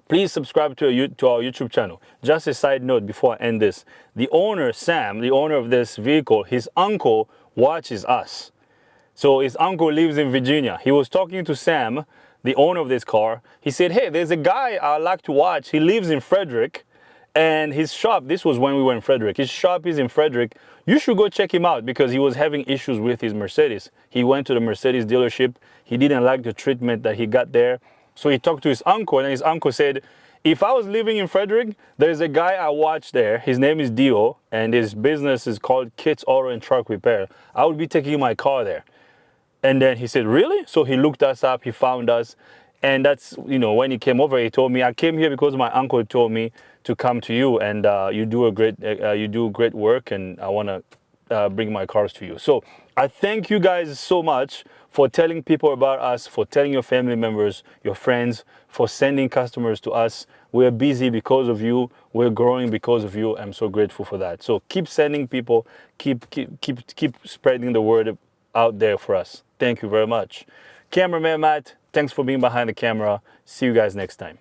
please subscribe to our YouTube channel. Just a side note before I end this. The owner, Sam, the owner of this vehicle, his uncle watches us. So his uncle lives in Virginia. He was talking to Sam, the owner of this car. He said, "Hey, there's a guy I like to watch. He lives in Frederick. And his shop," this was when we were in Frederick, "his shop is in Frederick. You should go check him out," because he was having issues with his Mercedes. He went to the Mercedes dealership. He didn't like the treatment that he got there. So he talked to his uncle, and his uncle said, "If I was living in Frederick, there's a guy I watch there. His name is Dio, and his business is called Kit's Auto and Truck Repair. I would be taking my car there." And then he said, "Really?" So he looked us up, he found us. And that's, when he came over, he told me, "I came here because my uncle told me to come to you, and you do great work, and I want to bring my cars to you." So I thank you guys so much for telling people about us, for telling your family members, your friends, for sending customers to us. We're busy because of you. We're growing because of you. I'm so grateful for that. So keep sending people, keep spreading the word out there for us. Thank you very much. Cameraman Matt, thanks for being behind the camera. See you guys next time.